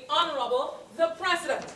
Honorable the President.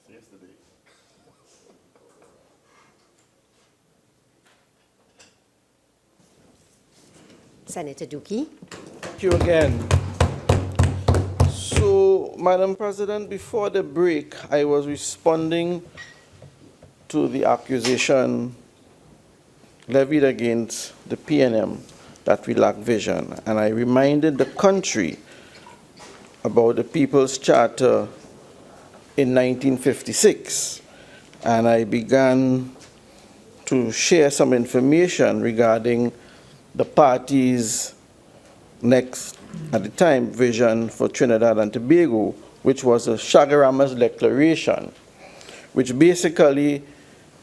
Yesterday. Senator Dookie. Thank you again. So, Madam President, before the break, I was responding to the accusation levied against the PNM that we lack vision, and I reminded the country about the People's Charter in 1956, and I began to share some information regarding the party's next, at the time, vision for Trinidad and Tobago, which was a Chaguaramas Declaration, which basically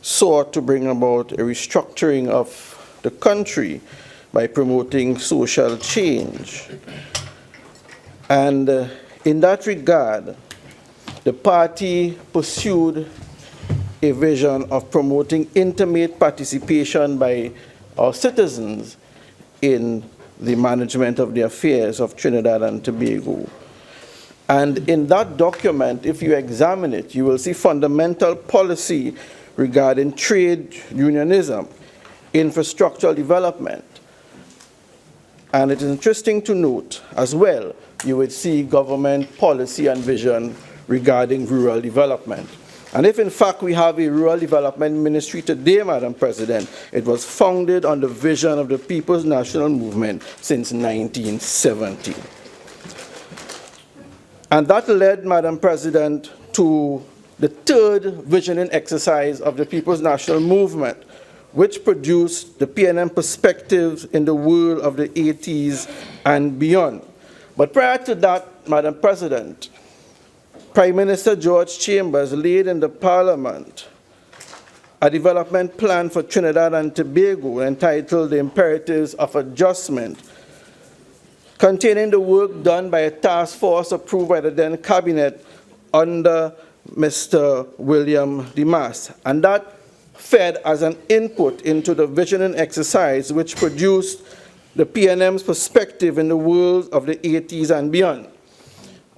sought to bring about a restructuring of the country by promoting social change. And in that regard, the party pursued a vision of promoting intimate participation by our citizens in the management of the affairs of Trinidad and Tobago. And in that document, if you examine it, you will see fundamental policy regarding trade unionism, infrastructural development. And it is interesting to note as well, you would see government policy and vision regarding rural development. And if in fact we have a rural development ministry today, Madam President, it was founded on the vision of the People's National Movement since 1970. And that led, Madam President, to the third visioning exercise of the People's National Movement, which produced the PNM perspectives in the world of the 80s and beyond. But prior to that, Madam President, Prime Minister George Chambers laid in the Parliament a development plan for Trinidad and Tobago entitled The Imperatives of Adjustment, containing the work done by a task force approved by the then cabinet under Mr. William Dimas. And that fed as an input into the visioning exercise which produced the PNM's perspective in the world of the 80s and beyond.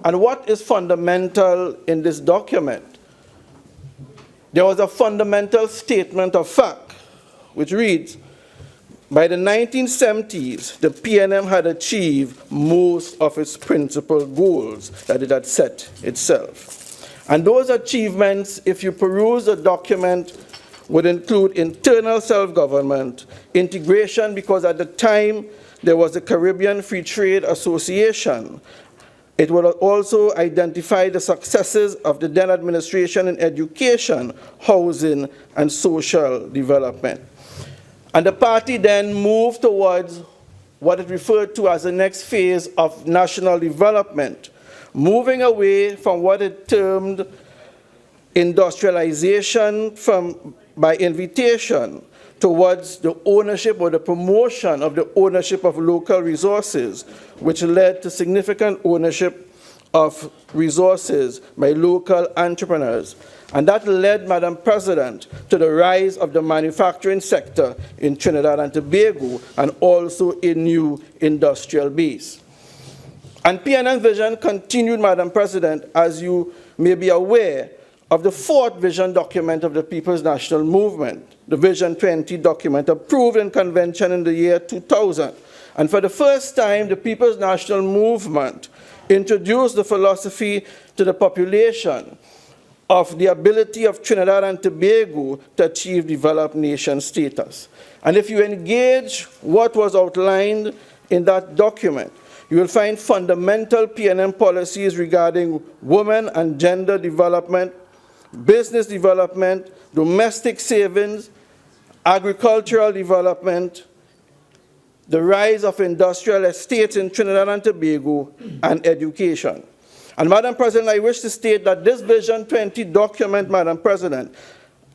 And what is fundamental in this document? There was a fundamental statement of fact, which reads, by the 1970s, the PNM had achieved most of its principal goals that it had set itself. And those achievements, if you peruse the document, would include internal self-government, integration, because at the time there was the Caribbean Free Trade Association, It will also identify the successes of the then administration in education, housing, and social development. And the party then moved towards what it referred to as the next phase of national development, moving away from what it termed industrialization by invitation towards the ownership or the promotion of the ownership of local resources, which led to significant ownership of resources by local entrepreneurs. And that led, Madam President, to the rise of the manufacturing sector in Trinidad and Tobago and also a new industrial base. And PNM Vision continued, Madam President, as you may be aware, of the fourth vision document of the People's National Movement, the Vision 20 document approved in convention in the year 2000. And for the first time, the People's National Movement introduced the philosophy to the population of the ability of Trinidad and Tobago to achieve developed nation status. And if you engage what was outlined in that document, you will find fundamental PNM policies regarding women and gender development, business development, domestic savings, agricultural development, the rise of industrial estates in Trinidad and Tobago, and education. And Madam President, I wish to state that this Vision 20 document, Madam President,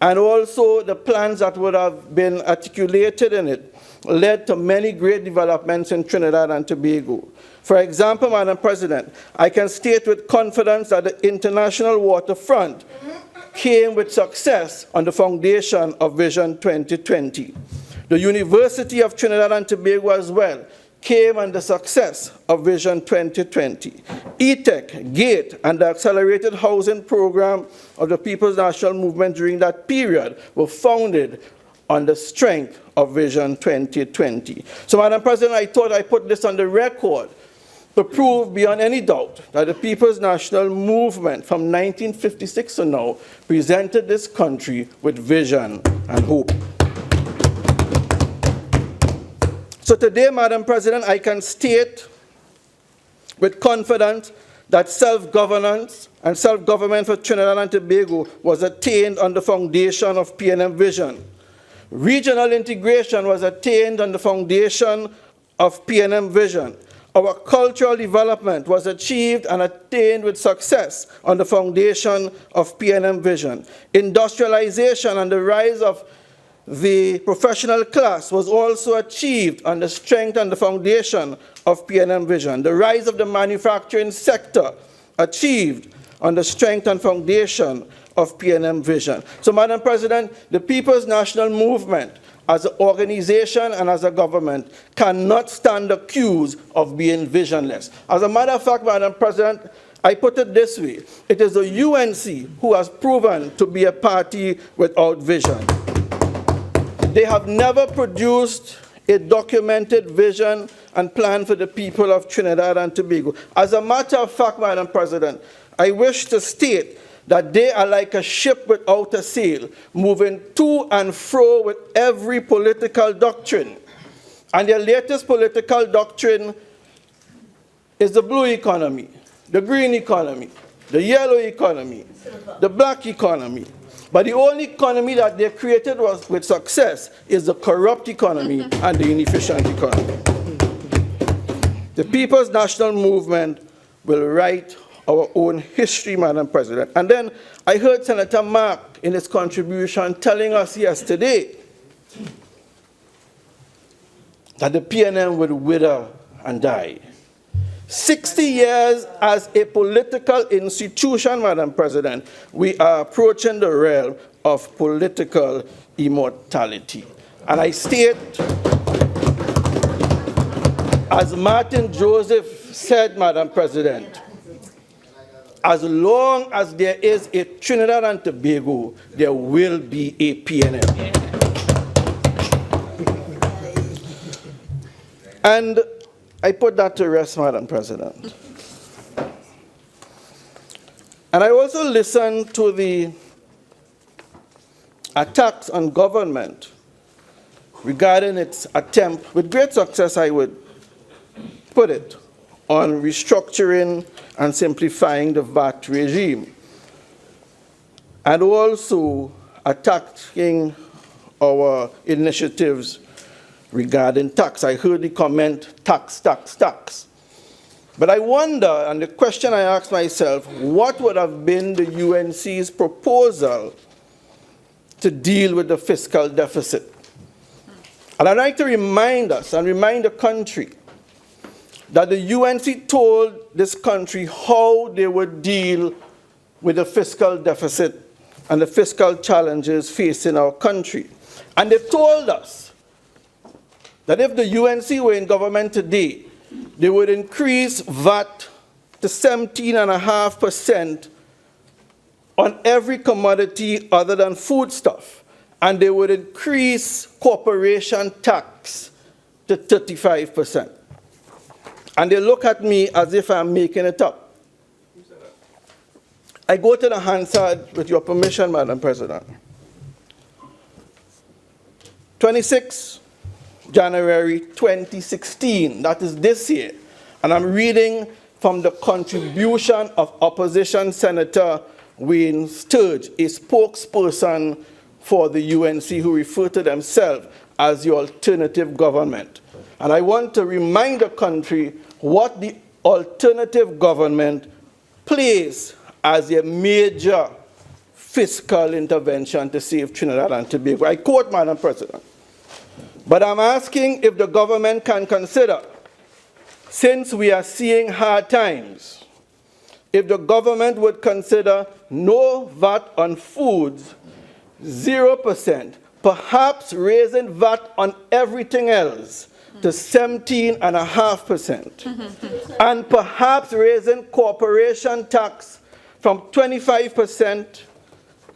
and also the plans that would have been articulated in it, led to many great developments in Trinidad and Tobago. For example, Madam President, I can state with confidence that the international waterfront came with success on the foundation of Vision 2020. The University of Trinidad and Tobago as well came on the success of Vision 2020. ETEC, GATE, and the Accelerated Housing Program of the People's National Movement during that period were founded on the strength of Vision 2020. So, Madam President, I thought I put this on the record to prove beyond any doubt that the People's National Movement from 1956 to now presented this country with vision and hope. So today, Madam President, I can state with confidence that self-governance and self-government for Trinidad and Tobago was attained on the foundation of PNM Vision. Regional integration was attained on the foundation of PNM Vision. Our cultural development was achieved and attained with success on the foundation of PNM Vision. Industrialization and the rise of the professional class was also achieved on the strength and the foundation of PNM Vision. The rise of the manufacturing sector achieved on the strength and foundation of PNM Vision. So, Madam President, the People's National Movement as an organization and as a government cannot stand accused of being visionless. As a matter of fact, Madam President, I put it this way: it is the UNC who has proven to be a party without vision. They have never produced a documented vision and plan for the people of Trinidad and Tobago. As a matter of fact, Madam President, I wish to state that they are like a ship without a sail, moving to and fro with every political doctrine. And their latest political doctrine is the blue economy, the green economy, the yellow economy, the black economy. But the only economy that they created was with success is the corrupt economy and the inefficient economy. The People's National Movement will write our own history, Madam President. And then I heard Senator Mark in his contribution telling us yesterday that the PNM would wither and die. 60 years as a political institution, Madam President, we are approaching the realm of political immortality. And I state, as Martin Joseph said, Madam President, as long as there is a Trinidad and Tobago, there will be a PNM. And I put that to rest, Madam President. And I also listened to the attacks on government regarding its attempt, with great success I would put it, on restructuring and simplifying the VAT regime, and also attacking our initiatives regarding tax. I heard the comment, tax, tax, tax. But I wonder, and the question I ask myself, what would have been the UNC's proposal to deal with the fiscal deficit? And I'd like to remind us and remind the country that the UNC told this country how they would deal with the fiscal deficit and the fiscal challenges facing our country. And they told us that if the UNC were in government today, they would increase VAT to 17.5% on every commodity other than foodstuff, and they would increase corporation tax to 35%. And they look at me as if I'm making it up. I go to the Hansard with your permission, Madam President. 26 January 2016, that is this year, and I'm reading from the contribution of Opposition Senator Wayne Sturge, a spokesperson for the UNC who refer to themselves as the alternative government. And I want to remind the country what the alternative government plays as a major fiscal intervention to save Trinidad and Tobago. I quote, Madam President, "But I'm asking if the government can consider, since we are seeing hard times, if the government would consider no VAT on foods, 0%, perhaps raising VAT on everything else to 17.5%, and perhaps raising corporation tax from 25%,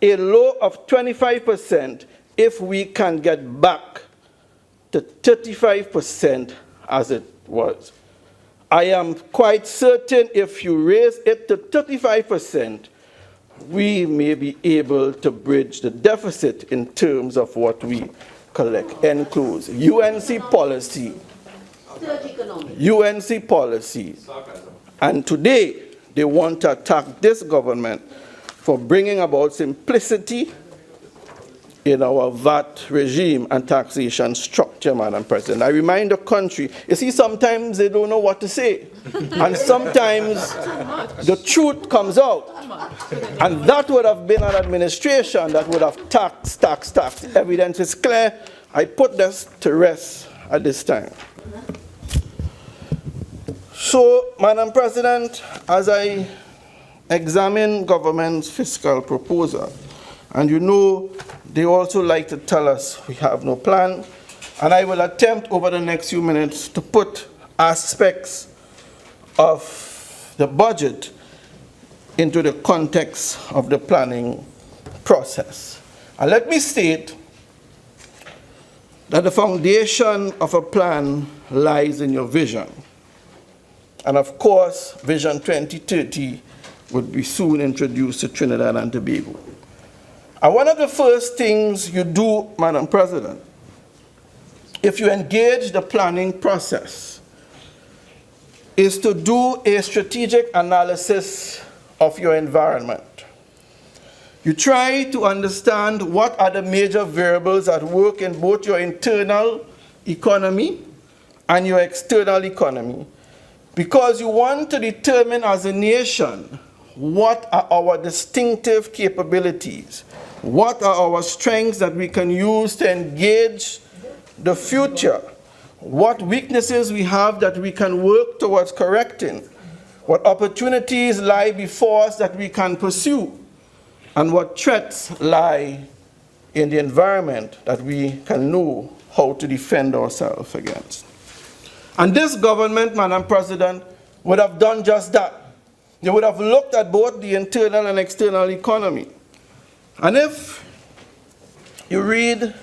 a low of 25%, if we can get back to 35% as it was. I am quite certain if you raise it to 35%, we may be able to bridge the deficit in terms of what we collect." End close. UNC policy. UNC policy. And today, they want to attack this government for bringing about simplicity in our VAT regime and taxation structure, Madam President. I remind the country, you see, sometimes they don't know what to say. And sometimes the truth comes out. And that would have been an administration that would have taxed. Evidence is clear. I put this to rest at this time. So, Madam President, as I examine government's fiscal proposal, and you know, they also like to tell us we have no plan. And I will attempt over the next few minutes to put aspects of the budget into the context of the planning process. And let me state that the foundation of a plan lies in your vision. And of course, Vision 2030 would be soon introduced to Trinidad and Tobago. And one of the first things you do, Madam President, if you engage the planning process, is to do a strategic analysis of your environment. You try to understand what are the major variables at work in both your internal economy and your external economy, because you want to determine as a nation what are our distinctive capabilities, what are our strengths that we can use to engage the future, what weaknesses we have that we can work towards correcting, what opportunities lie before us that we can pursue, and what threats lie in the environment that we can know how to defend ourselves against. And this government, Madam President, would have done just that. They would have looked at both the internal and external economy. And if you read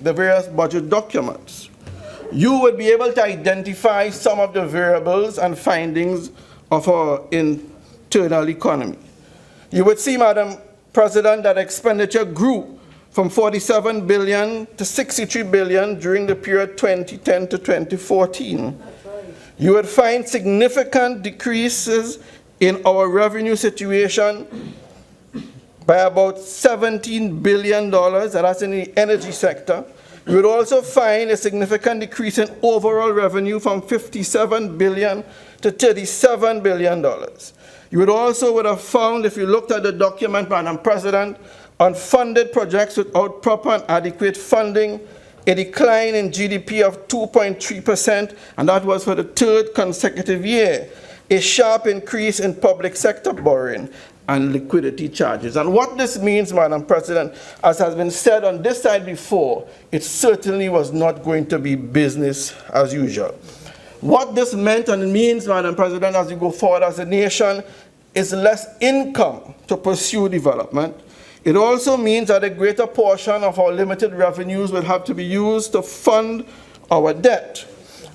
the various budget documents, you would be able to identify some of the variables and findings of our internal economy. You would see, Madam President, that expenditure grew from 47 billion to 63 billion during the period 2010 to 2014. You would find significant decreases in our revenue situation by about $17 billion, and that's in the energy sector. You would also find a significant decrease in overall revenue from $57 billion to $37 billion. You would have found, if you looked at the document, Madam President, unfunded projects without proper and adequate funding, a decline in GDP of 2.3%, and that was for the third consecutive year. A sharp increase in public sector borrowing and liquidity charges. And what this means, Madam President, as has been said on this side before, it certainly was not going to be business as usual. What this meant and means, Madam President, as we go forward as a nation, is less income to pursue development. It also means that a greater portion of our limited revenues will have to be used to fund our debt.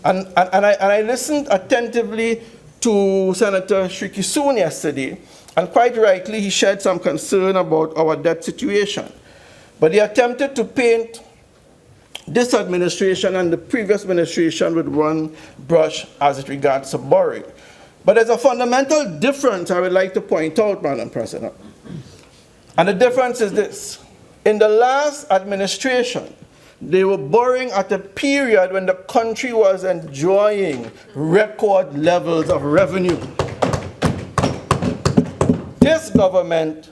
And I listened attentively to Senator Shriki yesterday, and quite rightly he shared some concern about our debt situation. But he attempted to paint this administration and the previous administration with one brush as it regards to borrowing. But there's a fundamental difference I would like to point out, Madam President. And the difference is this. In the last administration, they were borrowing at a period when the country was enjoying record levels of revenue. This government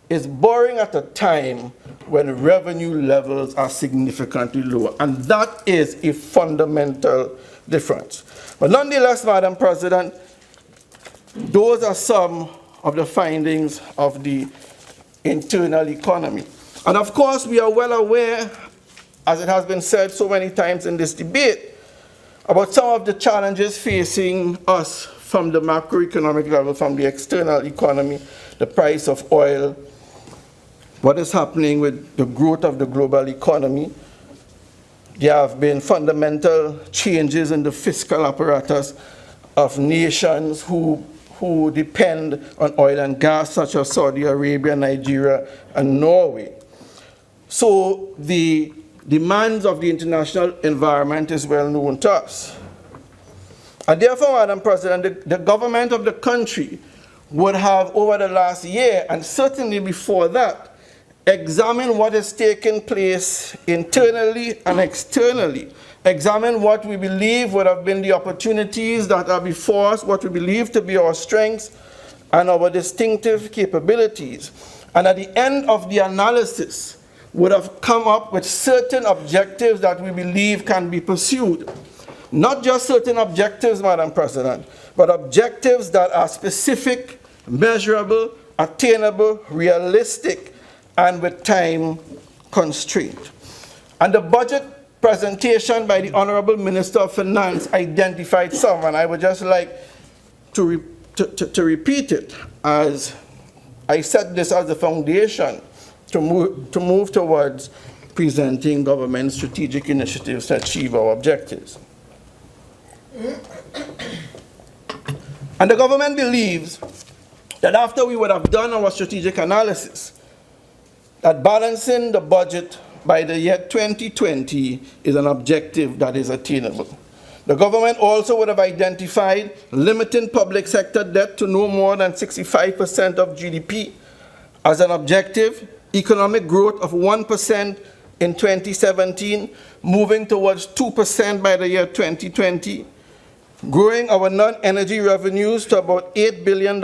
is borrowing at a time when revenue levels are significantly lower. And that is a fundamental difference. But nonetheless, Madam President, those are some of the findings of the internal economy. And of course, we are well aware, as it has been said so many times in this debate, about some of the challenges facing us from the macroeconomic level, from the external economy, the price of oil, what is happening with the growth of the global economy. There have been fundamental changes in the fiscal apparatus of nations who depend on oil and gas, such as Saudi Arabia, Nigeria, and Norway. So the demands of the international environment is well known to us. And therefore, Madam President, the government of the country would have, over the last year, and certainly before that, examine what is taking place internally and externally. Examine what we believe would have been the opportunities that are before us, what we believe to be our strengths and our distinctive capabilities. And at the end of the analysis, would have come up with certain objectives that we believe can be pursued. Not just certain objectives, Madam President, but objectives that are specific, measurable, attainable, realistic, and with time constraint. And the budget presentation by the Honorable Minister of Finance identified some, and I would just like to repeat it, as I set this as the foundation to move towards presenting government strategic initiatives to achieve our objectives. And the government believes that after we would have done our strategic analysis, that balancing the budget by the year 2020 is an objective that is attainable. The government also would have identified limiting public sector debt to no more than 65% of GDP as an objective, economic growth of 1% in 2017, moving towards 2% by the year 2020, growing our non-energy revenues to about $8 billion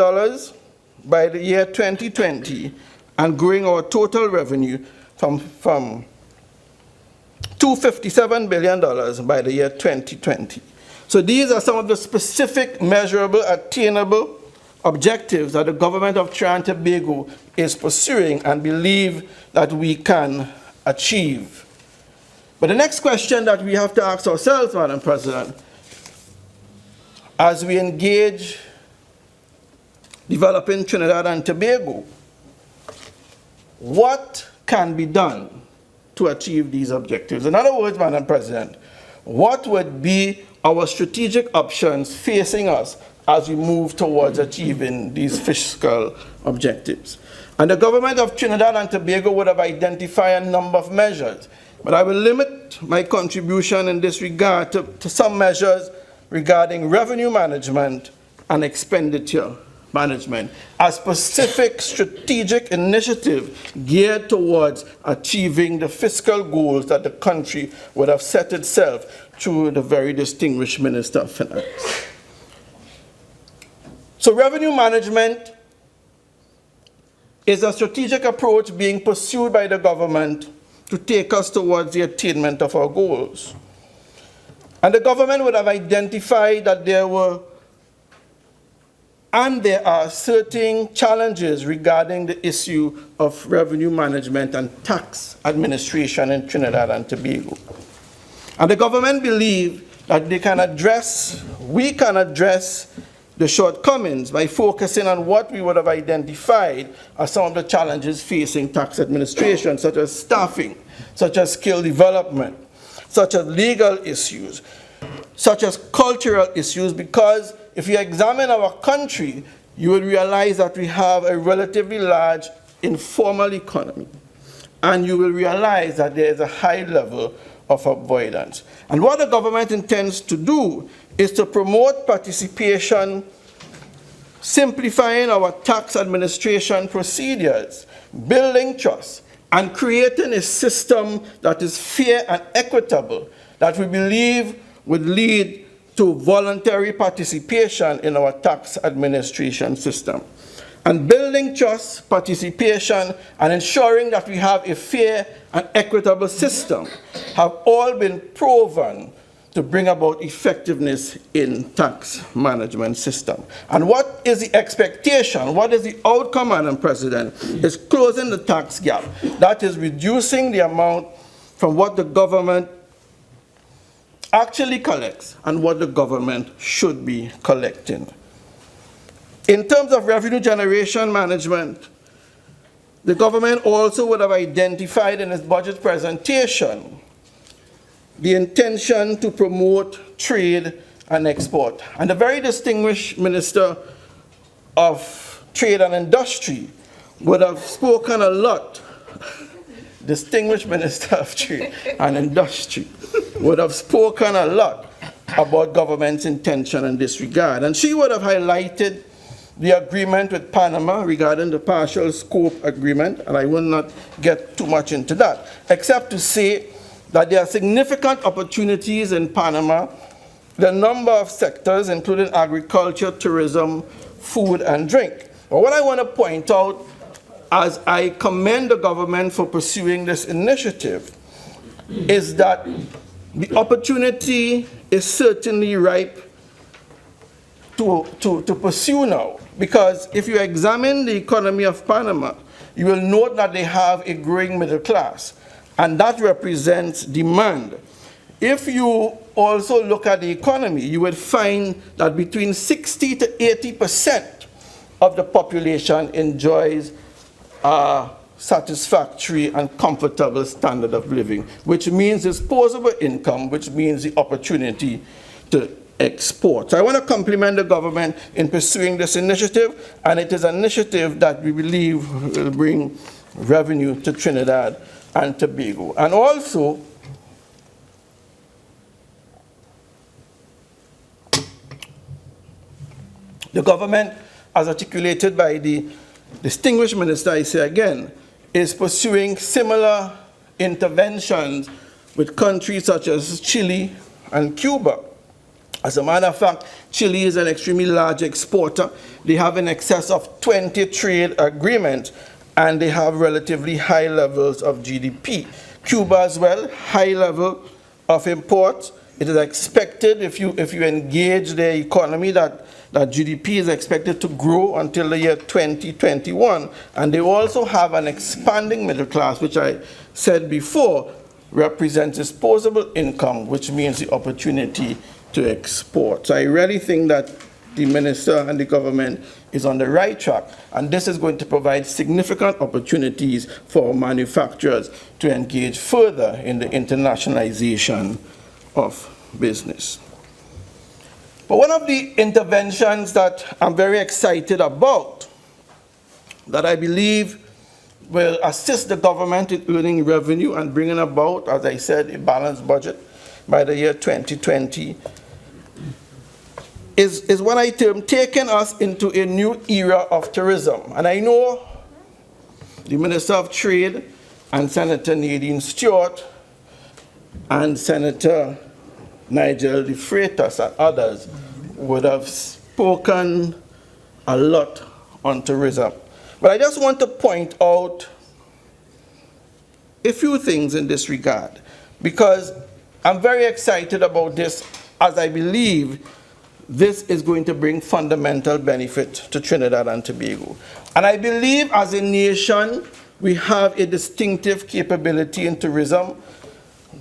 by the year 2020, and growing our total revenue from $257 billion by the year 2020. So these are some of the specific, measurable, attainable objectives that the government of Trinidad and Tobago is pursuing and believe that we can achieve. But the next question that we have to ask ourselves, Madam President, as we engage developing Trinidad and Tobago, what can be done to achieve these objectives? In other words, Madam President, what would be our strategic options facing us as we move towards achieving these fiscal objectives? And the government of Trinidad and Tobago would have identified a number of measures, but I will limit my contribution in this regard to some measures regarding revenue management and expenditure management, a specific strategic initiative geared towards achieving the fiscal goals that the country would have set itself through the very distinguished Minister of Finance. So revenue management is a strategic approach being pursued by the government to take us towards the attainment of our goals. And the government would have identified that there are certain challenges regarding the issue of revenue management and tax administration in Trinidad and Tobago. And the government believed that we can address the shortcomings by focusing on what we would have identified as some of the challenges facing tax administration, such as staffing, such as skill development, such as legal issues, such as cultural issues, because if you examine our country, you will realize that we have a relatively large informal economy. And you will realize that there is a high level of avoidance. And what the government intends to do is to promote participation, simplifying our tax administration procedures, building trust, and creating a system that is fair and equitable, that we believe would lead to voluntary participation in our tax administration system. And building trust, participation, and ensuring that we have a fair and equitable system have all been proven to bring about effectiveness in tax management system. And what is the expectation? What is the outcome, Madam President? Is closing the tax gap. That is reducing the amount from what the government actually collects and what the government should be collecting. In terms of revenue generation management, the government also would have identified in its budget presentation the intention to promote trade and export. And the very distinguished Minister of Trade and Industry would have spoken a lot, distinguished Minister of Trade and Industry would have spoken a lot about government's intention in this regard. And she would have highlighted the agreement with Panama regarding the partial scope agreement, and I will not get too much into that, except to say that there are significant opportunities in Panama, the number of sectors, including agriculture, tourism, food, and drink. But what I want to point out, as I commend the government for pursuing this initiative, is that the opportunity is certainly ripe to pursue now. Because if you examine the economy of Panama, you will note that they have a growing middle class, and that represents demand. If you also look at the economy, you will find that between 60 to 80% of the population enjoys a satisfactory and comfortable standard of living, which means disposable income, which means the opportunity to export. So I want to compliment the government in pursuing this initiative, and it is an initiative that we believe will bring revenue to Trinidad and Tobago. And also, the government, as articulated by the distinguished minister, I say again, is pursuing similar interventions with countries such as Chile and Cuba. As a matter of fact, Chile is an extremely large exporter. They have in excess of 20 trade agreements, and they have relatively high levels of GDP. Cuba as well, high level of imports. It is expected, if you engage the economy, that GDP is expected to grow until the year 2021. And they also have an expanding middle class, which I said before, represents disposable income, which means the opportunity to export. So I really think that the minister and the government is on the right track, and this is going to provide significant opportunities for manufacturers to engage further in the internationalization of business. But one of the interventions that I'm very excited about, that I believe will assist the government in earning revenue and bringing about, as I said, a balanced budget by the year 2020, is what I term taking us into a new era of tourism. And I know the Minister of Trade and Senator Nadine Stewart and Senator Nigel De Freitas and others would have spoken a lot on tourism. But I just want to point out a few things in this regard, because I'm very excited about this, as I believe this is going to bring fundamental benefit to Trinidad and Tobago. And I believe as a nation, we have a distinctive capability in tourism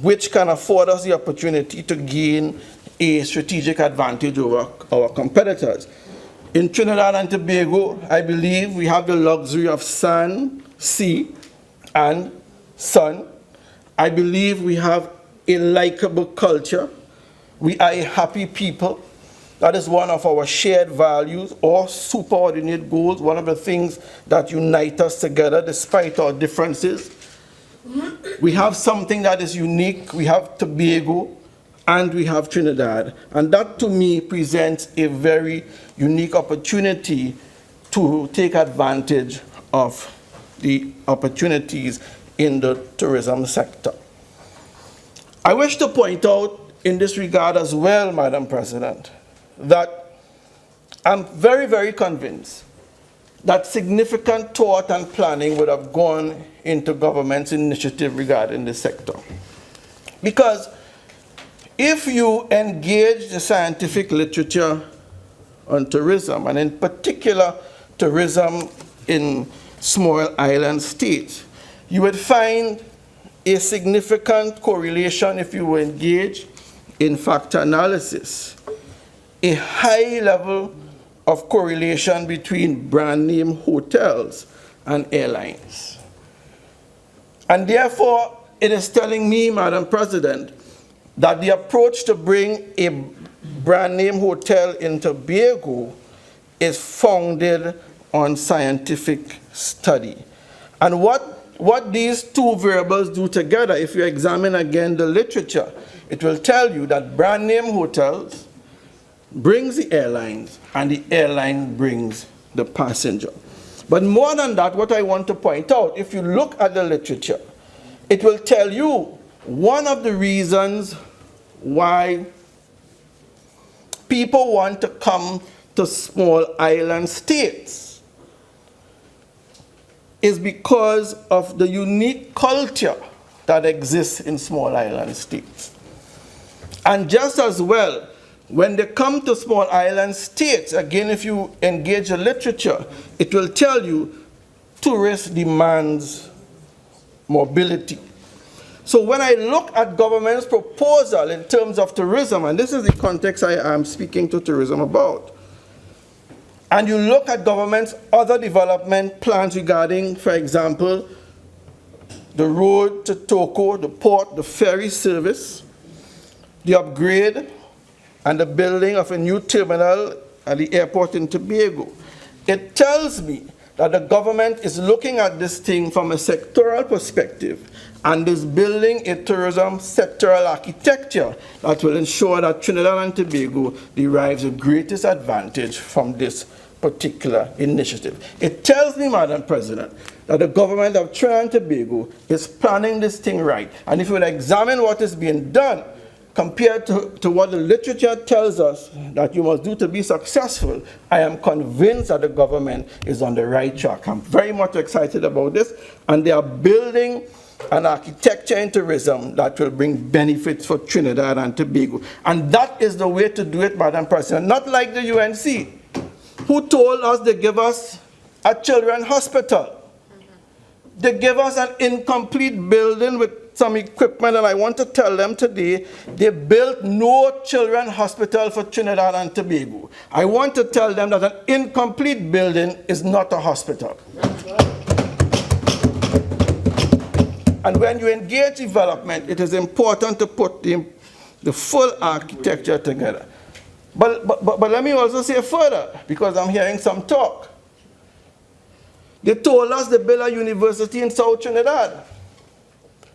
which can afford us the opportunity to gain a strategic advantage over our competitors. In Trinidad and Tobago, I believe we have the luxury of sand, sea, and sun. I believe we have a likable culture. We are a happy people. That is one of our shared values or superordinate goals, one of the things that unite us together despite our differences. We have something that is unique. We have Tobago and we have Trinidad. And that to me presents a very unique opportunity to take advantage of the opportunities in the tourism sector. I wish to point out in this regard as well, Madam President, that I'm very, very convinced that significant thought and planning would have gone into government's initiative regarding this sector. Because if you engage the scientific literature on tourism, and in particular tourism in small island states, you would find a significant correlation if you engage in factor analysis. A high level of correlation between brand name hotels and airlines. And therefore, it is telling me, Madam President, that the approach to bring a brand name hotel in Tobago is founded on scientific study. And what these two variables do together, if you examine again the literature, it will tell you that brand name hotels brings the airlines, and the airline brings the passenger. But more than that, what I want to point out, if you look at the literature, it will tell you one of the reasons why people want to come to small island states is because of the unique culture that exists in small island states. And just as well, when they come to small island states, again, if you engage the literature, it will tell you tourist demands mobility. So when I look at government's proposal in terms of tourism, and this is the context I am speaking to tourism about, and you look at government's other development plans regarding, for example, the road to Toko, the port, the ferry service, the upgrade and the building of a new terminal at the airport in Tobago, it tells me that the government is looking at this thing from a sectoral perspective and is building a tourism sectoral architecture that will ensure that Trinidad and Tobago derives the greatest advantage from this particular initiative. It tells me, Madam President, that the government of Trinidad and Tobago is planning this thing right. And if you would examine what is being done, compared to what the literature tells us that you must do to be successful, I am convinced that the government is on the right track. I'm very much excited about this, and they are building an architecture in tourism that will bring benefits for Trinidad and Tobago. And that is the way to do it, Madam President. Not like the UNC, who told us they give us a children's hospital. They gave us an incomplete building with some equipment, and I want to tell them today, they built no children's hospital for Trinidad and Tobago. I want to tell them that an incomplete building is not a hospital. And when you engage development, it is important to put the full architecture together. But let me also say further, because I'm hearing some talk. They told us they built a university in South Trinidad.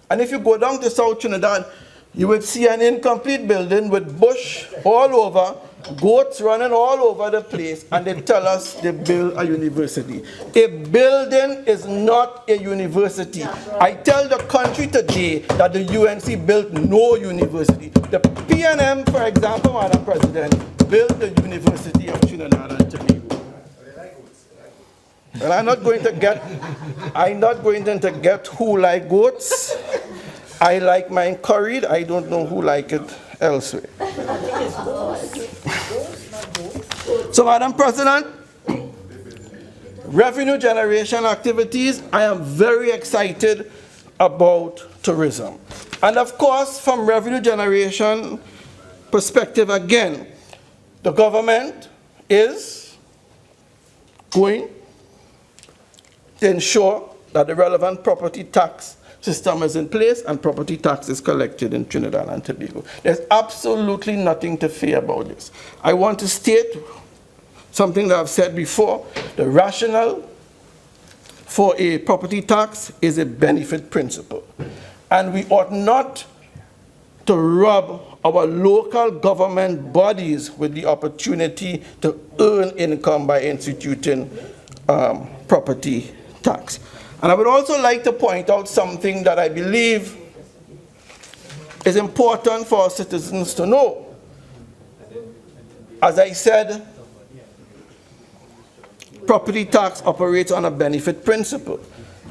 And if you go down to South Trinidad, you would see an incomplete building with bush all over goats running all over the place, and they tell us they build a university. A building is not a university. I tell the country today that the UNC built no university. The PNM, for example, Madam President, built the University of Trinidad and Tobago. And I'm not going to get who like goats. I like mine curried. I don't know who like it elsewhere. So, Madam President, revenue generation activities, I am very excited about tourism. And of course, from revenue generation perspective again, the government is going to ensure that the relevant property tax system is in place and property tax is collected in Trinidad and Tobago. There's absolutely nothing to fear about this. I want to state something that I've said before. The rationale for a property tax is a benefit principle. And we ought not to rob our local government bodies with the opportunity to earn income by instituting property tax. And I would also like to point out something that I believe is important for our citizens to know. As I said, property tax operates on a benefit principle.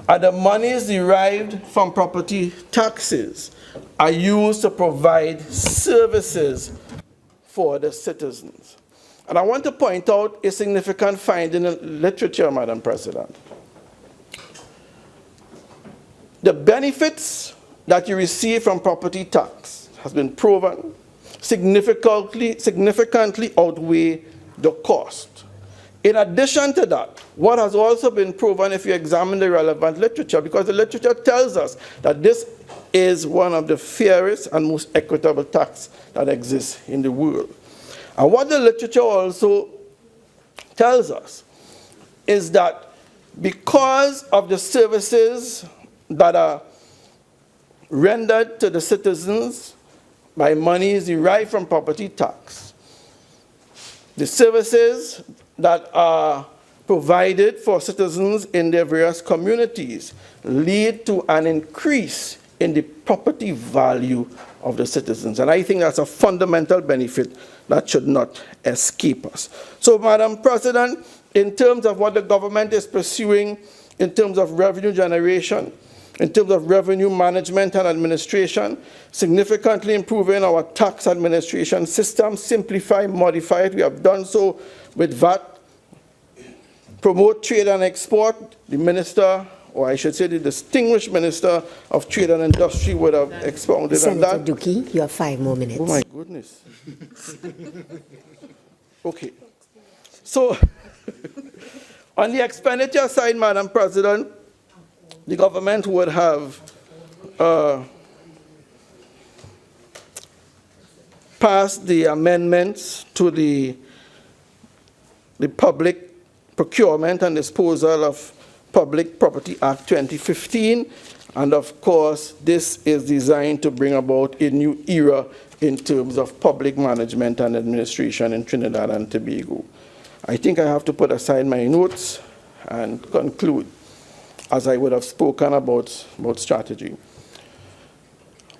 And the monies derived from property taxes are used to provide services for the citizens. And I want to point out a significant finding in literature, Madam President. The benefits that you receive from property tax has been proven significantly outweigh the cost. In addition to that, what has also been proven if you examine the relevant literature, because the literature tells us that this is one of the fairest and most equitable tax that exists in the world. And what the literature also tells us is that because of the services that are rendered to the citizens by monies derived from property tax, the services that are provided for citizens in their various communities lead to an increase in the property value of the citizens. And I think that's a fundamental benefit that should not escape us. So, Madam President, in terms of what the government is pursuing in terms of revenue generation, in terms of revenue management and administration, significantly improving our tax administration system, simplify, modify it. We have done so with VAT. Promote trade and export. The minister, or I should say the distinguished Minister of Trade and Industry would have expounded on that. Senator Dookie, you have 5 more minutes. Oh my goodness. Okay. So, on the expenditure side, Madam President, the government would have passed the amendments to the Public Procurement and Disposal of Public Property Act 2015. And of course, this is designed to bring about a new era in terms of public management and administration in Trinidad and Tobago. I think I have to put aside my notes and conclude, as I would have spoken about strategy.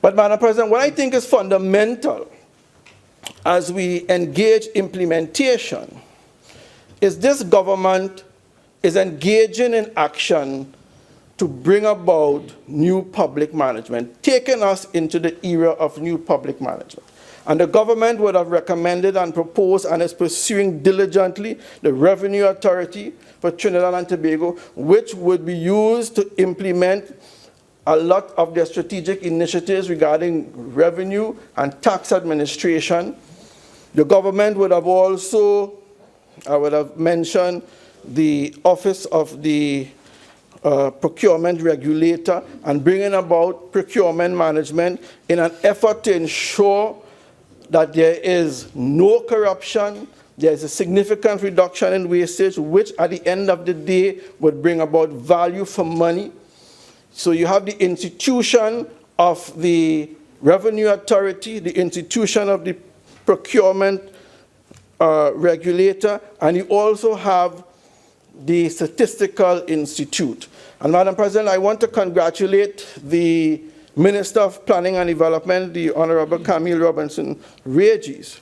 But, Madam President, what I think is fundamental as we engage implementation is this government is engaging in action to bring about new public management, taking us into the era of new public management. And the government would have recommended and proposed and is pursuing diligently the Revenue Authority for Trinidad and Tobago, which would be used to implement a lot of their strategic initiatives regarding revenue and tax administration. The government would have also, I would have mentioned, the Office of the Procurement Regulator and bringing about procurement management in an effort to ensure that there is no corruption, there is a significant reduction in wastage, which at the end of the day would bring about value for money. So you have the institution of the Revenue Authority, the institution of the Procurement regulator, and you also have the Statistical Institute. And Madam President, I want to congratulate the Minister of Planning and Development, the Honorable Camille Robinson Regis,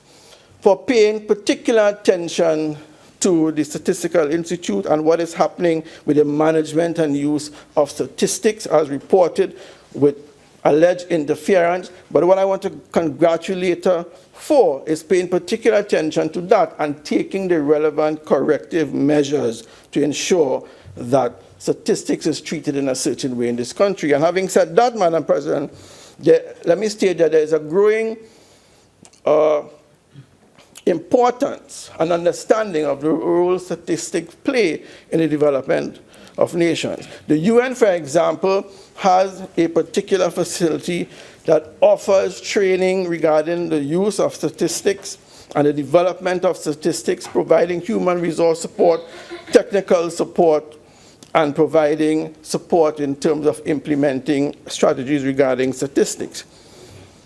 for paying particular attention to the Statistical Institute and what is happening with the management and use of statistics as reported with alleged interference. But what I want to congratulate her for is paying particular attention to that and taking the relevant corrective measures to ensure that statistics is treated in a certain way in this country. And having said that, Madam President, let me state that there is a growing importance and understanding of the role statistics play in the development of nations. The UN, for example, has a particular facility that offers training regarding the use of statistics and the development of statistics, providing human resource support, technical support, and providing support in terms of implementing strategies regarding statistics.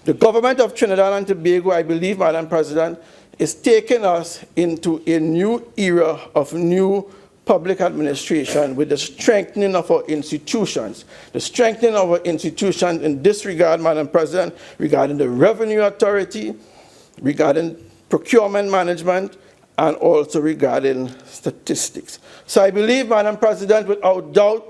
The government of Trinidad and Tobago, I believe, Madam President, is taking us into a new era of new public administration with the strengthening of our institutions. The strengthening of our institutions in this regard, Madam President, regarding the Revenue Authority, regarding procurement management, and also regarding statistics. So I believe, Madam President, without doubt,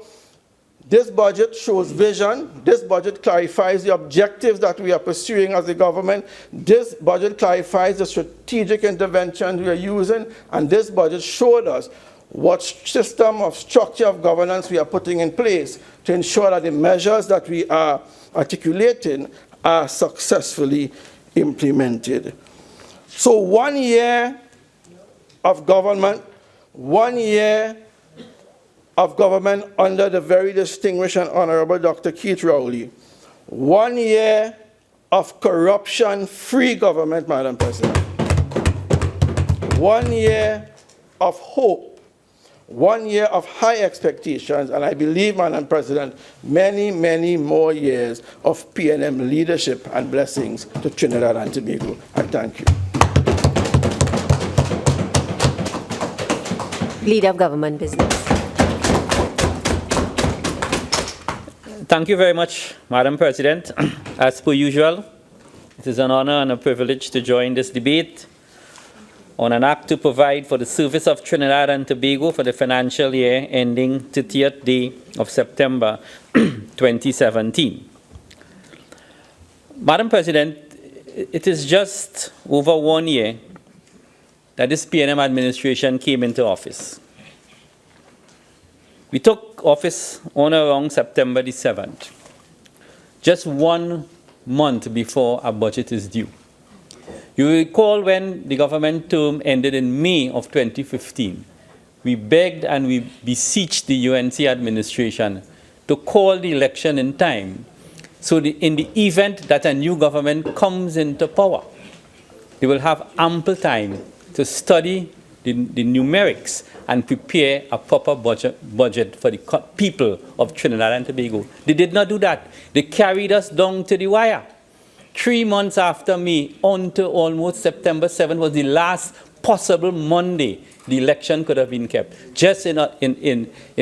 this budget shows vision. This budget clarifies the objectives that we are pursuing as a government. This budget clarifies the strategic interventions we are using, and this budget showed us what system of structure of governance we are putting in place to ensure that the measures that we are articulating are successfully implemented. So 1 year of government, 1 year of government under the very distinguished and honorable Dr. Keith Rowley. 1 year of corruption-free government, Madam President. 1 year of hope. 1 year of high expectations, and I believe, Madam President, many, many more years of PNM leadership and blessings to Trinidad and Tobago. I thank you. Leader of Government Business. Thank you very much, Madam President. As per usual, it is an honor and a privilege to join this debate on an act to provide for the service of Trinidad and Tobago for the financial year ending 30th day of September 2017. Madam President, it is just over 1 year that this PNM administration came into office. We took office on around September the 7th, just 1 month before our budget is due. You recall when the government term ended in May of 2015, we begged and we beseeched the UNC administration to call the election in time so in the event that a new government comes into power, they will have ample time to study the numerics and prepare a proper budget for the people of Trinidad and Tobago. They did not do that. They carried us down to the wire. 3 months after May, on to almost September 7 was the last possible Monday the election could have been kept, just in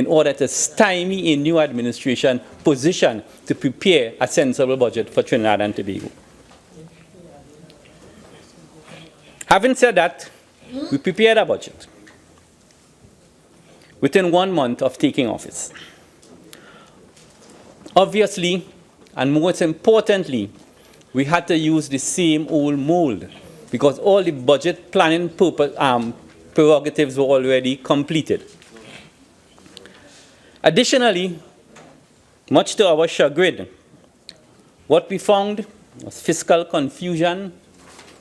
order to stymie a new administration position to prepare a sensible budget for Trinidad and Tobago. Having said that, we prepared a budget within 1 month of taking office. Obviously, and most importantly, we had to use the same old mold because all the budget planning prerogatives were already completed. Additionally, much to our chagrin, what we found was fiscal confusion,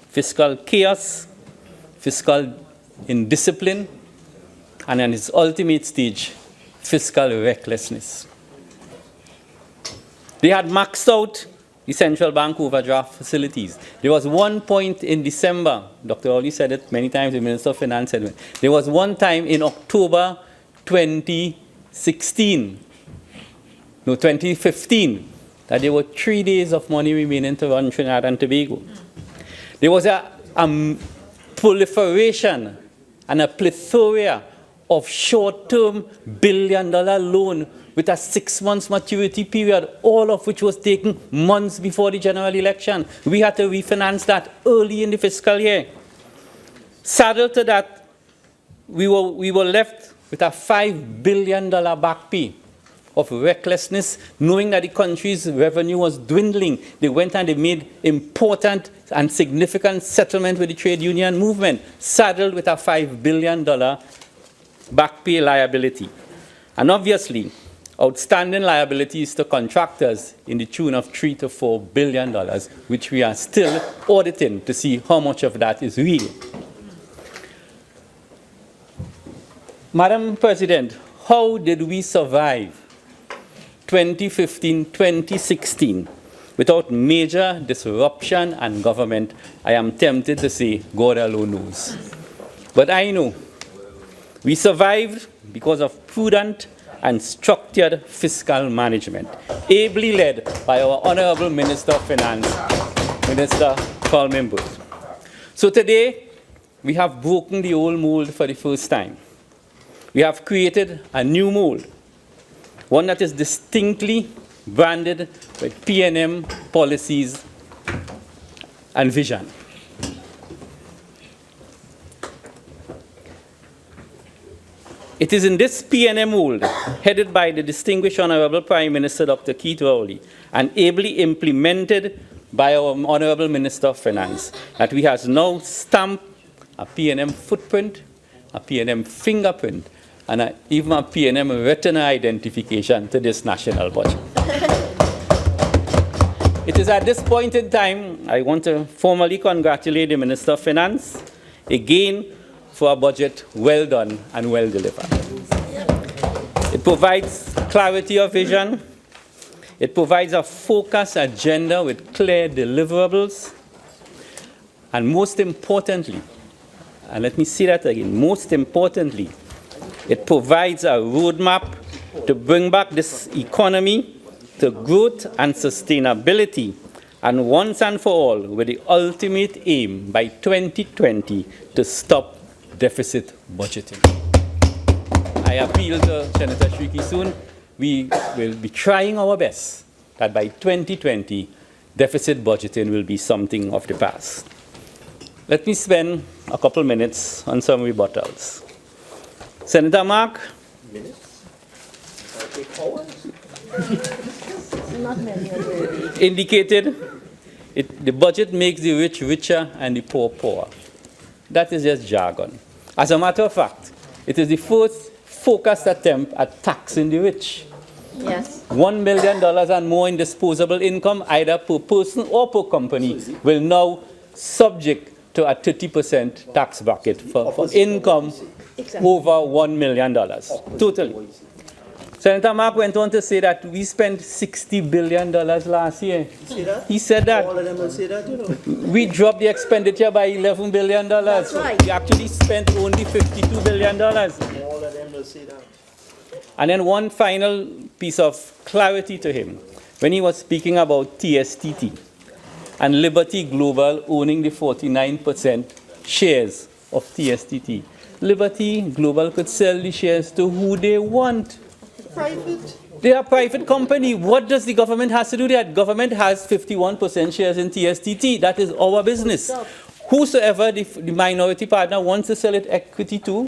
fiscal chaos, fiscal indiscipline, and in its ultimate stage, fiscal recklessness. They had maxed out the central bank overdraft facilities. There was one point in December, Dr. Rowley said it many times, the Minister of Finance said it. There was one time in October 2015, that there were 3 days of money remaining to run Trinidad and Tobago. There was a proliferation and a plethora of short-term billion-dollar loan with a 6 months maturity period, all of which was taken months before the general election. We had to refinance that early in the fiscal year. Saddled to that, we were left with a $5 billion back pay of recklessness, knowing that the country's revenue was dwindling. They went and they made important and significant settlement with the trade union movement, saddled with a $5 billion back pay liability. And obviously, outstanding liabilities to contractors in the tune of $3 to $4 billion, which we are still auditing to see how much of that is real. Madam President, how did we survive 2015, 2016 without major disruption and government? I am tempted to say God alone knows. But I know we survived because of prudent and structured fiscal management, ably led by our Honorable Minister of Finance, Minister Coppin. So today, we have broken the old mold for the first time. We have created a new mold, one that is distinctly branded with P&M policies and vision. It is in this P&M mold, headed by the distinguished Honorable Prime Minister Dr. Keith Rowley, and ably implemented by our Honorable Minister of Finance, that we have now stamped a P&M footprint, a P&M fingerprint, and even a P&M retina identification to this national budget. It is at this point in time, I want to formally congratulate the Minister of Finance again for a budget well done and well delivered. It provides clarity of vision. It provides a focused agenda with clear deliverables. And most importantly, and let me say that again, most importantly, it provides a roadmap to bring back this economy to growth and sustainability, and once and for all, with the ultimate aim by 2020 to stop deficit budgeting. I appeal to Senator Shriki soon. We will be trying our best that by 2020, deficit budgeting will be something of the past. Let me spend a couple minutes on some rebuttals. Senator Mark indicated the budget makes the rich richer and the poor poorer. That is just jargon. As a matter of fact, it is the first focused attempt at taxing the rich. Yes. $1 million and more in disposable income, either per person or per company, will now subject to a 30% tax bracket for income over $1 million. Totally. Senator Mark went on to say that we spent $60 billion last year. He said that. All of them will say that, you know. We dropped the expenditure by $11 billion. That's right. We actually spent only $52 billion. All of them will say that. And then one final piece of clarity to him, when he was speaking about TSTT and Liberty Global owning the 49% shares of TSTT. Liberty Global could sell the shares to who they want. Private. They are a private company. What does the government have to do there? Government has 51% shares in TSTT. That is our business. Whosoever the minority partner wants to sell it equity to,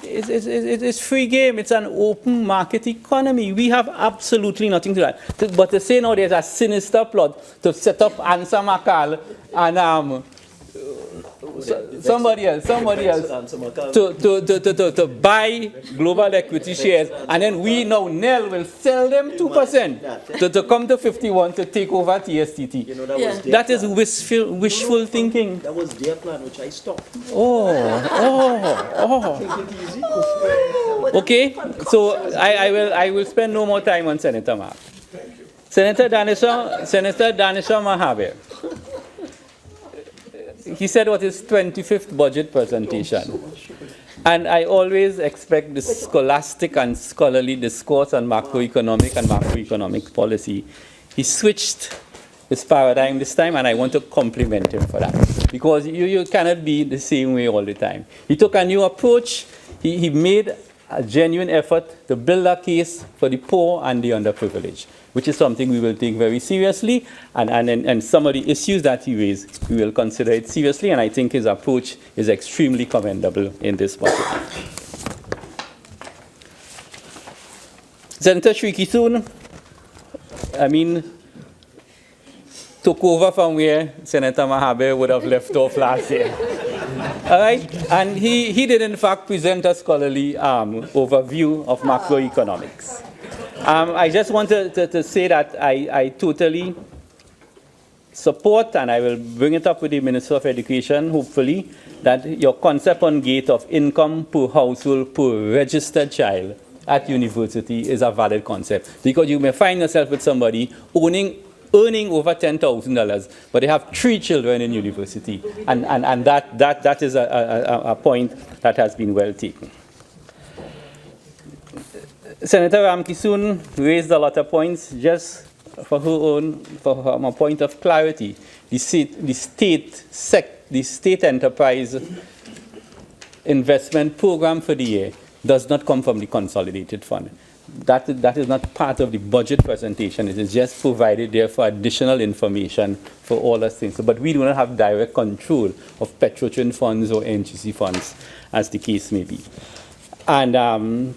it's free game. It's an open market economy. We have absolutely nothing to that. But to say now there's a sinister plot to set up Ansa Makal and somebody else to buy global equity shares, and then we now, Nell, will sell them 2% to come to 51 to take over TSTT. You know, that That is wishful thinking. That was their plan, which I stopped. Okay, so I will spend no more time on Senator Mark. Senator Danisha Mahabir. He said what his 25th budget presentation. And I always expect this scholastic and scholarly discourse on macroeconomic and macroeconomic policy. He switched his paradigm this time, and I want to compliment him for that. Because you cannot be the same way all the time. He took a new approach. He made a genuine effort to build a case for the poor and the underprivileged, which is something we will take very seriously. And some of the issues that he raised, we will consider it seriously. And I think his approach is extremely commendable in this budget. Senator Shrikithun, took over from where Senator Mahabe would have left off last year. All right? And he did, in fact, present a scholarly overview of macroeconomics. I just want to say that I totally support, and I will bring it up with the Minister of Education, hopefully, that your concept on gate of income per household per registered child at university is a valid concept. Because you may find yourself with somebody earning over $10,000, but they have 3 children in university. And that is a point that has been well taken. Senator Ramkissoon raised a lot of points. Just for a point of clarity, the state enterprise investment program for the year does not come from the consolidated fund. That is not part of the budget presentation. It is just provided there for additional information for all us things. But we do not have direct control of Petrotrin funds or NGC funds, as the case may be. And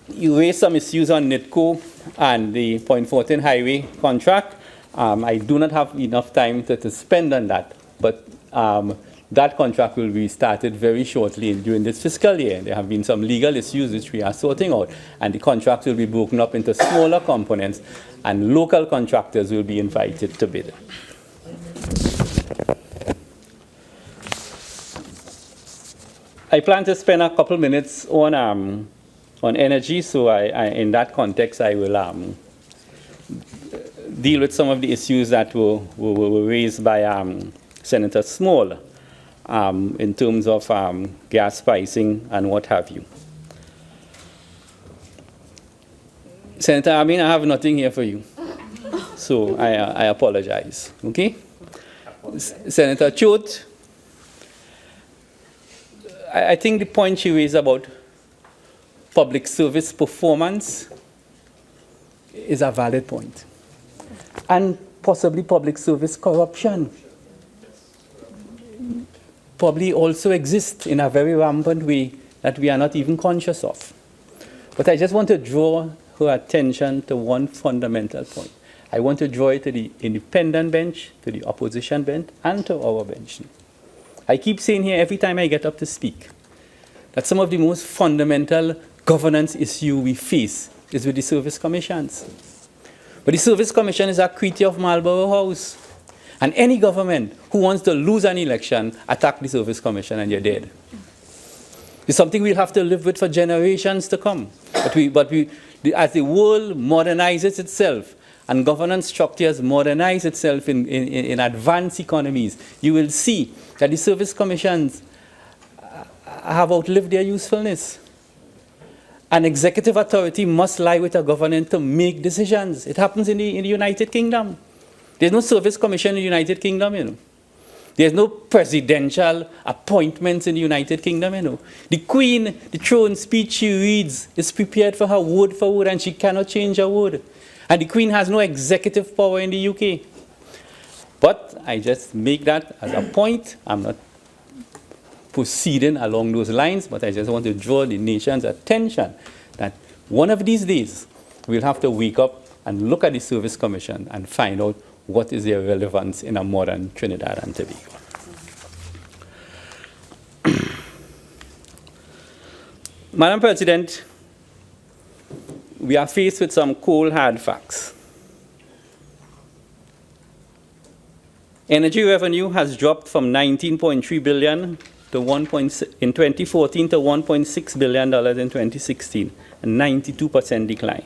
you raised some issues on NITCO and the Point Fortin Highway contract. I do not have enough time to spend on that, but that contract will be started very shortly during this fiscal year. There have been some legal issues which we are sorting out, and the contract will be broken up into smaller components, and local contractors will be invited to bid. I plan to spend a couple minutes on energy, so in that context I will deal with some of the issues that were raised by Senator Small. In terms of gas pricing and what have you. Senator Amin, I have nothing here for you. So I apologize, okay? Senator Choate, I think the point she raised about public service performance is a valid point. And possibly public service corruption probably also exists in a very rampant way that we are not even conscious of. But I just want to draw her attention to one fundamental point. I want to draw it to the independent bench, to the opposition bench, and to our bench. I keep saying here every time I get up to speak that some of the most fundamental governance issue we face is with the service commissions. But the service commission is a creature of Marlborough House. And any government who wants to lose an election, attack the Service Commission and you're dead. It's something we'll have to live with for generations to come. But as the world modernizes itself and governance structures modernize itself in advanced economies, you will see that the Service Commissions have outlived their usefulness. An executive authority must lie with a government to make decisions. It happens in the United Kingdom. There's no service commission in the United Kingdom, you know. There's no presidential appointments in the United Kingdom, you know. The Queen, the throne speech she reads is prepared for her word for word, and she cannot change her word. And the Queen has no executive power in the UK. But I just make that as a point. I'm not proceeding along those lines, but I just want to draw the nation's attention that one of these days we'll have to wake up and look at the Service Commission and find out what is their relevance in a modern Trinidad and Tobago. Madam President, we are faced with some cold, hard facts. Energy revenue has dropped from $19.3 billion in 2014 to $1.6 billion in 2016, a 92% decline.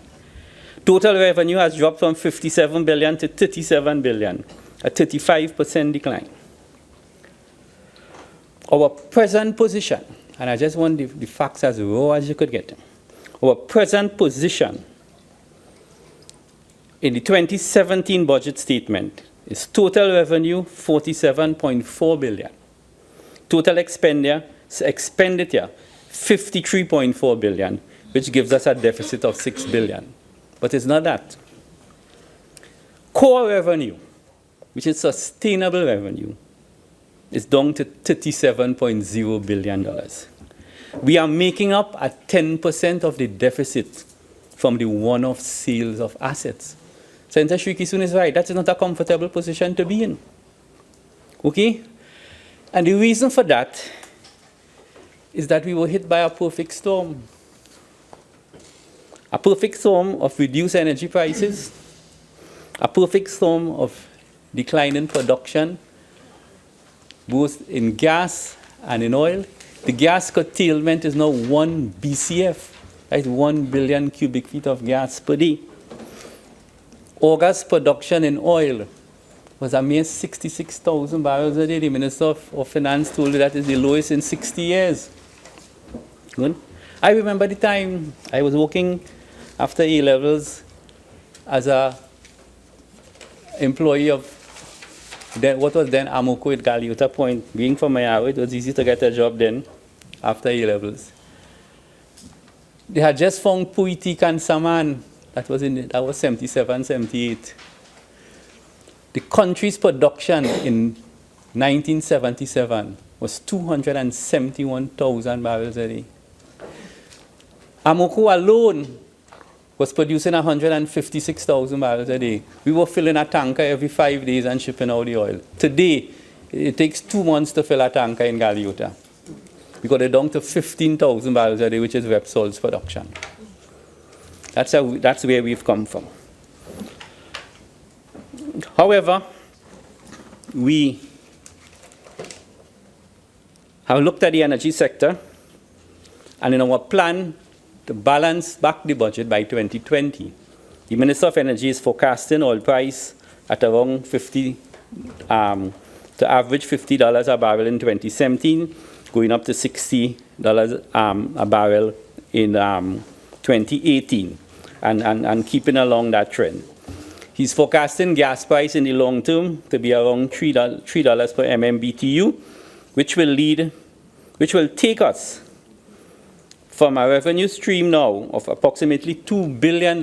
Total revenue has dropped from $57 billion to $37 billion, a 35% decline. Our present position, and I just want the facts as raw as you could get them. Our present position in the 2017 budget statement is total revenue 47.4 billion. Total expenditure 53.4 billion, which gives us a deficit of 6 billion. But it's not that. Core revenue, which is sustainable revenue, is down to $37.0 billion. We are making up at 10% of the deficit from the one-off sales of assets. Senator Shriki is right. That's not a comfortable position to be in. Okay? And the reason for that is that we were hit by a perfect storm. A perfect storm of reduced energy prices, a perfect storm of declining production, both in gas and in oil. The gas curtailment is now 1 BCF, right? 1 billion cubic feet of gas per day. August production in oil was a mere 66,000 barrels a day. The Minister of Finance told me that is the lowest in 60 years. Good. I remember the time I was working after A-levels as a employee of what was then Amoco at Galiota Point. Being from Mayaro, it was easy to get a job then after A-levels. They had just found Puitik and Saman. That was 77, 78. The country's production in 1977 was 271,000 barrels a day. Amoco alone was producing 156,000 barrels a day. We were filling a tanker every 5 days and shipping out the oil. Today, it takes 2 months to fill a tanker in Galiota. We got it down to 15,000 barrels a day, which is Repsol's production. That's where we've come from. However, we have looked at the energy sector, and in our plan to balance back the budget by 2020, the Minister of Energy is forecasting oil price at around to average $50 a barrel in 2017, going up to $60 a barrel in 2018, and keeping along that trend. He's forecasting gas price in the long term to be around $3 per MMBTU, which will take us from a revenue stream now of approximately $2 billion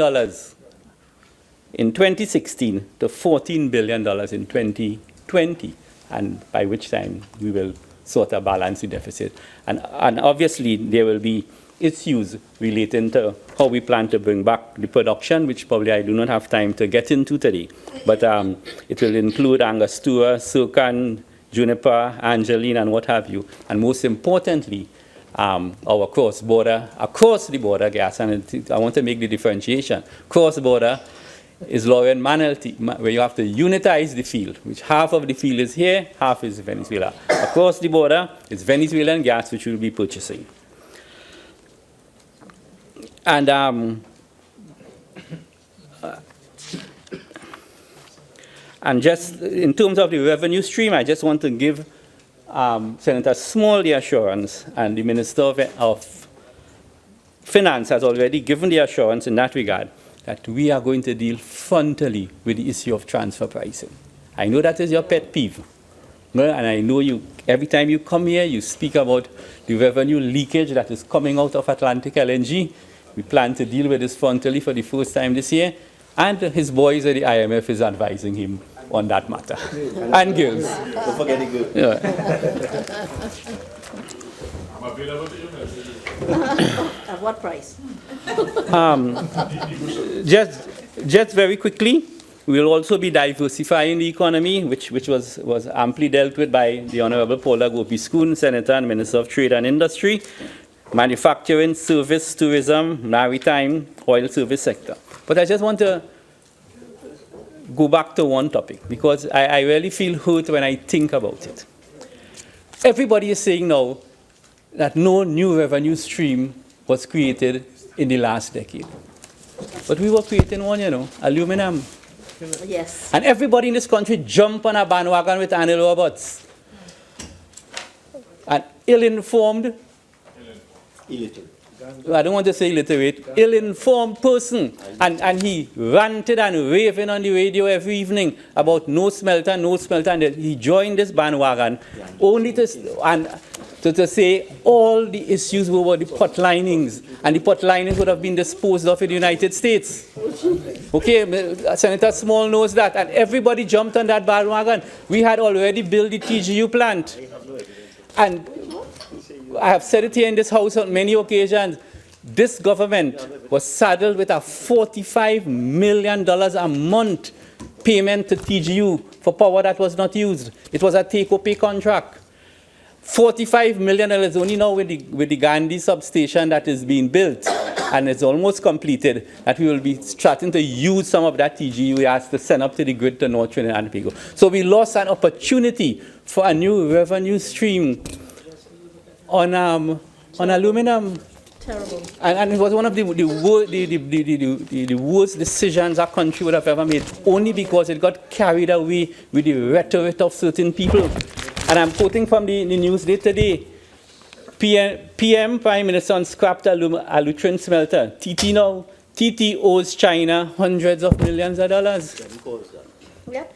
in 2016 to $14 billion in 2020, and by which time we will sort of balance the deficit. And obviously there will be issues relating to how we plan to bring back the production, which probably I do not have time to get into today. But it will include Angostura, Surcan, Juniper, Angeline, and what have you. And most importantly, our across the border gas, and I want to make the differentiation. Cross-border is Lauren Manalty, where you have to unitize the field, which half of the field is here, half is Venezuela. Across the border is Venezuelan gas, which we'll be purchasing. And just in terms of the revenue stream, I just want to give Senator Small the assurance, and the Minister of Finance has already given the assurance in that regard, that we are going to deal frontally with the issue of transfer pricing. I know that is your pet peeve. And I know every time you come here, you speak about the revenue leakage that is coming out of Atlantic LNG. We plan to deal with this frontally for the first time this year, and his boys at the IMF is advising him on that matter. And girls. Don't forget the girls. Yeah. I'm available to you. At what price? Just very quickly, we will also be diversifying the economy, which was amply dealt with by the Honorable Paula Gopi-Schoon, Senator and Minister of Trade and Industry, manufacturing, service, tourism, maritime, oil service sector. But I just want to go back to one topic, because I really feel hurt when I think about it. Everybody is saying now that no new revenue stream was created in the last decade. But we were creating one, aluminum. Yes. And everybody in this country jumped on a bandwagon with Anil robots. And ill-informed, I don't want to say illiterate, ill-informed person. And he ranted and raving on the radio every evening about no smelter, no smelter. And he joined this bandwagon only to say all the issues were about the pot linings. And the pot linings would have been disposed of in the United States. Okay, Senator Small knows that. And everybody jumped on that bandwagon. We had already built the TGU plant. And I have said it here in this house on many occasions. This government was saddled with a $45 million a month payment to TGU for power that was not used. It was a take-or-pay contract. $45 million only now with the Gandhi substation that is being built and it's almost completed, that we will be starting to use some of that TGU as to send up to the grid to North Trinidad and Tobago. So we lost an opportunity for a new revenue stream on aluminum. Terrible. And it was one of the worst decisions our country would have ever made, only because it got carried away with the rhetoric of certain people. And I'm quoting from the news today. PM Prime Minister scrapped Alutrin smelter. TT owes China hundreds of millions of dollars. Yep.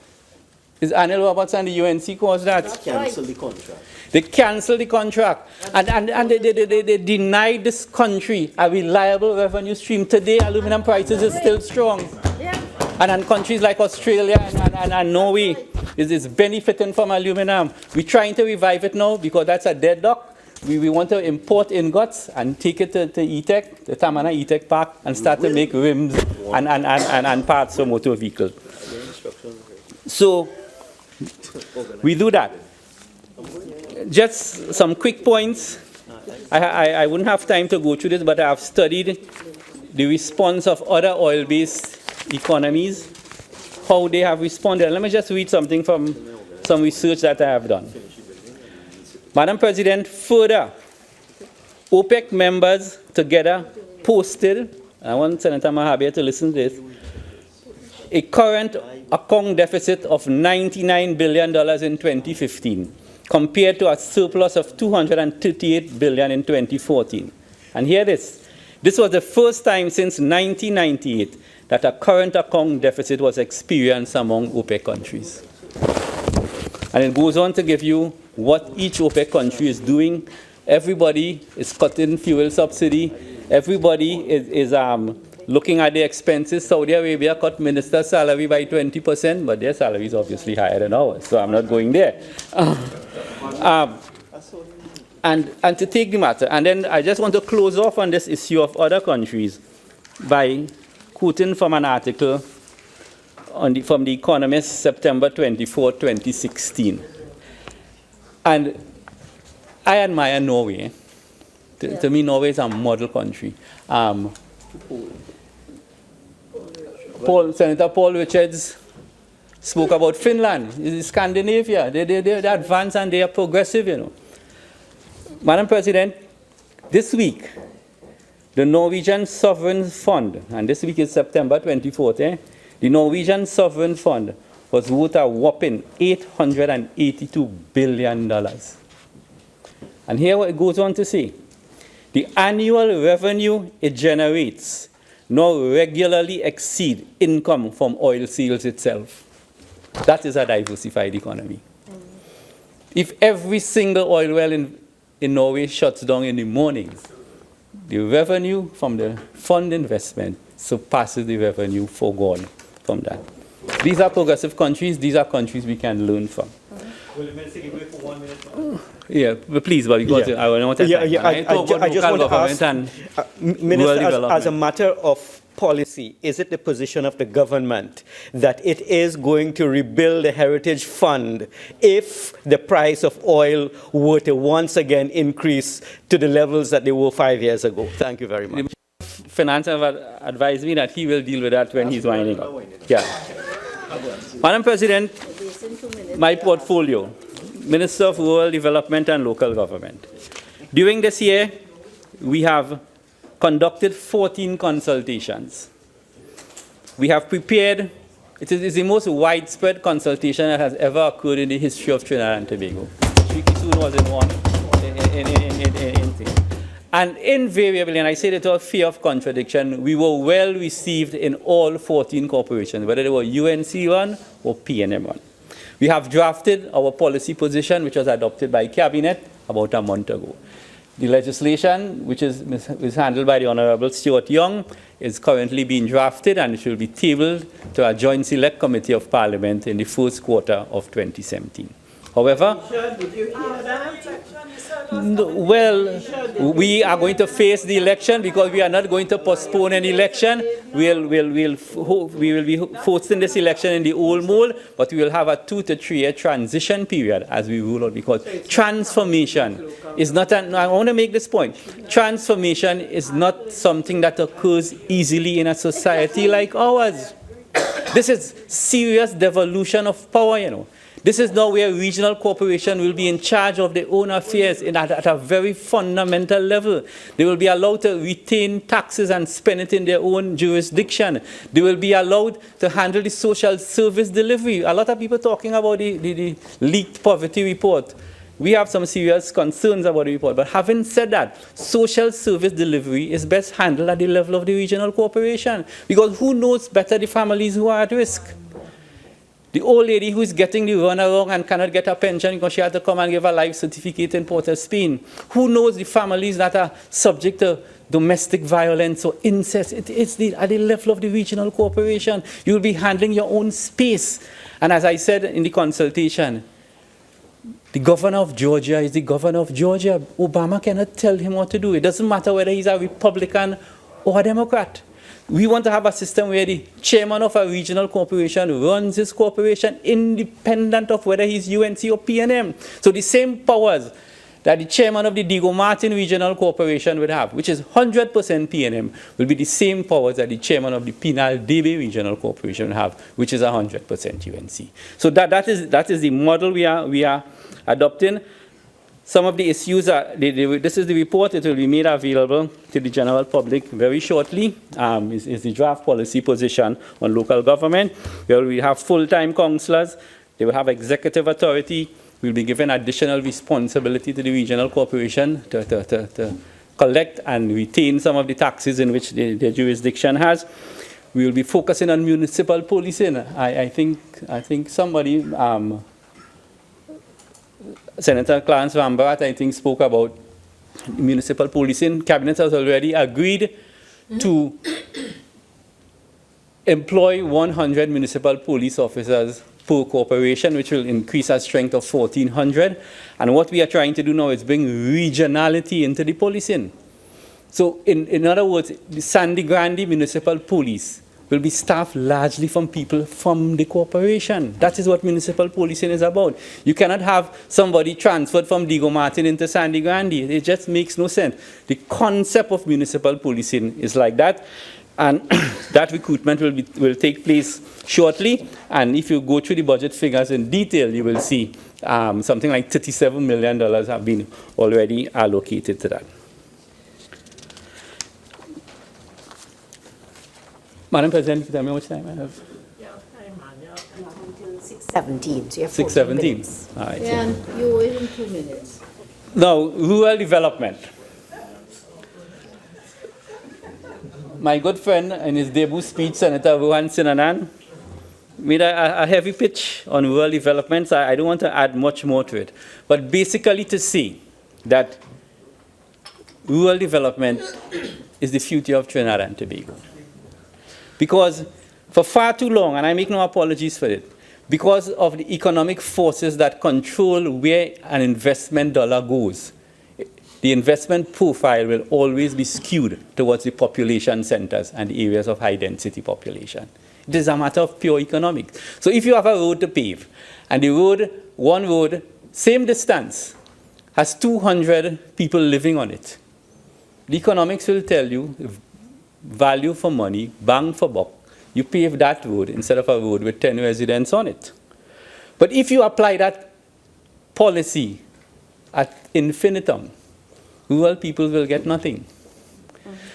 Is Anil Roberts and the UNC caused that? Cancel the contract. They canceled the contract and they denied this country a reliable revenue stream. Today, aluminum prices is still strong. Yeah. And countries like Australia and Norway is benefiting from aluminum. We're trying to revive it now because that's a deadlock. We want to import ingots and take it to E-Tech, the Tamana E-Tech Park, and start to make rims and parts for motor vehicles. So we do that. Just some quick points. I wouldn't have time to go through this, but I have studied the response of other oil-based economies, how they have responded. Let me just read something from some research that I have done. Madam President, further, OPEC members together posted, I want Senator Mahabir to listen to this, a current account deficit of $99 billion in 2015, compared to a surplus of $238 billion in 2014. And hear this. This was the first time since 1998 that a current account deficit was experienced among OPEC countries. And it goes on to give you what each OPEC country is doing. Everybody is cutting fuel subsidy. Everybody is looking at the expenses. Saudi Arabia cut minister's salary by 20%, but their salary is obviously higher than ours, so I'm not going there. And to take the matter, and then I just want to close off on this issue of other countries by quoting from an article from The Economist, September 24, 2016. And I admire Norway. To me, Norway is a model country. Senator Paul Richards spoke about Finland, Scandinavia. They're advanced and they are progressive, you know. Madam President, this week, the Norwegian Sovereign Fund, and this week is September 24th, the Norwegian Sovereign Fund was worth a whopping $882 billion. And here what it goes on to say, the annual revenue it generates now regularly exceed income from oil sales itself. That is a diversified economy. If every single oil well in Norway shuts down in the morning, the revenue from the fund investment surpasses the revenue foregone from that. These are progressive countries. These are countries we can learn from. Will the minister give way for 1 minute now? Yeah, but please, but because I want to I just want to ask, Minister, as a matter of policy, is it the position of the government that it is going to rebuild the Heritage Fund if the price of oil were to once again increase to the levels that they were 5 years ago? Thank you very much. Finance have advised me that he will deal with that when he's winding up. Yeah. Madam President, my portfolio, Minister of Rural Development and Local Government. During this year, we have conducted 14 consultations. We have prepared, it is the most widespread consultation that has ever occurred in the history of Trinidad and Tobago. Ricky Soon was in one. And invariably, and I say that without fear of contradiction, we were well received in all 14 corporations, whether they were UNC1 or PNM1. We have drafted our policy position, which was adopted by Cabinet about a month ago. The legislation, which is handled by the Honorable Stuart Young, is currently being drafted and it will be tabled to a joint select committee of Parliament in the first quarter of 2017. However, well, we are going to face the election because we are not going to postpone an election. We will be hosting this election in the old mold, but we will have a 2 to 3 year transition period as we rule out, because transformation is not, I want to make this point, transformation is not something that occurs easily in a society like ours. This is serious devolution of power, you know. This is now where regional corporation will be in charge of their own affairs at a very fundamental level. They will be allowed to retain taxes and spend it in their own jurisdiction. They will be allowed to handle the social service delivery. A lot of people talking about the leaked poverty report. We have some serious concerns about the report. But having said that, social service delivery is best handled at the level of the regional corporation, because who knows better the families who are at risk? The old lady who is getting the runaround and cannot get a pension because she had to come and give a life certificate in Port of Spain. Who knows the families that are subject to domestic violence or incest? It's at the level of the regional corporation. You'll be handling your own space. And as I said in the consultation, the governor of Georgia is the governor of Georgia. Obama cannot tell him what to do. It doesn't matter whether he's a Republican or a Democrat. We want to have a system where the chairman of a regional corporation runs his corporation independent of whether he's UNC or PNM. So the same powers that the chairman of the Diego Martin Regional Corporation would have, which is 100% PNM, will be the same powers that the chairman of the Pinal Debe Regional Corporation will have, which is 100% UNC. So that is the model we are adopting. Some of the issues are, this is the report, it will be made available to the general public very shortly. Is the draft policy position on local government, where we have full-time councillors, they will have executive authority, we'll be given additional responsibility to the regional corporation to collect and retain some of the taxes in which their jurisdiction has. We will be focusing on municipal policing. I think somebody, Senator Clarence Rambarat, I think, spoke about municipal policing. Cabinet has already agreed to employ 100 municipal police officers per corporation, which will increase our strength of 1,400. And what we are trying to do now is bring regionality into the policing. So, in other words, the Sandy Grande Municipal Police will be staffed largely from people from the corporation. That is what municipal policing is about. You cannot have somebody transferred from Diego Martin into Sandy Grande. It just makes no sense. The concept of municipal policing is like that, and that recruitment will take place shortly. And if you go through the budget figures in detail, you will see something like $37 million have been already allocated to that. Madam President, tell me how much time I have. Yeah, time on, yeah. Until 6:17, so you have 14 6:17. minutes. All right. And you wait 2 minutes. Now, rural development. My good friend in his debut speech, Senator Rohan Sinanan, made a heavy pitch on rural development, so I don't want to add much more to it. But basically to say that rural development is the future of Trinidad and Tobago. Because for far too long, and I make no apologies for it, because of the economic forces that control where an investment dollar goes, the investment profile will always be skewed towards the population centers and the areas of high density population. It is a matter of pure economics. So if you have a road to pave, and the road, one road, same distance, has 200 people living on it, the economics will tell you value for money, bang for buck, you pave that road instead of a road with 10 residents on it. But if you apply that policy at infinitum, rural people will get nothing.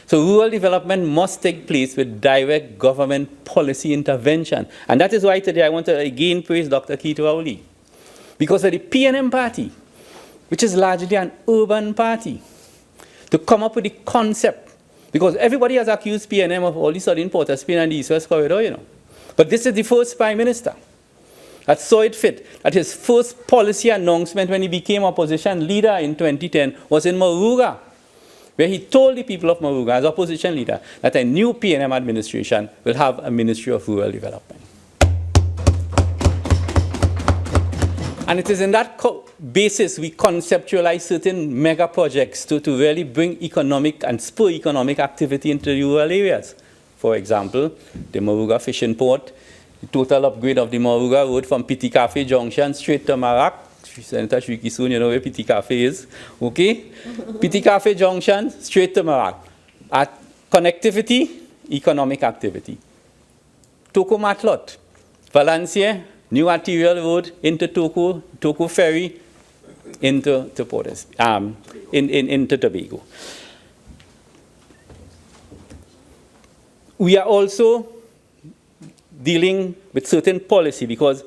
So rural development must take place with direct government policy intervention. And that is why today I want to again praise Dr. Keith Rowley. Because of the PNM party, which is largely an urban party, to come up with the concept. Because everybody has accused PNM of all the southern Port of Spain and the East-West Corridor, you know. But this is the first Prime Minister that saw it fit that his first policy announcement when he became opposition leader in 2010 was in Moruga, where he told the people of Moruga as opposition leader that a new PNM administration will have a Ministry of Rural Development. And it is in that basis we conceptualize certain mega projects to really bring economic and spur economic activity into the rural areas. For example, the Moruga Fishing Port, the total upgrade of the Moruga Road from Piti Cafe Junction straight to Marak. Senator Shriki soon, you know where Piti Cafe is. Okay? Piti Cafe Junction straight to Marak. At connectivity, economic activity. Toko Matlot, Valencia, new arterial road into Toko Ferry, into Portes, into Tobago. We are also dealing with certain policy because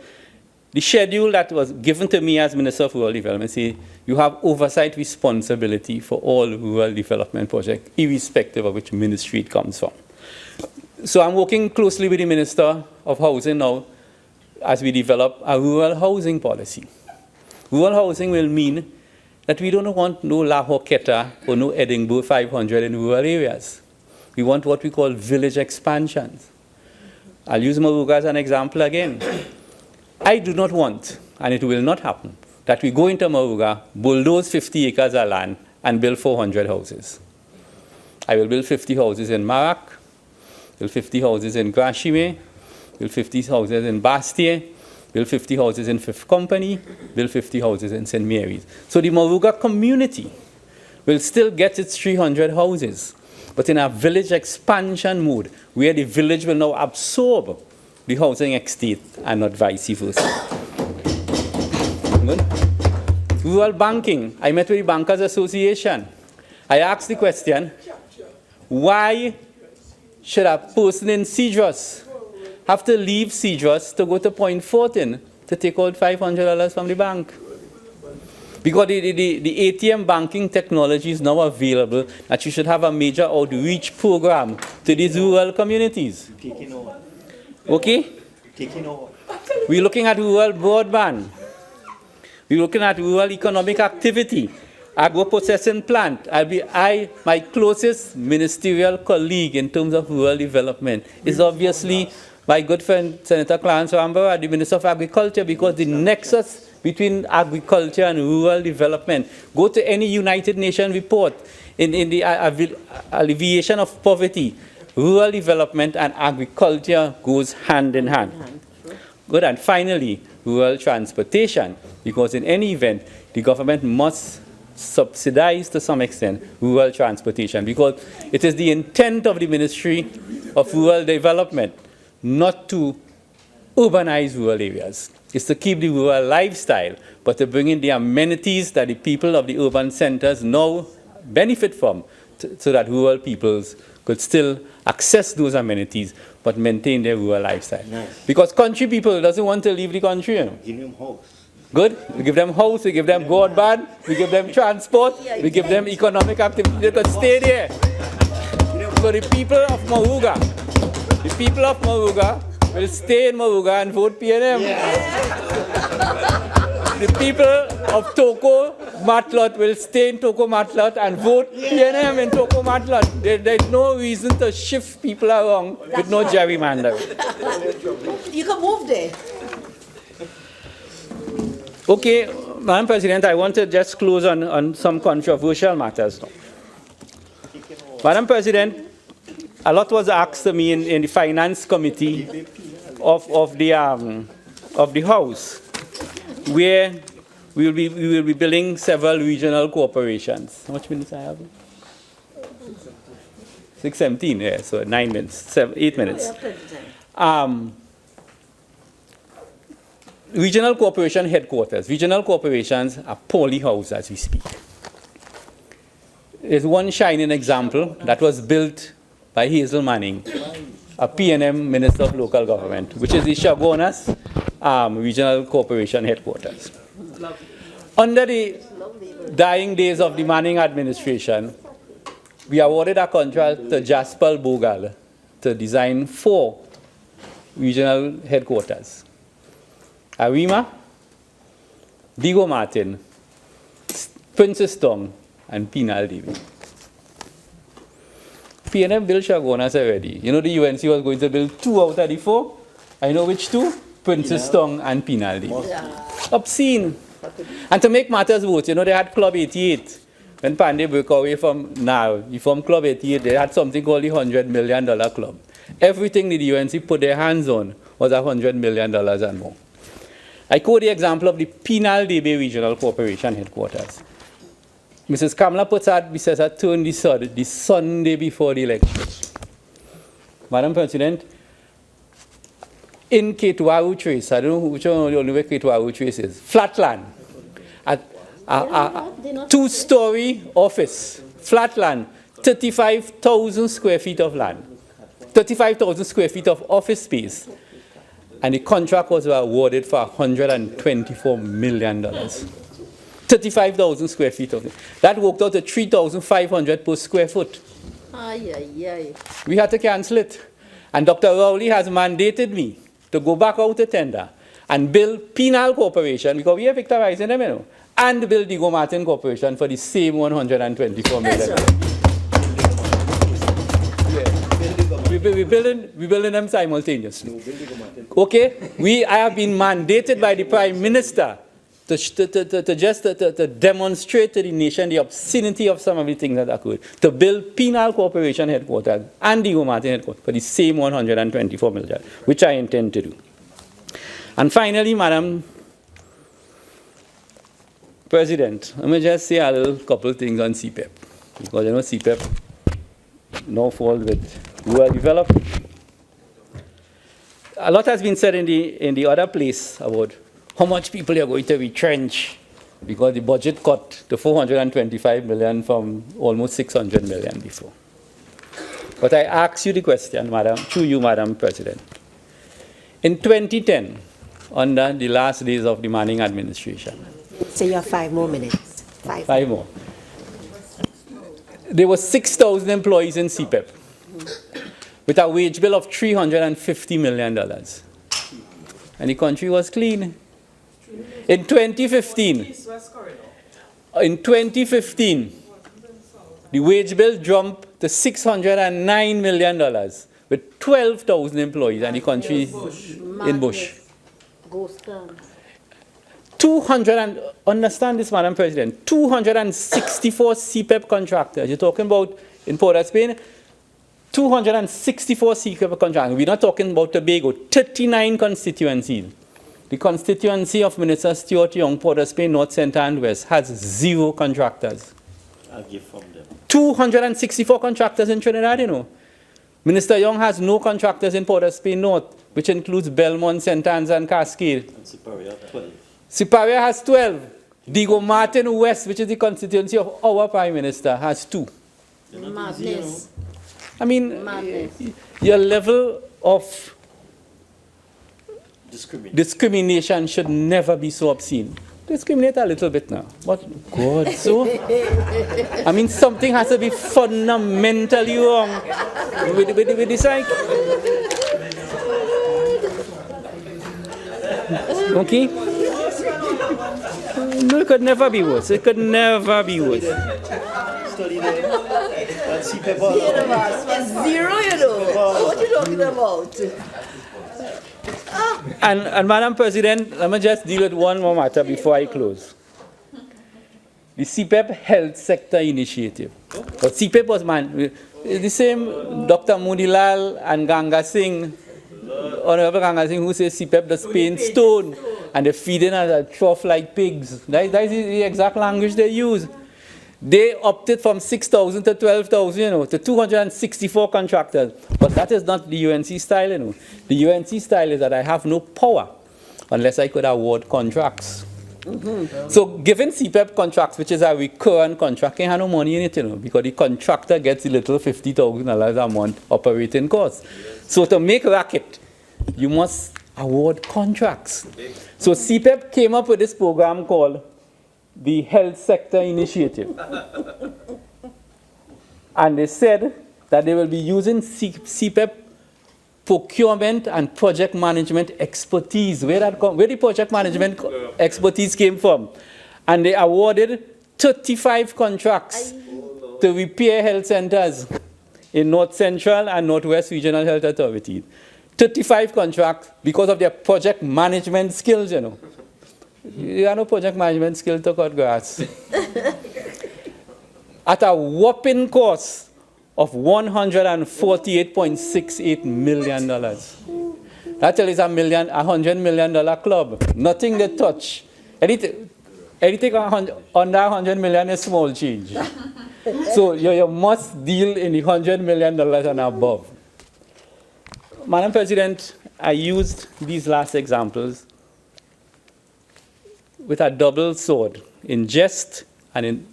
the schedule that was given to me as Minister of Rural Development says you have oversight responsibility for all rural development projects, irrespective of which ministry it comes from. So I'm working closely with the Minister of Housing now as we develop a rural housing policy. Rural housing will mean that we don't want no La Hoqueta or no Edinburgh 500 in rural areas. We want what we call village expansions. I'll use Moruga as an example again. I do not want, and it will not happen, that we go into Moruga, bulldoze 50 acres of land, and build 400 houses. I will build 50 houses in Marak, build 50 houses in Grashime, build 50 houses in Bastia, build 50 houses in Fifth Company, build 50 houses in St. Mary's. So the Moruga community will still get its 300 houses, but in a village expansion mode, where the village will now absorb the housing estate and not vice versa. Good. Rural banking. I met with the Bankers Association. I asked the question, why should a person in Cedros have to leave Cedros to go to Point Fortin to take out $500 from the bank? Because the ATM banking technology is now available that you should have a major outreach program to these rural communities. Okay? We're looking at rural broadband. We're looking at rural economic activity. Agro-processing plant. My closest ministerial colleague in terms of rural development is obviously my good friend Senator Clarence Rambara, the Minister of Agriculture, because the nexus between agriculture and rural development. Go to any United Nations report in the alleviation of poverty. Rural development and agriculture goes hand in hand. Good, and finally, rural transportation, because in any event, the government must subsidize to some extent rural transportation, because it is the intent of the Ministry of Rural Development not to urbanize rural areas. It's to keep the rural lifestyle, but to bring in the amenities that the people of the urban centers now benefit from, so that rural peoples could still access those amenities, but maintain their rural lifestyle. Nice. Because country people doesn't want to leave the country, you know. Give them house. Good. We give them house, we give them broadband, we give them transport, we give them economic activity. They could stay there. So the people of Moruga will stay in Moruga and vote PNM. The people of Toko Matlot will stay in Toko Matlot and vote PNM in Toko Matlot. There's no reason to shift people around with no gerrymandering. You can move there. Okay, Madam President, I want to just close on some controversial matters now. Madam President, a lot was asked to me in the Finance Committee of the House, where we will be building several regional corporations. How much minutes I have? 6:17, yeah, so 9 minutes, 8 minutes. Regional corporation headquarters. Regional corporations are poorly housed as we speak. There's one shining example that was built by Hazel Manning, a PNM Minister of Local Government, which is the Chaguanas Regional Corporation headquarters. Under the dying days of the Manning administration, we awarded a contract to Jasper Bogal to design 4 regional headquarters. Arima, Diego Martin, Princess Tong, and Penal DB. PNM built Chagonas already. You know the UNC was going to build 2 out of the 4? I know which 2? Princess Tong and Penal DB. Yeah. Obscene. And to make matters worse, you know, they had Club 88. When Pandey broke away from from Club 88, they had something called the $100 million club. Everything the UNC put their hands on was $100 million and more. I quote the example of the Penal DB Regional Corporation headquarters. Mrs. Kamala Putsat says I turned the Sunday before the election. Madam President, in Ketuaru Trace, I don't know which one the only way Ketuaru Trace is, flatland, a 2-story office, flatland, 35,000 square feet of land, 35,000 square feet of office space, and the contract was awarded for $124 million. 35,000 square feet of it. That worked out to $3,500 per square foot. Ay, ay, ay. We had to cancel it. And Dr. Rowley has mandated me to go back out to tender and build Penal Corporation, because we are victimizing them, you know, and build Diego Martin Corporation for the same $124 million. We're building them simultaneously. Okay? I have been mandated by the Prime Minister to demonstrate to the nation the obscenity of some of the things that occurred, to build Penal Corporation headquarters and Diego Martin headquarters for the same $124 million, which I intend to do. And finally, Madam President, let me just say a little couple of things on CPEP, because you know CPEP, no fault with rural development. A lot has been said in the other place about how much people are going to retrench because the budget cut to $425 million from almost $600 million before. But I ask you the question, Madam, through you, Madam President. In 2010, under the last days of the Manning administration. So you have 5 more minutes. 5 more. There were 6,000 employees in CPEP with a wage bill of $350 million. And the country was clean. In 2015, the wage bill jumped to $609 million with 12,000 employees, and the country in Bush. Understand this, Madam President, 264 CPEP contractors. You're talking about, in Port of Spain, 264 CPEP contractors. We're not talking about Tobago, 39 constituencies. The constituency of Minister Stuart Young, Port of Spain, North, Centre and West, has 0 contractors. I'll give from them. 264 contractors in Trinidad, you know. Minister Young has no contractors in Port of Spain North, which includes Belmont, St. Anne's and Cascade. And Siparia, 12. Siparia has 12. Diego Martin West, which is the constituency of our Prime Minister, has 2. Madness. I mean, Madness. your level of Discrimination should never be so obscene. Discriminate a little bit now. But God, so? I mean, something has to be fundamentally wrong with the psych. Okay? No, it could never be worse. It could never be worse. study there. And CPEP It's 0, you know. What are you talking about? And Madam President, let me just deal with one more matter before I close. The CPEP Health Sector Initiative. But CPEP was the same Dr. Moodilal and Ganga Singh, Honorable Ganga Singh, who says CPEP does pain stone and they feed in as a trough like pigs. That is the exact language they use. They opted from 6,000 to 12,000, you know, to 264 contractors. But that is not the UNC style, you know. The UNC style is that I have no power unless I could award contracts. Mm-hmm. So given CPEP contracts, which is a recurrent contract, can't have no money in it, you know, because the contractor gets a little $50,000 a month operating costs. So to make racket, you must award contracts. So CPEP came up with this program called the Health Sector Initiative. And they said that they will be using CPEP procurement and project management expertise. Where the project management expertise came from. And they awarded 35 contracts to repair health centers in North Central and Northwest Regional Health Authority. 35 contracts because of their project management skills, you know. You have no project management skill to cut grass. At a whopping cost of $148.68 million. That is $100 million club. Nothing they touch. Anything under $100 million is small change. So you must deal in the $100 million and above. Madam President, I used these last examples with a double sword, in jest and in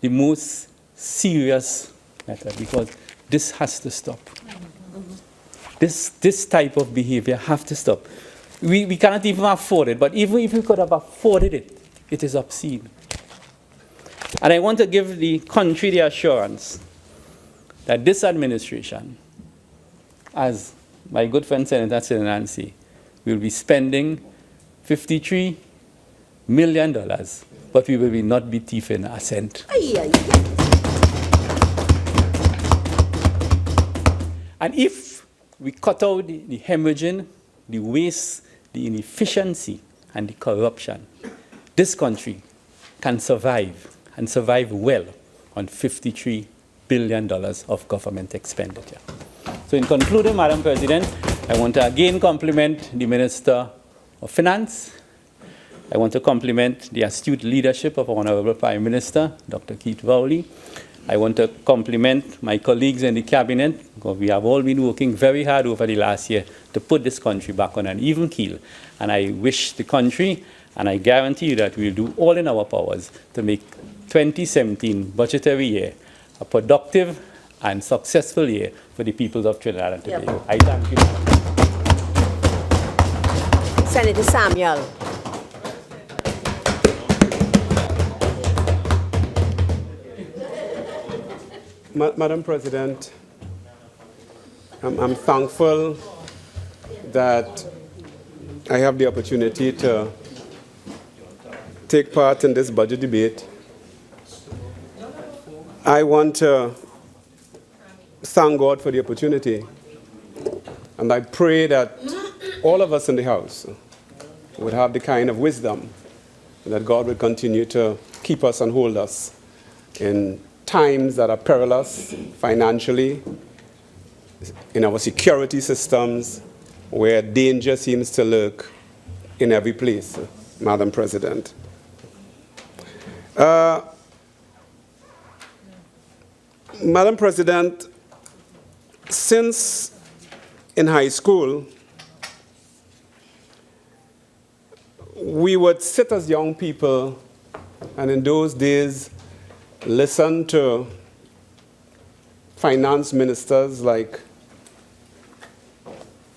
the most serious matter, because this has to stop. This type of behavior has to stop. We cannot even afford it, but even if we could have afforded it, it is obscene. And I want to give the country the assurance that this administration, as my good friend Senator Nancy, will be spending $53 million, but we will not be thieving a cent. And if we cut out the hemorrhaging, the waste, the inefficiency, and the corruption, this country can survive, and survive well, on $53 billion of government expenditure. So in concluding, Madam President, I want to again compliment the Minister of Finance. I want to compliment the astute leadership of our Honorable Prime Minister, Dr. Keith Rowley. I want to compliment my colleagues in the Cabinet, because we have all been working very hard over the last year to put this country back on an even keel. And I wish the country, and I guarantee you that we'll do all in our powers to make 2017 budgetary year a productive and successful year for the peoples of Trinidad and Tobago. Yep. I thank you. Senator Samuel. Madam President, I'm thankful that I have the opportunity to take part in this budget debate. I want to thank God for the opportunity, and I pray that all of us in the House would have the kind of wisdom that God will continue to keep us and hold us in times that are perilous financially, in our security systems, where danger seems to lurk in every place, Madam President. Madam President, since in high school, we would sit as young people, and in those days, listen to finance ministers like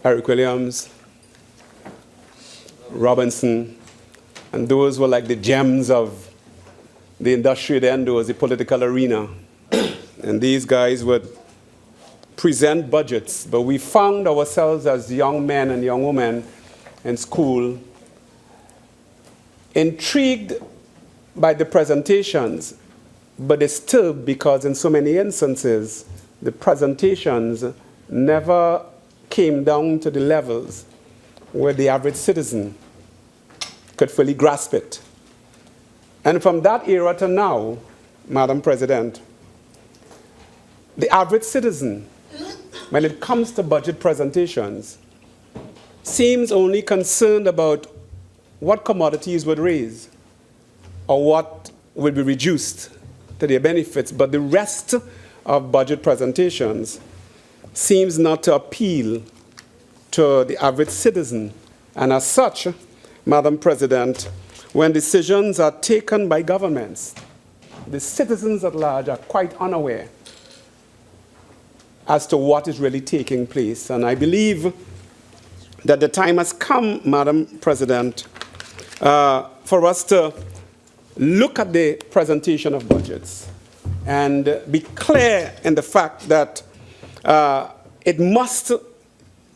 Eric Williams, Robinson, and those were like the gems of the industry then, there was the political arena. And these guys would present budgets, but we found ourselves as young men and young women in school intrigued by the presentations, but disturbed because in so many instances, the presentations never came down to the levels where the average citizen could fully grasp it. And from that era to now, Madam President, the average citizen, when it comes to budget presentations, seems only concerned about what commodities would raise or what will be reduced to their benefits, but the rest of budget presentations seems not to appeal to the average citizen. And as such, Madam President, when decisions are taken by governments, the citizens at large are quite unaware as to what is really taking place. And I believe that the time has come, Madam President, for us to look at the presentation of budgets and be clear in the fact that it must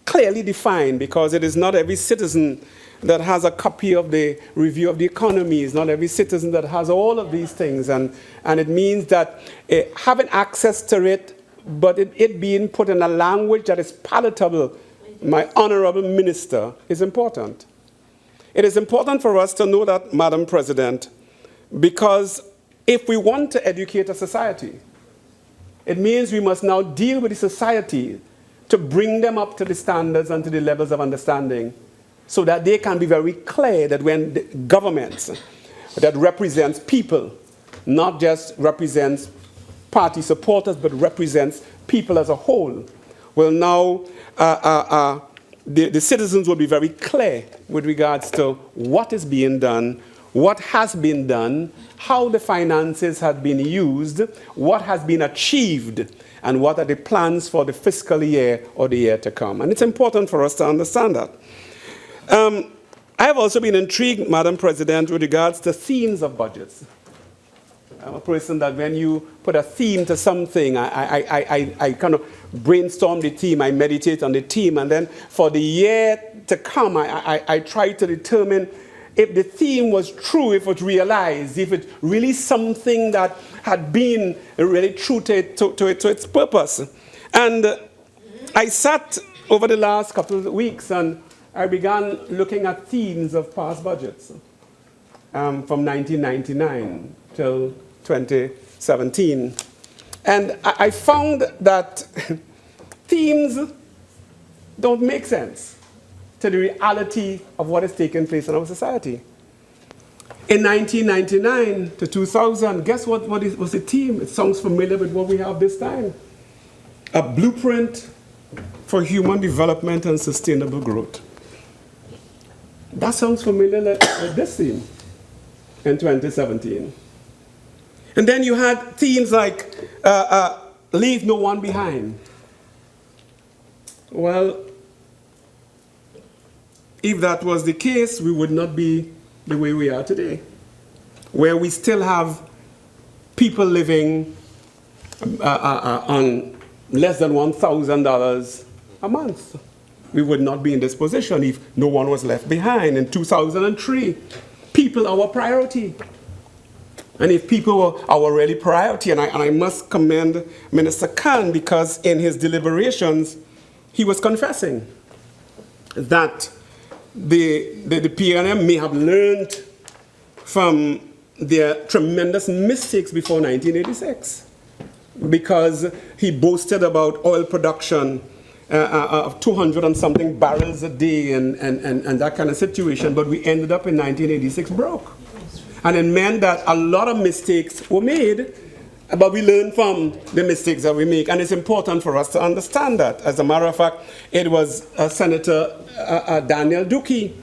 clearly define, because it is not every citizen that has a copy of the review of the economy. It's not every citizen that has all of these things. And it means that having access to it, but it being put in a language that is palatable, my honorable minister, is important. It is important for us to know that, Madam President, because if we want to educate a society, it means we must now deal with the society to bring them up to the standards and to the levels of understanding, so that they can be very clear that when the governments that represents people, not just represents party supporters, but represents people as a whole, will now, the citizens will be very clear with regards to what is being done, what has been done, how the finances have been used, what has been achieved, and what are the plans for the fiscal year or the year to come. And it's important for us to understand that. I have also been intrigued, Madam President, with regards to themes of budgets. I'm a person that when you put a theme to something, I kind of brainstorm the theme, I meditate on the theme, and then for the year to come, I try to determine if the theme was true, if it was realized, if it's really something that had been really true to its purpose. And I sat over the last couple of weeks and I began looking at themes of past budgets from 1999 till 2017. And I found that themes don't make sense to the reality of what is taking place in our society. In 1999 to 2000, guess what was the theme? It sounds familiar with what we have this time. A blueprint for human development and sustainable growth. That sounds familiar with this theme in 2017. And then you had themes like leave no one behind. Well, if that was the case, we would not be the way we are today, where we still have people living on less than $1,000 a month. We would not be in this position if no one was left behind. In 2003, people are our priority. And if people were our really priority, and I must commend Minister Khan, because in his deliberations, he was confessing that the PNM may have learned from their tremendous mistakes before 1986, because he boasted about oil production of 200 and something barrels a day and that kind of situation, but we ended up in 1986 broke. And it meant that a lot of mistakes were made, but we learn from the mistakes that we make. And it's important for us to understand that. As a matter of fact, it was Senator Daniel Dookie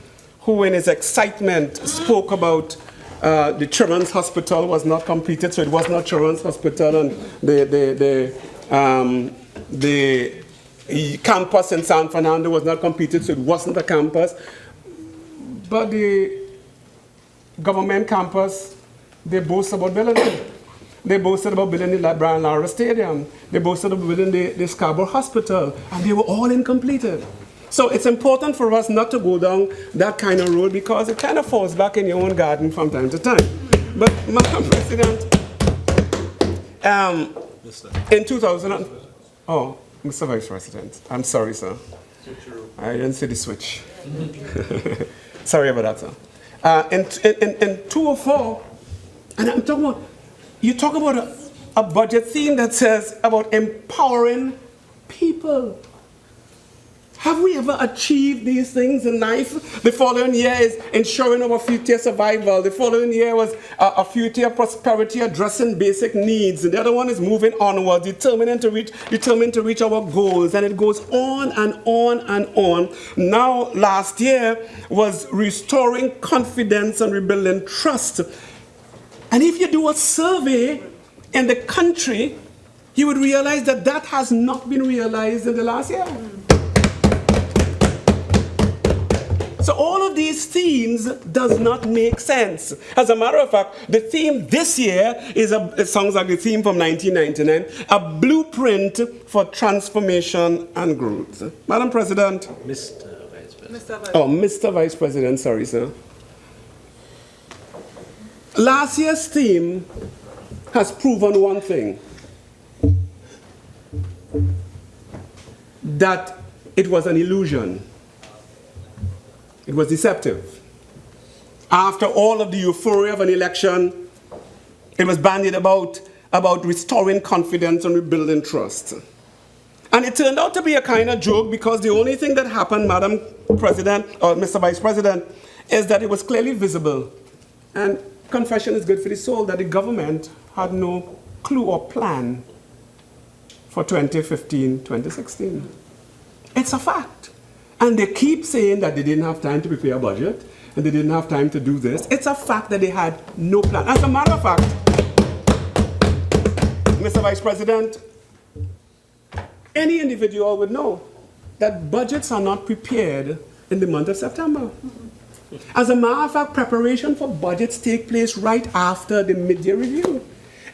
who, in his excitement, spoke about the Children's Hospital was not completed, so it was not Children's Hospital, and the campus in San Fernando was not completed, so it wasn't a campus. But the government campus, they boast about building it. They boasted about building the Brian Lara Stadium. They boasted about building the Scarborough Hospital, and they were all incompleted. So it's important for us not to go down that kind of road, because it kind of falls back in your own garden from time to time. But, Madam President, in 2000, oh, Mr. Vice President, I'm sorry, sir. I didn't see the switch. Sorry about that, sir. In 2004, and I'm talking about, you talk about a budget theme that says about empowering people. Have we ever achieved these things in life? The following year is ensuring our future survival. The following year was a future prosperity, addressing basic needs. And the other one is moving onward, determined to reach our goals. And it goes on and on and on. Now, last year was restoring confidence and rebuilding trust. And if you do a survey in the country, you would realize that that has not been realized in the last year. So all of these themes does not make sense. As a matter of fact, the theme this year it sounds like the theme from 1999, a blueprint for transformation and growth. Madam President. Mr. Vice President. Oh, Mr. Vice President, sorry, sir. Last year's theme has proven one thing, that it was an illusion. It was deceptive. After all of the euphoria of an election, it was bandied about restoring confidence and rebuilding trust. And it turned out to be a kind of joke because the only thing that happened, Madam President, or Mr. Vice President, is that it was clearly visible. And confession is good for the soul that the government had no clue or plan for 2015, 2016. It's a fact. And they keep saying that they didn't have time to prepare a budget and they didn't have time to do this. It's a fact that they had no plan. As a matter of fact, Mr. Vice President, any individual would know that budgets are not prepared in the month of September. As a matter of fact, preparation for budgets take place right after the mid-year review.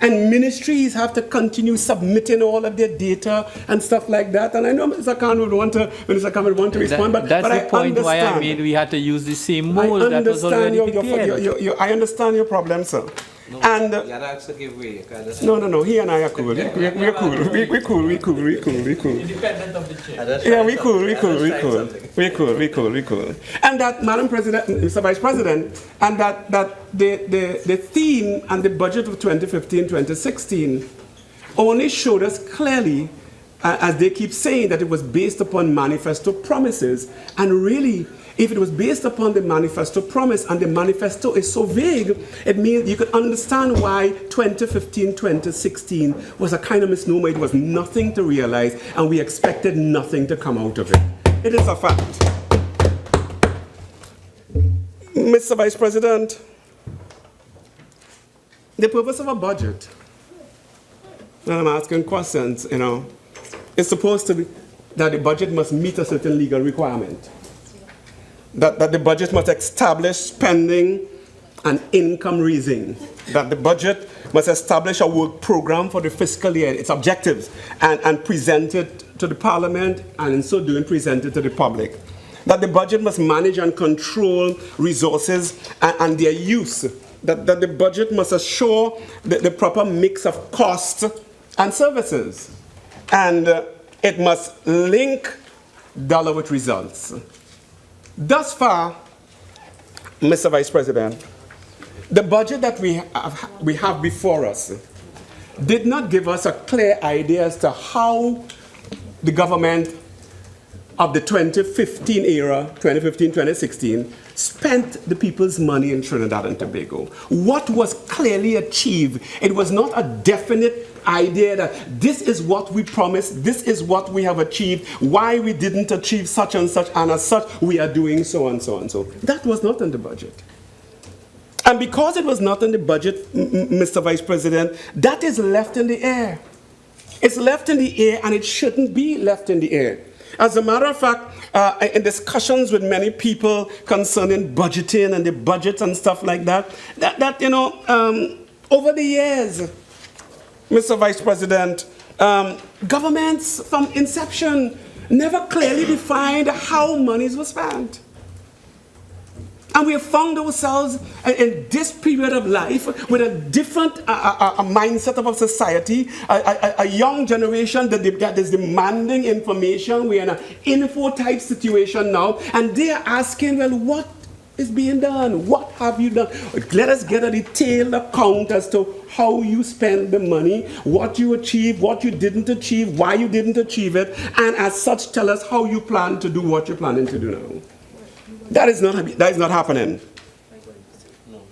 And ministries have to continue submitting all of their data and stuff like that. And I know Mr. Khan would want to respond, but that's I the point understand. why I made we had to use the same mold that was already prepared. I understand your problem, sir. No, And you had to give way. no, he and I are cool. We're cool. We're cool. Independent of the chair. Yeah, we're cool. And that, Madam President, Mr. Vice President, and that the theme and the budget of 2015, 2016 only showed us clearly, as they keep saying, that it was based upon manifesto promises. And really, if it was based upon the manifesto promise and the manifesto is so vague, it means you could understand why 2015, 2016 was a kind of misnomer. It was nothing to realize and we expected nothing to come out of it. It is a fact. Mr. Vice President, the purpose of a budget, and I'm asking questions, is supposed to be that the budget must meet a certain legal requirement. That the budget must establish spending and income raising. That the budget must establish a work program for the fiscal year, its objectives, and present it to the Parliament, and in so doing present it to the public. That the budget must manage and control resources and their use. That the budget must assure the proper mix of costs and services. And it must link dollar with results. Thus far, Mr. Vice President, the budget that we have before us did not give us a clear idea as to how the government of the 2015 era, 2015-2016, spent the people's money in Trinidad and Tobago. What was clearly achieved? It was not a definite idea that this is what we promised, this is what we have achieved, why we didn't achieve such and such, and as such we are doing so and so and so. That was not in the budget. And because it was not in the budget, Mr. Vice President, that is left in the air. It's left in the air and it shouldn't be left in the air. As a matter of fact, in discussions with many people concerning budgeting and the budgets and stuff like that, over the years, Mr. Vice President, governments from inception never clearly defined how monies were spent. And we have found ourselves in this period of life with a different mindset of our society, a young generation that is demanding information. We're in an info type situation now, and they are asking, well, what is being done? What have you done? Let us get a detailed account as to how you spend the money, what you achieved, what you didn't achieve, why you didn't achieve it, and as such tell us how you plan to do what you're planning to do now. That is not happening.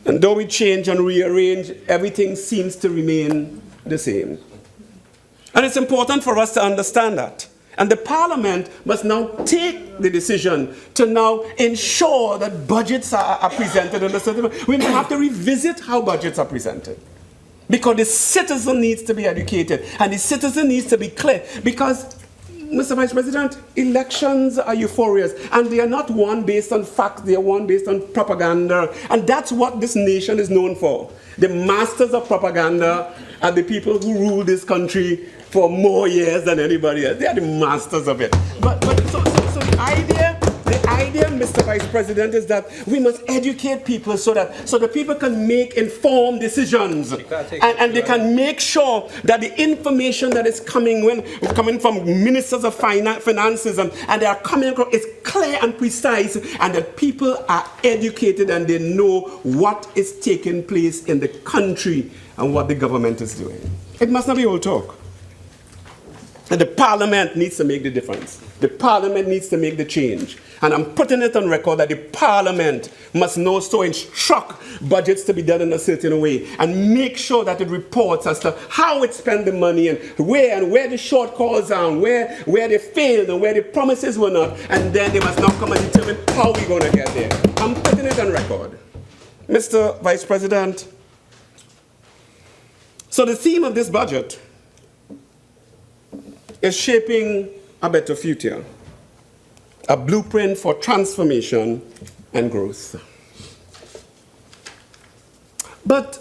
And though we change and rearrange, everything seems to remain the same. And it's important for us to understand that. And the Parliament must now take the decision to now ensure that budgets are presented in a certain way. We may have to revisit how budgets are presented. Because the citizen needs to be educated and the citizen needs to be clear. Because Mr. Vice President, elections are euphorious, and they are not won based on facts, they are won based on propaganda, and that's what this nation is known for. The masters of propaganda are the people who rule this country for more years than anybody else. They are the masters of it. So the idea, Mr. Vice President, is that we must educate people so that people can make informed decisions, and they can make sure that the information that is coming from ministers of finances and they are coming across is clear and precise, and that people are educated and they know what is taking place in the country and what the government is doing. It must not be all talk. And the parliament needs to make the difference. The parliament needs to make the change. And I'm putting it on record that the parliament must now so instruct budgets to be done in a certain way and make sure that it reports as to how it spent the money and where the shortfalls are and where they failed and where the promises were not. And then they must now come and determine how we're going to get there. I'm putting it on record. Mr. Vice President, so the theme of this budget is shaping a better future, a blueprint for transformation and growth. But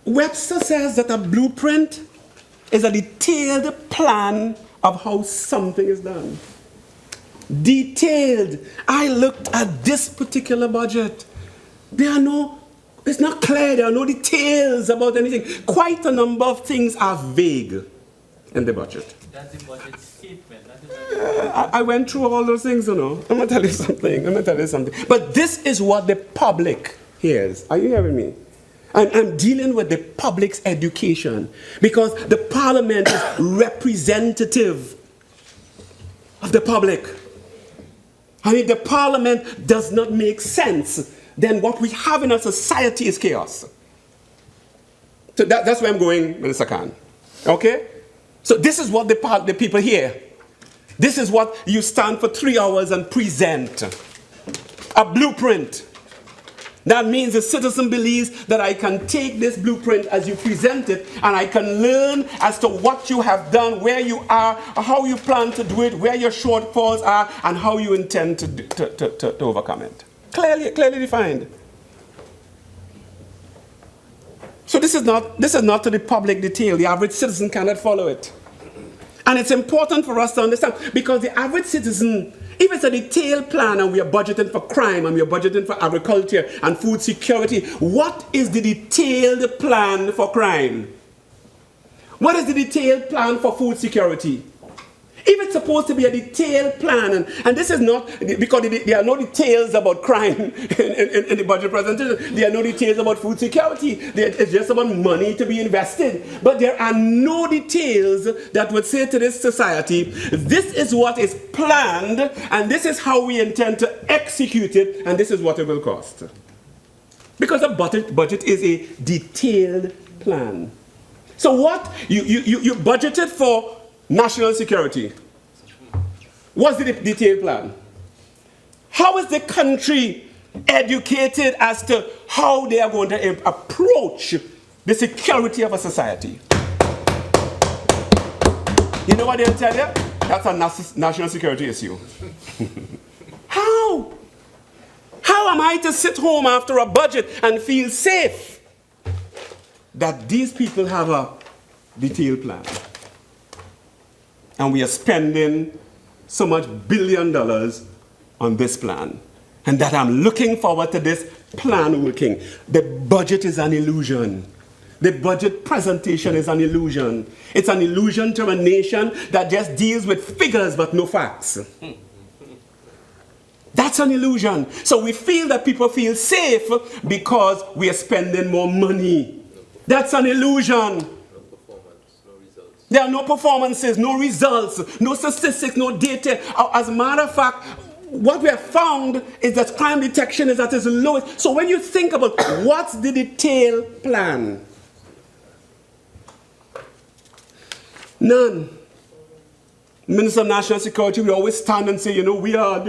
Webster says that a blueprint is a detailed plan of how something is done. Detailed. I looked at this particular budget. It's not clear, there are no details about anything. Quite a number of things are vague in the budget. That's the budget statement. I went through all those things, you know. I'm going to tell you something. But this is what the public hears. Are you hearing me? I'm dealing with the public's education because the parliament is representative of the public. And if the parliament does not make sense, then what we have in our society is chaos. So that's where I'm going, Minister Khan. Okay? So this is what the people hear. This is what you stand for 3 hours and present. A blueprint. That means the citizen believes that I can take this blueprint as you present it and I can learn as to what you have done, where you are, how you plan to do it, where your shortfalls are, and how you intend to overcome it. Clearly defined. So this is not to the public detail. The average citizen cannot follow it. And it's important for us to understand because the average citizen, if it's a detailed plan and we are budgeting for crime and we are budgeting for agriculture and food security, what is the detailed plan for crime? What is the detailed plan for food security? If it's supposed to be a detailed plan, and this is not, because there are no details about crime in the budget presentation, there are no details about food security, it's just about money to be invested. But there are no details that would say to this society, this is what is planned, and this is how we intend to execute it, and this is what it will cost. Because a budget is a detailed plan. So what? You budgeted for national security. What's the detailed plan? How is the country educated as to how they are going to approach the security of a society? You know what they'll tell you? That's a national security issue. How? How am I to sit home after a budget and feel safe that these people have a detailed plan? And we are spending so much $1 billion on this plan. And that I'm looking forward to this plan working. The budget is an illusion. The budget presentation is an illusion. It's an illusion to a nation that just deals with figures but no facts. That's an illusion. So we feel that people feel safe because we are spending more money. That's an illusion. There are no performances, no results, no statistics, no data. As a matter of fact, what we have found is that crime detection is at its lowest. So when you think about what's the detailed plan? None. Minister of National Security, we always stand and say, you know, we are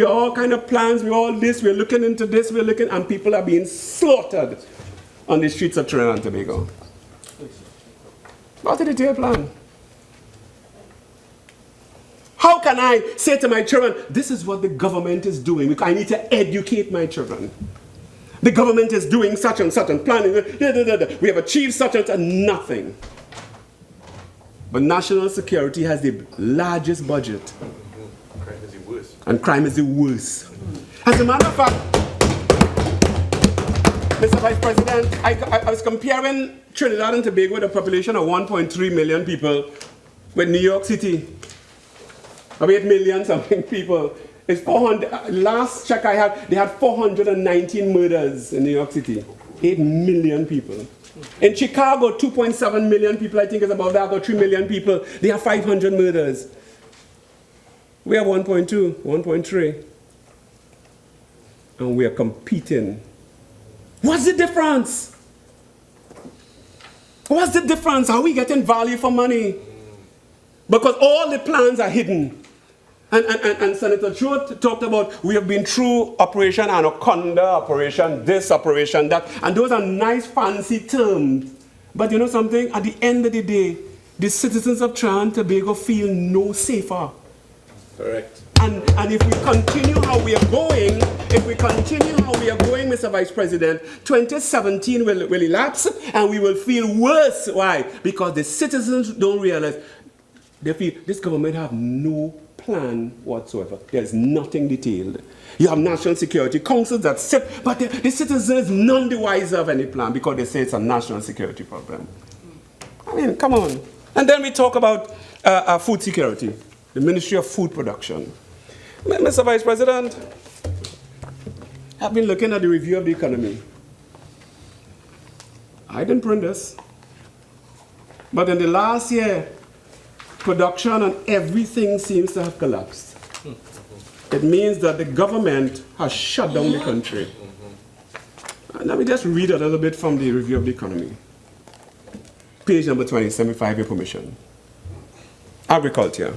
all kind of plans, we all this, we're looking into this, and people are being slaughtered on the streets of Trinidad and Tobago. What's the detailed plan? How can I say to my children, this is what the government is doing? I need to educate my children. The government is doing such and such and planning. We have achieved such and such, nothing. But national security has the largest budget. Crime is the worst. And crime is the worst. As a matter of fact, Mr. Vice President, I was comparing Trinidad and Tobago with a population of 1.3 million people with New York City. Of 8 million something people. It's 400. Last check I had, they had 419 murders in New York City. 8 million people. In Chicago, 2.7 million people, I think it's about that, or 3 million people. They have 500 murders. We have 1.2, 1.3. And we are competing. What's the difference? What's the difference? Are we getting value for money? Because all the plans are hidden. And Senator Cho talked about we have been through Operation Anaconda, Operation this, Operation that, and those are nice fancy terms. But you know something? At the end of the day, the citizens of Trinidad and Tobago feel no safer. Correct. And if we continue how we are going, Mr. Vice President, 2017 will elapse and we will feel worse. Why? Because the citizens don't realize, they feel this government have no plan whatsoever. There's nothing detailed. You have national security councils that sit, but the citizens is none the wiser of any plan because they say it's a national security problem. I mean, come on. And then we talk about food security, the Ministry of Food Production. Mr. Vice President, I've been looking at the review of the economy. I didn't print this. But in the last year, production and everything seems to have collapsed. It means that the government has shut down the country. Let me just read a little bit from the review of the economy. Page number 20, 75, your permission. Agriculture.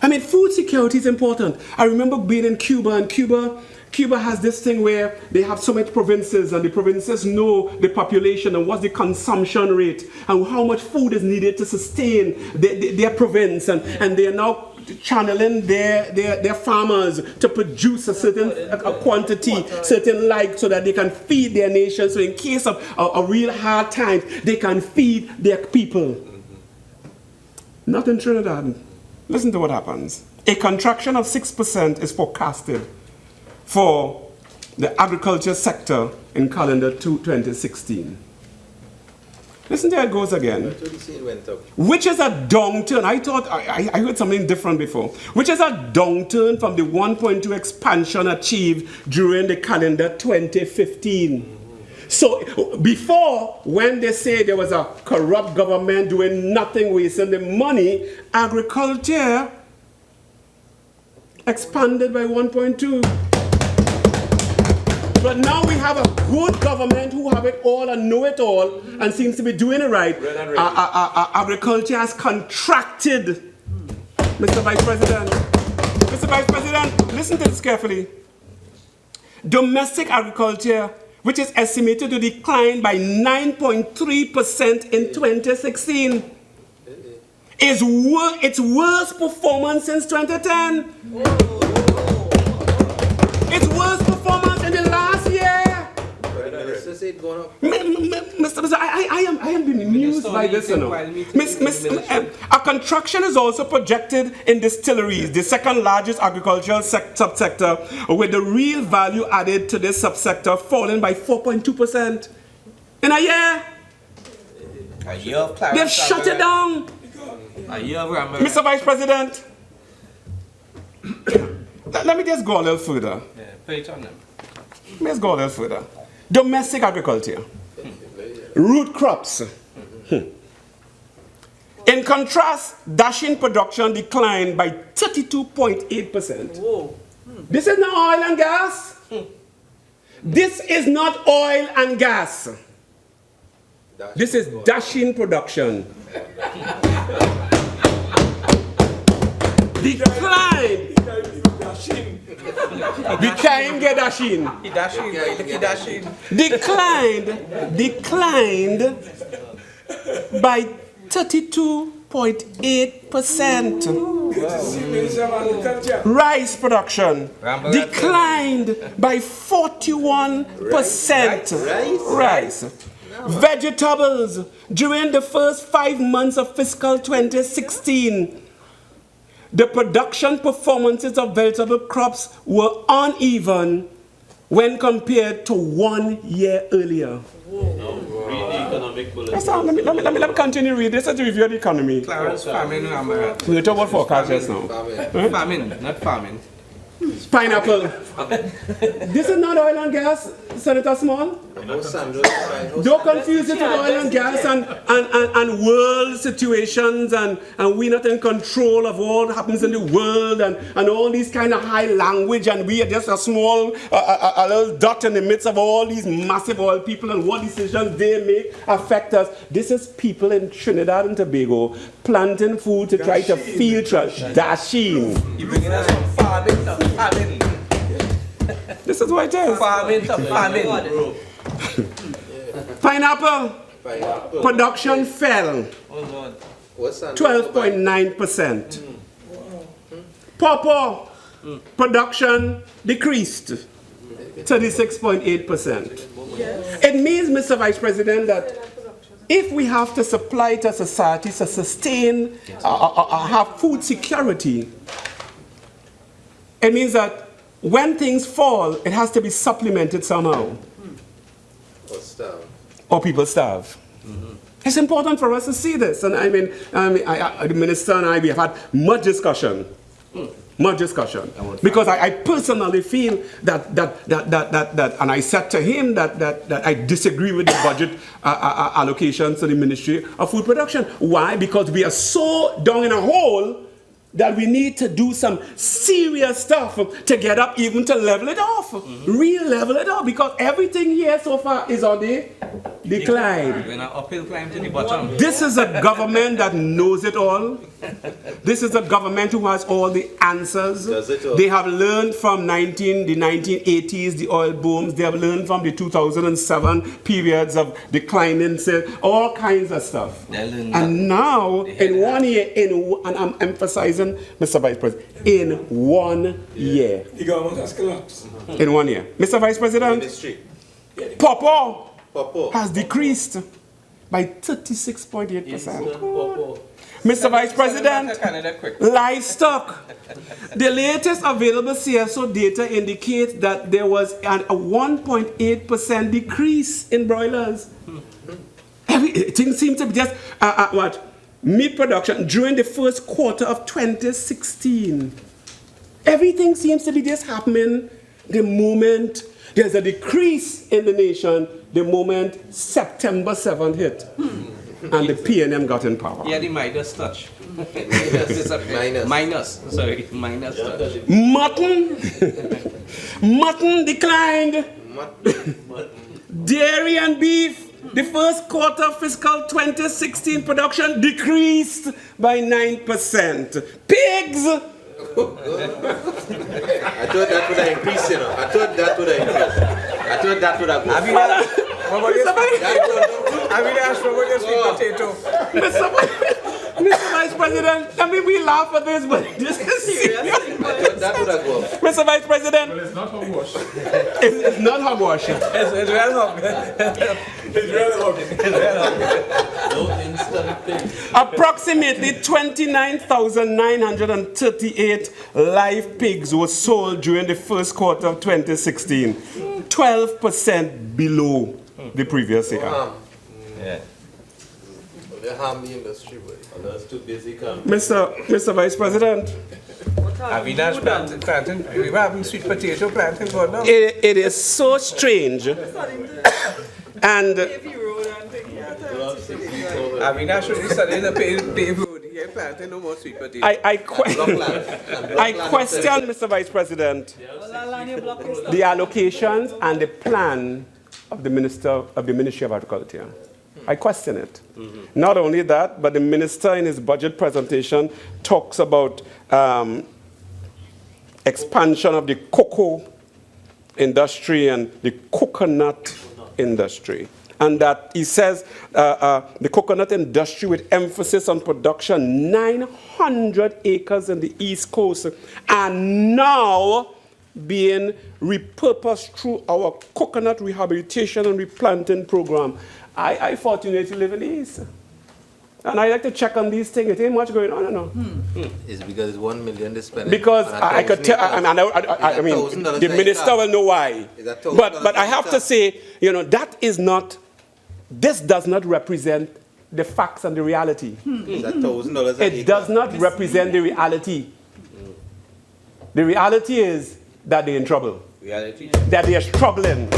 I mean, food security is important. I remember being in Cuba, and Cuba has this thing where they have so many provinces, and the provinces know the population and what's the consumption rate and how much food is needed to sustain their province, and they are now channeling their farmers to produce a certain quantity, certain so that they can feed their nation. So in case of a real hard time, they can feed their people. Not in Trinidad. Listen to what happens. A contraction of 6% is forecasted for the agriculture sector in calendar 2016. Listen to how it goes again. Which is a downturn. I thought, I heard something different before. Which is a downturn from the 1.2 expansion achieved during the calendar 2015. So before, when they say there was a corrupt government doing nothing, wasting the money, agriculture expanded by 1.2. But now we have a good government who have it all and know it all and seems to be doing it right. Agriculture has contracted. Mr. Vice President. Mr. Vice President, listen to this carefully. Domestic agriculture, which is estimated to decline by 9.3% in 2016, is its worst performance since 2010. Its worst performance in the last year. Mr. I am being amused by this, you know. A contraction is also projected in distilleries, the second largest agricultural subsector, with the real value added to this subsector falling by 4.2% in a year. They've shut it down. Mr. Vice President, let me just go a little further. Let's go a little further. Domestic agriculture. Root crops. In contrast, dashing production declined by 32.8%. This is not oil and gas. This is not oil and gas. This is dashing production. Declined. Declined by 32.8%. Rice production declined by 41%. Rice. Vegetables during the first 5 months of fiscal 2016, the production performances of vegetable crops were uneven when compared to 1 year earlier. Let me continue reading. This is the review of the economy. Clarence, famine, We're talking about forecast just now. famine, not famine. Pineapple. This is not oil and gas, Senator Small. Don't confuse it with oil and gas and world situations and we're not in control of all that happens in the world and all these kind of high language and we are just a small, a little dot in the midst of all these massive oil people and what decisions they make affect us. This is people in Trinidad and Tobago planting food to try to field trash. Dashing. You bringing us from farming to famine. This is what it is. Farming to famine. Pineapple production fell Oh Lord. 12.9%. Pawpaw production decreased 36.8%. It means, Mr. Vice President, that if we have to supply to society to sustain, have food security, it means that when things fall, it has to be supplemented somehow. Or people starve. It's important for us to see this. And the minister and I, we have had much discussion. Because I personally feel that, and I said to him that I disagree with the budget allocations to the Ministry of Food Production. Why? Because we are so down in a hole that we need to do some serious stuff to get up, even to level it off, re-level it off, because everything here so far is on the decline. We're in an uphill climb to the bottom. This is a government that knows it all. This is a government who has all the answers. They have learned from the 1980s, the oil booms. They have learned from the 2007 periods of declining sales, all kinds of stuff. And now, in 1 year, and I'm emphasizing, Mr. Vice President, in 1 year. The government has collapsed. In 1 year. Mr. Vice President, pawpaw has decreased by 36.8%. Mr. Vice President, livestock. The latest available CSO data indicates that there was a 1.8% decrease in broilers. Everything seems to be just, meat production during the first quarter of 2016. Everything seems to be just happening the moment there's a decrease in the nation, the moment September 7th hit. And the PNM got in power. Yeah, the minus touch. Minus touch. Mutton declined. Dairy and beef. The first quarter of fiscal 2016 production decreased by 9%. Pigs! I thought that would have increased, you know. I thought that would have increased. I thought that would have gone. I mean, ask for what your sweet potato. Mr. Vice President, I mean, we laugh at this, but this is serious. I thought that would have gone. Mr. Vice President. But it's not hogwash. It's not hogwash. It's real hog. It's real hog. Approximately 29,938 live pigs were sold during the first quarter of 2016, 12% below the previous year. Yeah. They harm the industry, but others too busy coming. Mr. Vice President. Avinash planting. We were having sweet potato planting for now. It is so strange. And Avinash should be studying the paved road. He ain't planting no more sweet potato. I question, Mr. Vice President, the allocations and the plan of the Ministry of Agriculture. I question it. Not only that, but the minister in his budget presentation talks about expansion of the cocoa industry and the coconut industry. and that he says the coconut industry with emphasis on production, 900 acres in the East Coast, are now being repurposed through our coconut rehabilitation and replanting program. I fortunately live in the East. And I like to check on these things. It ain't much going on, no. It's because it's 1 million they spend. Because I could tell, I mean, the minister will know why. But I have to say, you know, this does not represent the facts and the reality. It does not represent the reality. The reality is that they're in trouble. That they are struggling.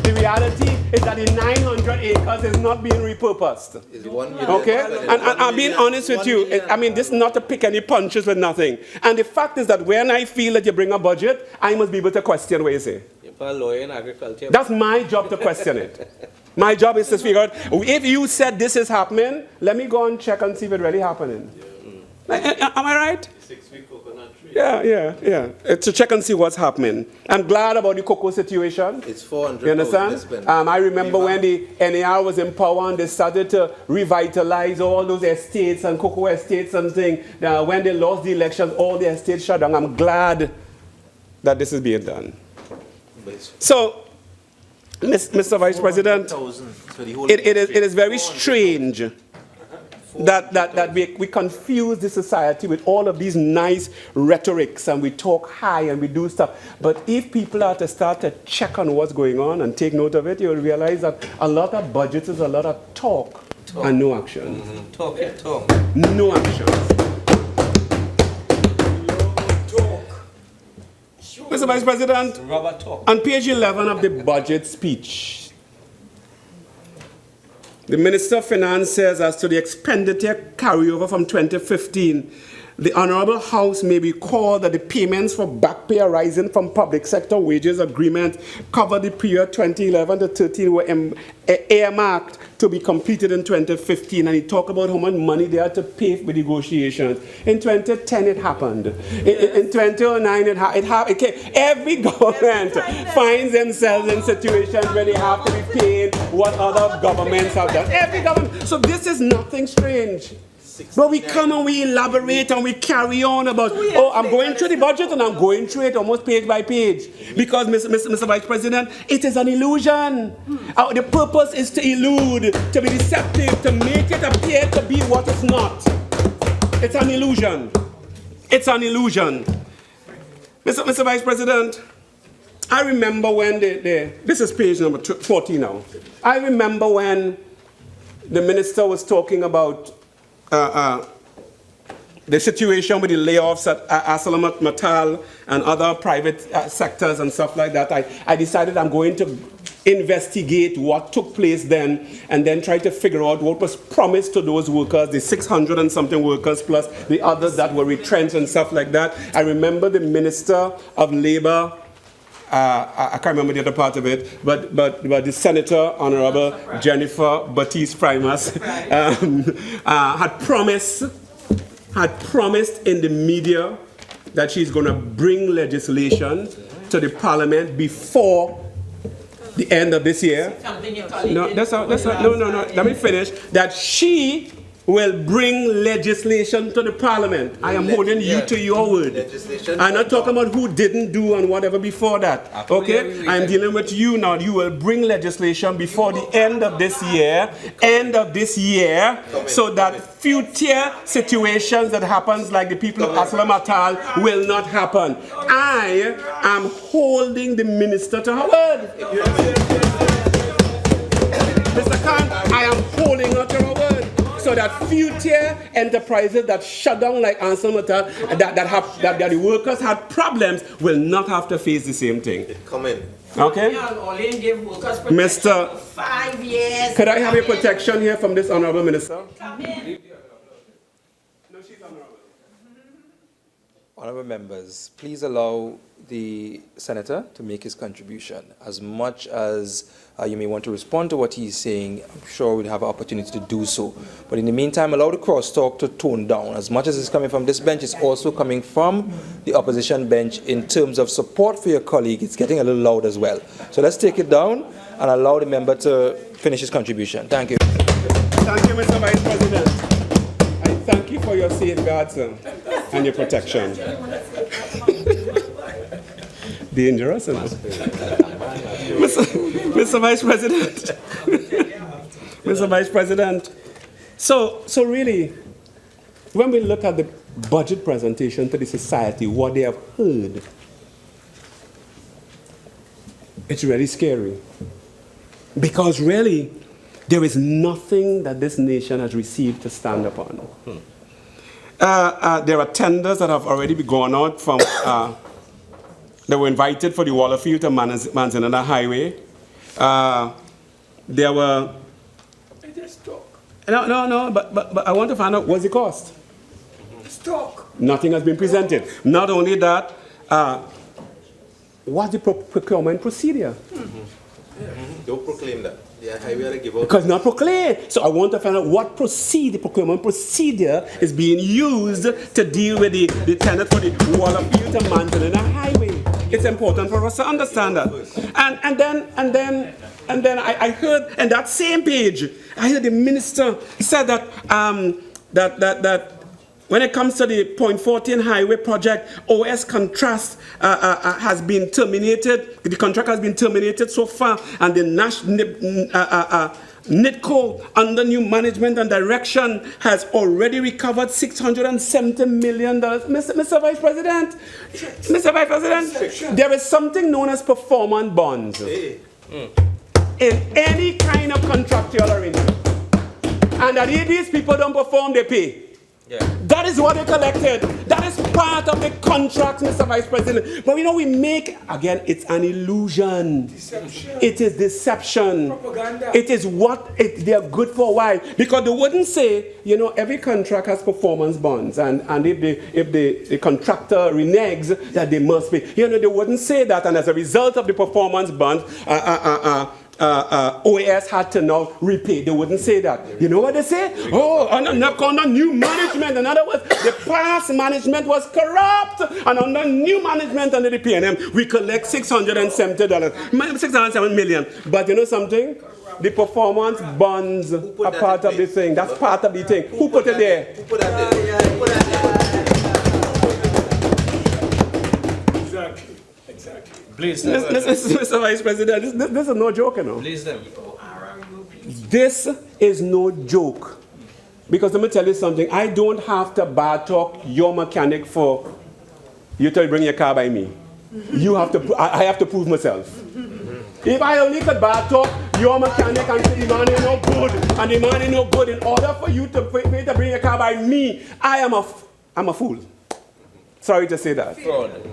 The reality is that the 900 acres is not being repurposed. Okay? And I'm being honest with you. I mean, this is not to pick any punches with nothing. And the fact is that when I feel that you bring a budget, I must be able to question what you say. You're a lawyer in agriculture. That's my job to question it. My job is to figure out, if you said this is happening, let me go and check and see if it's really happening. Am I right? 6-week coconut tree. Yeah. To check and see what's happening. I'm glad about the cocoa situation. It's 400. You understand? I remember when the NAR was in power and they started to revitalize all those estates and cocoa estates and things. When they lost the elections, all the estates shut down. I'm glad that this is being done. So, Mr. Vice President, it is very strange that we confuse the society with all of these nice rhetorics, and we talk high and we do stuff. But if people are to start to check on what's going on and take note of it, you'll realize that a lot of budgets is a lot of talk. And no action. Talk. No action. Mr. Vice President, on page 11 of the budget speech, the Minister of Finance says, as to the expenditure carryover from 2015, the Honorable House may recall that the payments for back pay arising from public sector wages agreement covered the period 2011 to 13 were earmarked to be completed in 2015. And he talked about how much money they had to pay for negotiations. In 2010, it happened. In 2009, it happened. Every government finds themselves in situations where they have to be paying what other governments have done. Every government. So this is nothing strange. But we come and we elaborate and we carry on about, I'm going through the budget and I'm going through it almost page by page. Because, Mr. Vice President, it is an illusion. The purpose is to elude, to be deceptive, to make it appear to be what it's not. It's an illusion. It's an illusion. Mr. Vice President, I remember when this is page number 14 now. I remember when the minister was talking about the situation with the layoffs at ArcelorMittal and other private sectors and stuff like that. I decided I'm going to investigate what took place then and then try to figure out what was promised to those workers, the 600 and something workers plus the others that were retrenched and stuff like that. I remember the Minister of Labor, I can't remember the other part of it, but the Senator, Honorable Jennifer Baptiste Primus, had promised in the media that she's going to bring legislation to the Parliament before the end of this year. No, let me finish. That she will bring legislation to the Parliament. I am holding you to your word. I'm not talking about who didn't do and whatever before that. Okay? I'm dealing with you now. You will bring legislation before the end of this year, so that future situations that happens like the people of ArcelorMittal will not happen. I am holding the minister to her word. Mr. Khan, I am holding her to her word. So that future enterprises that shut down like ArcelorMittal, that the workers had problems, will not have to face the same thing. Come in. Okay? Mr. 5 years. Could I have a protection here from this honorable minister? Come in. No, she's honorable. Honorable members, please allow the senator to make his contribution. As much as you may want to respond to what he's saying, I'm sure we'll have an opportunity to do so. But in the meantime, allow the crosstalk to tone down. As much as it's coming from this bench, it's also coming from the opposition bench in terms of support for your colleague. It's getting a little loud as well. So let's take it down and allow the member to finish his contribution. Thank you. Thank you, Mr. Vice President. I thank you for your safeguards and your protection. Dangerous, you know. Mr. Vice President. Mr. Vice President. So really, when we look at the budget presentation to the society, what they have heard, it's really scary. Because really, there is nothing that this nation has received to stand upon. There are tenders that have already been gone out from, they were invited for the Waterfield to Manzanilla Highway. There were, no, but I want to find out what's the cost. Nothing has been presented. Not only that, what's the procurement procedure? Don't proclaim that. Yeah, highway give out. Because not proclaimed. So I want to find out what procurement procedure is being used to deal with the tender for the Waterfield to Manzanilla Highway. It's important for us to understand that. And then I heard in that same page, I heard the minister said that that when it comes to the Point 14 highway project, OS contract has been terminated. The contract has been terminated so far, and the NITCO, under new management and direction, has already recovered $670 million. Mr. Vice President, there is something known as performance bonds in any kind of contractual arrangement. And that if these people don't perform, they pay. Yeah. That is what they collected. That is part of the contract, Mr. Vice President. But we make, again, it's an illusion. Deception. It is deception. Propaganda. It is they are good for a while. Because they wouldn't say, every contract has performance bonds. And if the contractor reneges, that they must pay. They wouldn't say that. And as a result of the performance bond, OAS had to now repay. They wouldn't say that. You know what they say? Oh, under new management. In other words, the past management was corrupt. And under new management under the PNM, we collect $670 million. But you know something? The performance bonds are part of the thing. That's part of the thing. Who put it there? Who put that there? Exactly. Please, Mr. Vice President, this is no joke, Please them. This is no joke. Because let me tell you something, I don't have to bar talk your mechanic for you to bring your car by me. I have to prove myself. If I only could bar talk your mechanic and say the man is no good, and the man is no good, in order for you to bring your car by me, I'm a fool. Sorry to say that.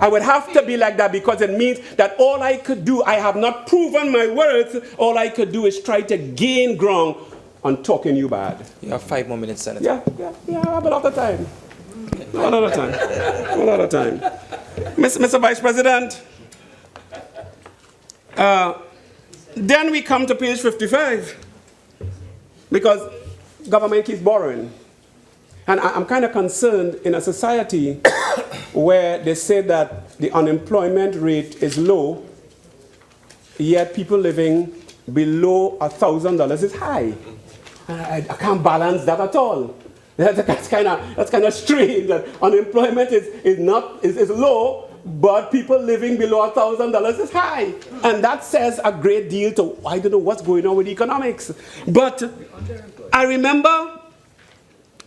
I would have to be like that because it means that all I could do, I have not proven my worth, all I could do is try to gain ground on talking you bad. You have 5 more minutes, Senator. Yeah, I have a lot of time. A lot of time. Mr. Vice President, then we come to page 55 because government keeps borrowing. And I'm kind of concerned in a society where they say that the unemployment rate is low, yet people living below $1,000 is high. I can't balance that at all. That's kind of strange. That unemployment is low, but people living below $1,000 is high, and that says a great deal to I don't know what's going on with economics. But I remember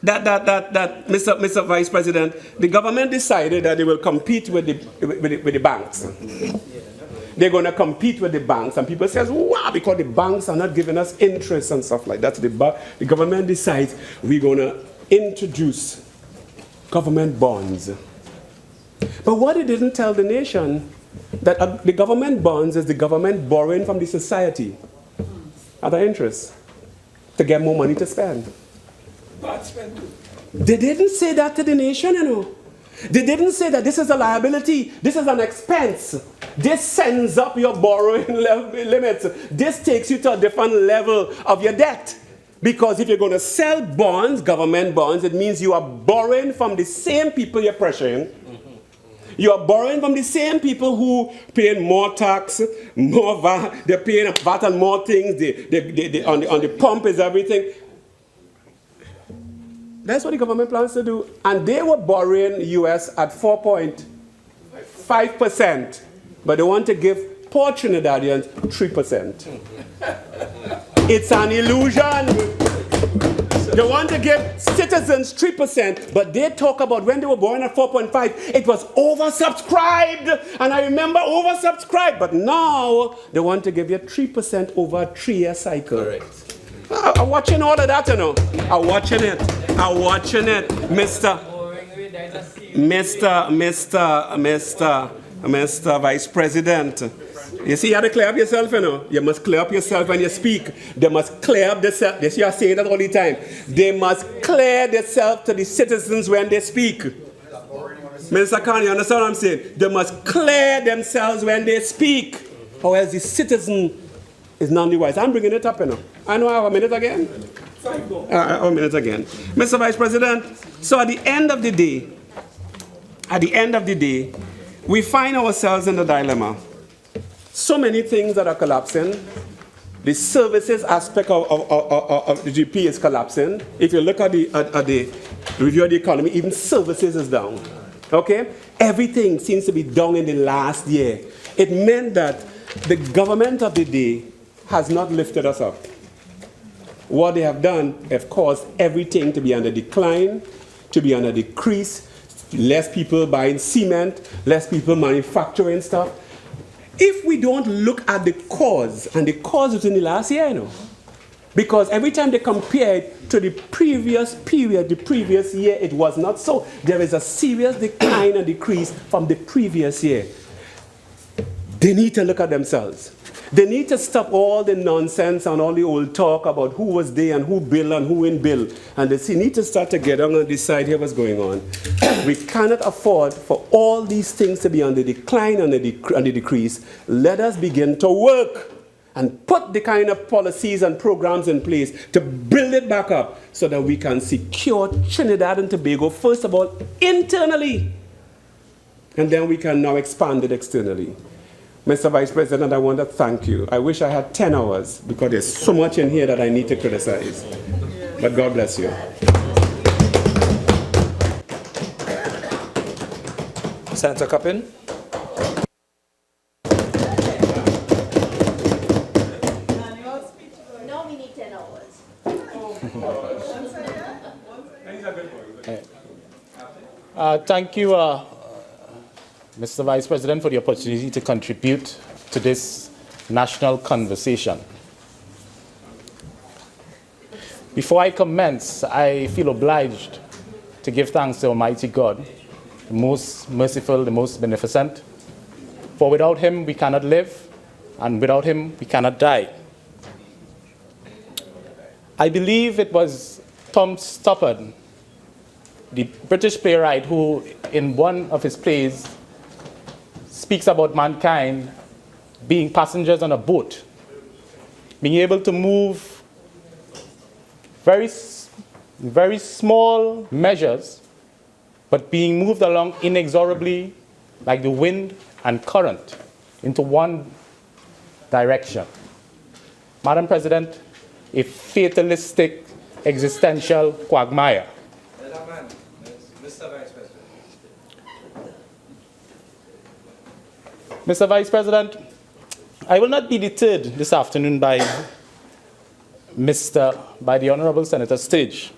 that Mr. Vice President, the government decided that they will compete with the banks. They're going to compete with the banks, and people say, wow, because the banks are not giving us interest and stuff like that. The government decides we're going to introduce government bonds. But what it didn't tell the nation, that the government bonds is the government borrowing from the society at their interest to get more money to spend. They didn't say that to the nation, They didn't say that this is a liability, this is an expense. This sends up your borrowing limits. This takes you to a different level of your debt. Because if you're going to sell bonds, government bonds, it means you are borrowing from the same people you're pressuring. You are borrowing from the same people who paying more tax, more VAT, they're paying VAT on more things, on the pump is everything. That's what the government plans to do. And they were borrowing US at 4.5%, but they want to give poor Trinidadians 3%. It's an illusion. They want to give citizens 3%, but they talk about when they were born at 4.5, it was oversubscribed. And I remember oversubscribed, but now they want to give you 3% over a 3-year cycle. Correct. I'm watching all of that, you know. I'm watching it, Mr. Vice President. You see, you have to clear up yourself, you know. You must clear up yourself when you speak. They must clear up themselves. This you are saying that all the time. They must clear themselves to the citizens when they speak. Mr. Khan, you understand what I'm saying? They must clear themselves when they speak, or else the citizen is none the wise. I'm bringing it up, you know. I know I have a minute again. A minute again. Mr. Vice President, so at the end of the day, we find ourselves in the dilemma. So many things that are collapsing. The services aspect of the GP is collapsing. If you look at the review of the economy, even services is down. Okay? Everything seems to be down in the last year. It meant that the government of the day has not lifted us up. What they have done have caused everything to be under decline, to be under decrease, less people buying cement, less people manufacturing stuff. If we don't look at the cause, and the cause was in the last year, you know, because every time they compare it to the previous period, the previous year, it was not so. There is a serious decline and decrease from the previous year. They need to look at themselves. They need to stop all the nonsense and all the old talk about who was there and who bill and who in bill. And they need to start to get down and decide here what's going on. We cannot afford for all these things to be on the decline and the decrease. Let us begin to work and put the kind of policies and programs in place to build it back up so that we can secure Trinidad and Tobago, first of all, internally. And then we can now expand it externally. Mr. Vice President, I want to thank you. I wish I had 10 hours because there's so much in here that I need to criticize. But God bless you. Senator Coppin. No, we need 10 hours. Thank you, Mr. Vice President, for the opportunity to contribute to this national conversation. Before I commence, I feel obliged to give thanks to Almighty God, the most merciful, the most beneficent. For without him, we cannot live, and without him, we cannot die. I believe it was Tom Stoppard, the British playwright, who in one of his plays speaks about mankind being passengers on a boat, being able to move very small measures, but being moved along inexorably like the wind and current into one direction. Madam President, a fatalistic existential quagmire. Mr. Vice President, I will not be deterred this afternoon by the Honorable Senator Sturge.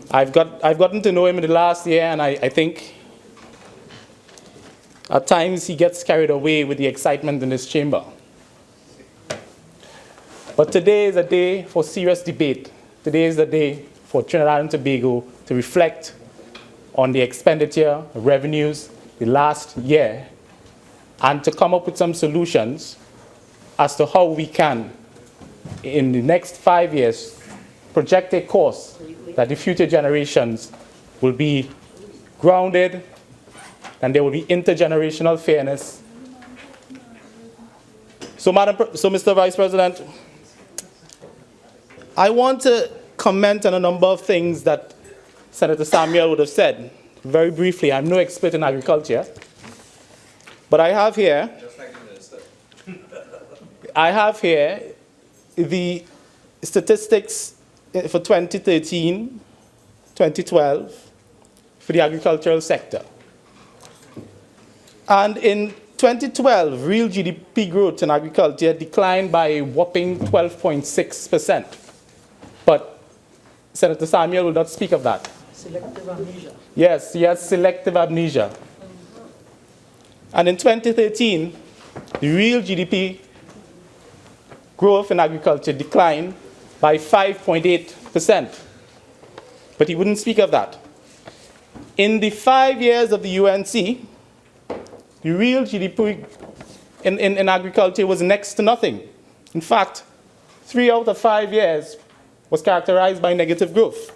I've gotten to know him in the last year, and I think at times he gets carried away with the excitement in this chamber. But today is a day for serious debate. Today is the day for Trinidad and Tobago to reflect on the expenditure, revenues, the last year, and to come up with some solutions as to how we can, in the next 5 years, project a course that the future generations will be grounded and there will be intergenerational fairness. So Mr. Vice President, I want to comment on a number of things that Senator Samuel would have said. very briefly. I'm no expert in agriculture, but I have here the statistics for 2013, 2012 for the agricultural sector. And in 2012, real GDP growth in agriculture declined by a whopping 12.6%. But Senator Samuel will not speak of that. Selective amnesia. Yes, he has selective amnesia. And in 2013, the real GDP growth in agriculture declined by 5.8%. But he wouldn't speak of that. In the 5 years of the UNC, the real GDP in agriculture was next to nothing. In fact, 3 out of 5 years was characterized by negative growth.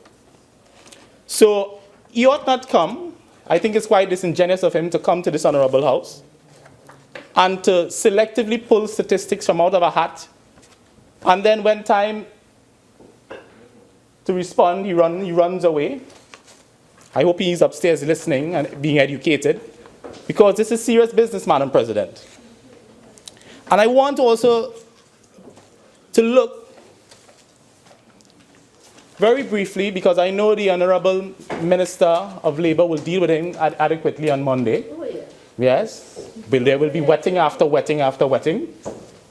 So he ought not come. I think it's quite disingenuous of him to come to this honorable house and to selectively pull statistics from out of a hat. And then when time to respond, he runs away. I hope he's upstairs listening and being educated, because this is serious business, Madam President. And I want also to look very briefly, because I know the Honorable Minister of Labour will deal with him adequately on Monday. Oh, yeah. Yes, but there will be wetting after wetting after wetting,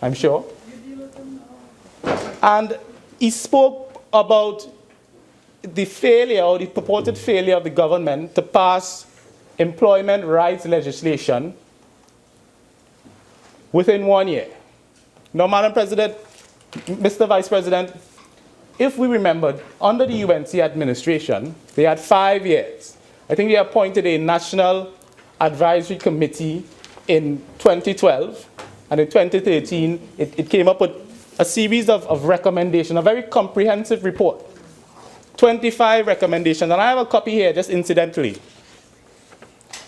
I'm sure. And he spoke about the failure, or the purported failure of the government to pass employment rights legislation within 1 year. Now, Madam President, Mr. Vice President, if we remembered, under the UNC administration, they had 5 years. I think they appointed a National Advisory Committee in 2012, and in 2013, it came up with a series of recommendations, a very comprehensive report, 25 recommendations, and I have a copy here, just incidentally.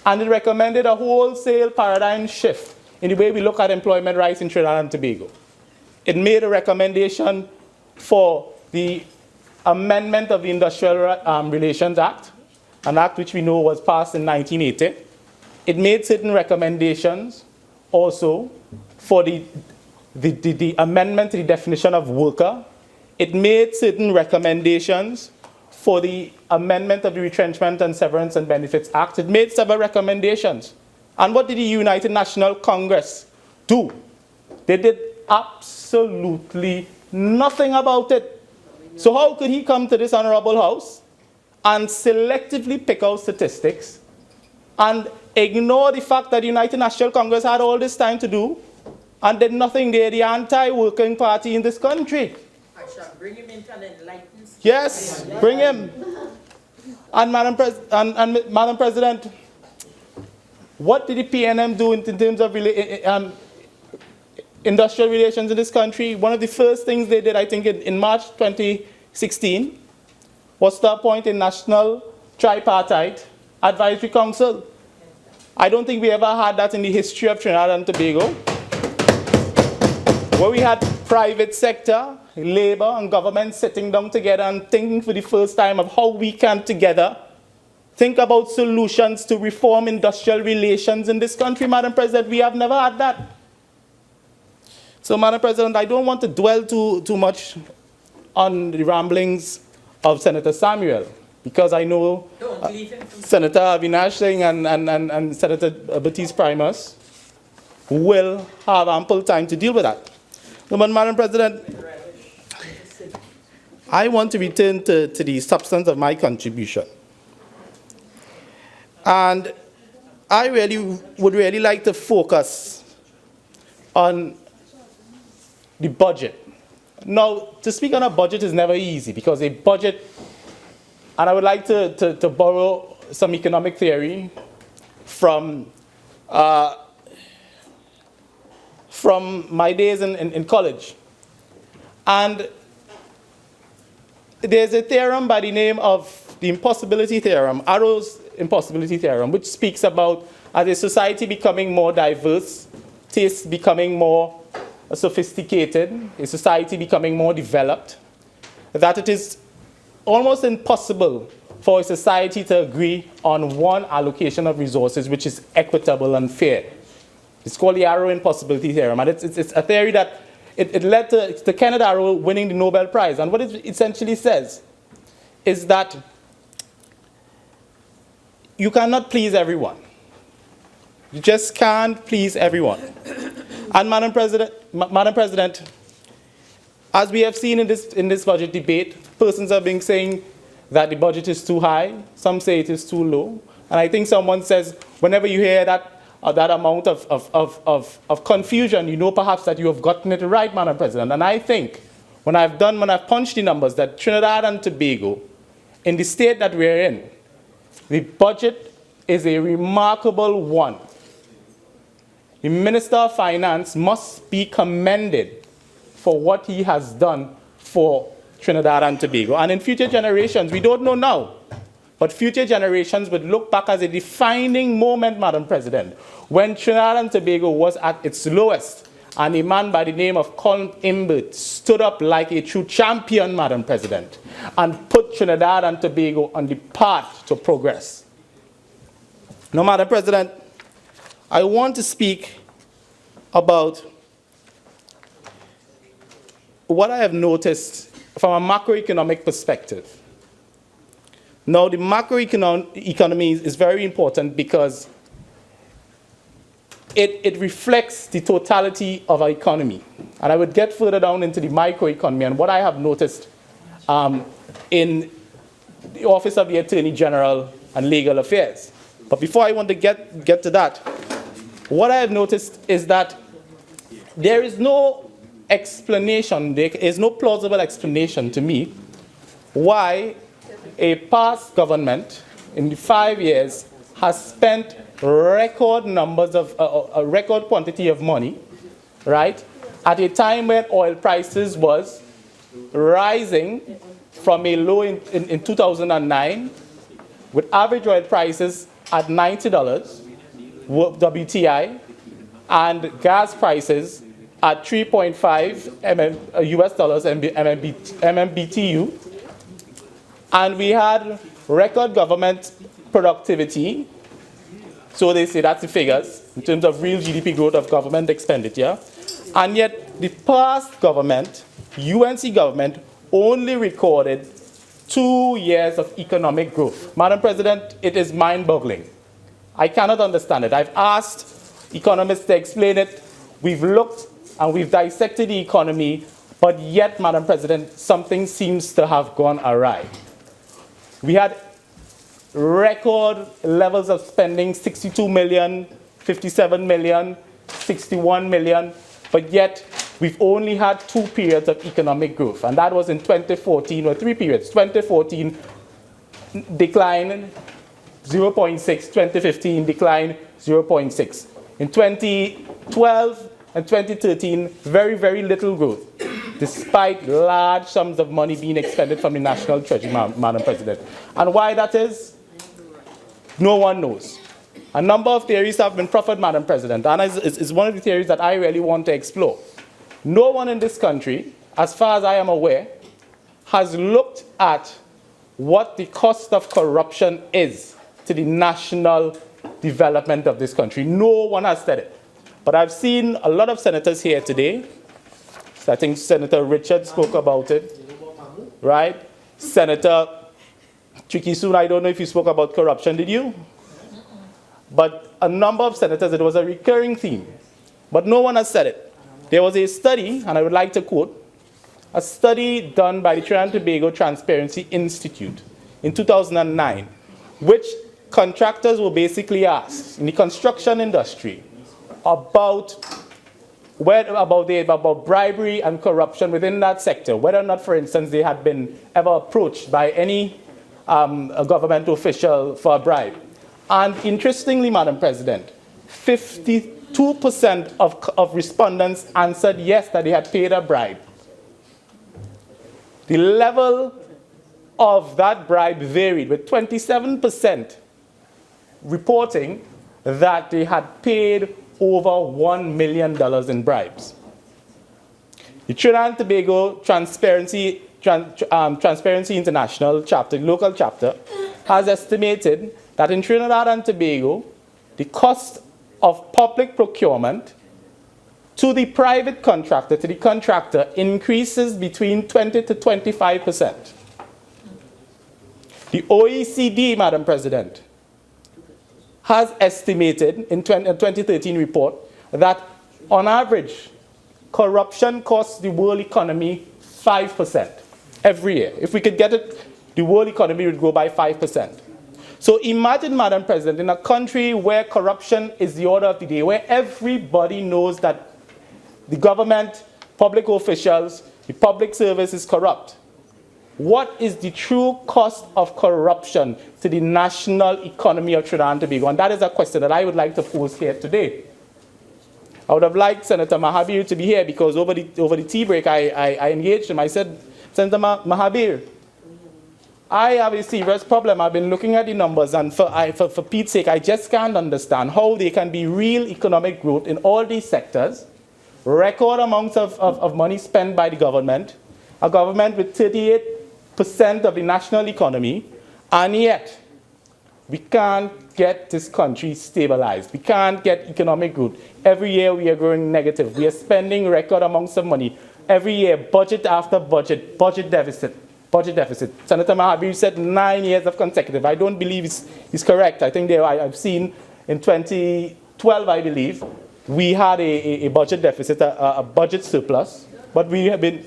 And it recommended a wholesale paradigm shift in the way we look at employment rights in Trinidad and Tobago. It made a recommendation for the amendment of the Industrial Relations Act, an act which we know was passed in 1980. It made certain recommendations also for the amendment to the definition of worker. It made certain recommendations for the amendment of the Retrenchment and Severance and Benefits Act. It made several recommendations. And what did the United National Congress do? They did absolutely nothing about it. So how could he come to this honorable house and selectively pick out statistics and ignore the fact that the United National Congress had all this time to do and did nothing? They're the anti-working party in this country. I shall bring him into an enlightened state. Yes, bring him. And Madam President, what did the PNM do in terms of industrial relations in this country? One of the first things they did, I think in March 2016, was to appoint a national tripartite advisory council. I don't think we ever had that in the history of Trinidad and Tobago, where we had private sector, labor and government sitting down together and thinking for the first time of how we can together think about solutions to reform industrial relations in this country. Madam President, we have never had that. So, Madam President, I don't want to dwell too much on the ramblings of Senator Samuel, because I know Senator Avinash Singh and Senator Baptiste Primus will have ample time to deal with that. But, Madam President, I want to return to the substance of my contribution. And I would really like to focus on the budget. Now, to speak on a budget is never easy, because a budget, and I would like to borrow some economic theory from my days in college. And there's a theorem by the name of the impossibility theorem, Arrow's impossibility theorem, which speaks about, as a society becoming more diverse, tastes becoming more sophisticated, a society becoming more developed, that it is almost impossible for a society to agree on one allocation of resources which is equitable and fair. It's called the Arrow Impossibility Theorem, and it's a theory that it led to Kenneth Arrow winning the Nobel Prize. And what it essentially says is that you cannot please everyone. You just can't please everyone. And Madam President, as we have seen in this budget debate, persons have been saying that the budget is too high. Some say it is too low. And I think someone says, whenever you hear that amount of confusion, you know perhaps that you have gotten it right, Madam President. And I think when I've punched the numbers, that Trinidad and Tobago, in the state that we're in, the budget is a remarkable one. The Minister of Finance must be commended for what he has done for Trinidad and Tobago. And in future generations, we don't know now, but future generations would look back as a defining moment, Madam President, when Trinidad and Tobago was at its lowest, and a man by the name of Colin Imbert stood up like a true champion, Madam President, and put Trinidad and Tobago on the path to progress. Now, Madam President, I want to speak about what I have noticed from a macroeconomic perspective. Now, the macroeconomy is very important because it reflects the totality of our economy. And I would get further down into the microeconomy and what I have noticed in the Office of the Attorney General and Legal Affairs. But before I want to get to that, what I have noticed is that there is no explanation, there is no plausible explanation to me why a past government in the 5 years has spent record numbers of a record quantity of money, right, at a time when oil prices was rising from a low in 2009, with average oil prices at $90 WTI and gas prices at 3.5 US dollars MMBTU. And we had record government productivity, so they say that's the figures in terms of real GDP growth of government expenditure. And yet the past government, UNC government, only recorded 2 years of economic growth. Madam President, it is mind-boggling. I cannot understand it. I've asked economists to explain it. We've looked and we've dissected the economy, but yet, Madam President, something seems to have gone awry. We had record levels of spending, 62 million, 57 million, 61 million, but yet we've only had 2 periods of economic growth, and that was in 2014, or 3 periods. 2014 decline 0.6, 2015 decline 0.6. In 2012 and 2013, very, very little growth, despite large sums of money being expended from the National Treasury, Madam President. And why that is, no one knows. A number of theories have been proffered, Madam President, and it's one of the theories that I really want to explore. No one in this country, as far as I am aware, has looked at what the cost of corruption is to the national development of this country. No one has said it. But I've seen a lot of senators here today. I think Senator Richard spoke about it, right? Senator Tricky-Soon, I don't know if you spoke about corruption, did you? But a number of senators, it was a recurring theme. But no one has said it. There was a study, and I would like to quote, a study done by the Trinidad and Tobago Transparency Institute in 2009, which contractors were basically asked in the construction industry about bribery and corruption within that sector, whether or not, for instance, they had been ever approached by any a government official for a bribe. And interestingly, Madam President, 52% of respondents answered yes, that they had paid a bribe. The level of that bribe varied, with 27% reporting that they had paid over $1 million in bribes. The Trinidad and Tobago Transparency International chapter, local chapter, has estimated that in Trinidad and Tobago, the cost of public procurement to the private contractor, to the contractor, increases between 20 to 25%. The OECD, Madam President, has estimated in a 2013 report that on average, corruption costs the world economy 5% every year. If we could get it, the world economy would grow by 5%. So imagine, Madam President, in a country where corruption is the order of the day, where everybody knows that the government, public officials, the public service is corrupt. What is the true cost of corruption to the national economy of Trinidad and Tobago? And that is a question that I would like to pose here today. I would have liked Senator Mahabir to be here because over the tea break I engaged him. I said, Senator Mahabir, I have a serious problem. I've been looking at the numbers, and for Pete's sake, I just can't understand how there can be real economic growth in all these sectors, record amounts of money spent by the government, a government with 38% of the national economy, and yet we can't get this country stabilized. We can't get economic growth. Every year we are growing negative. We are spending record amounts of money. Every year, budget after budget, budget deficit. Senator Mahabir said 9 years of consecutive. I don't believe it's correct. I think I've seen in 2012, I believe, we had a budget deficit, a budget surplus, but we have been...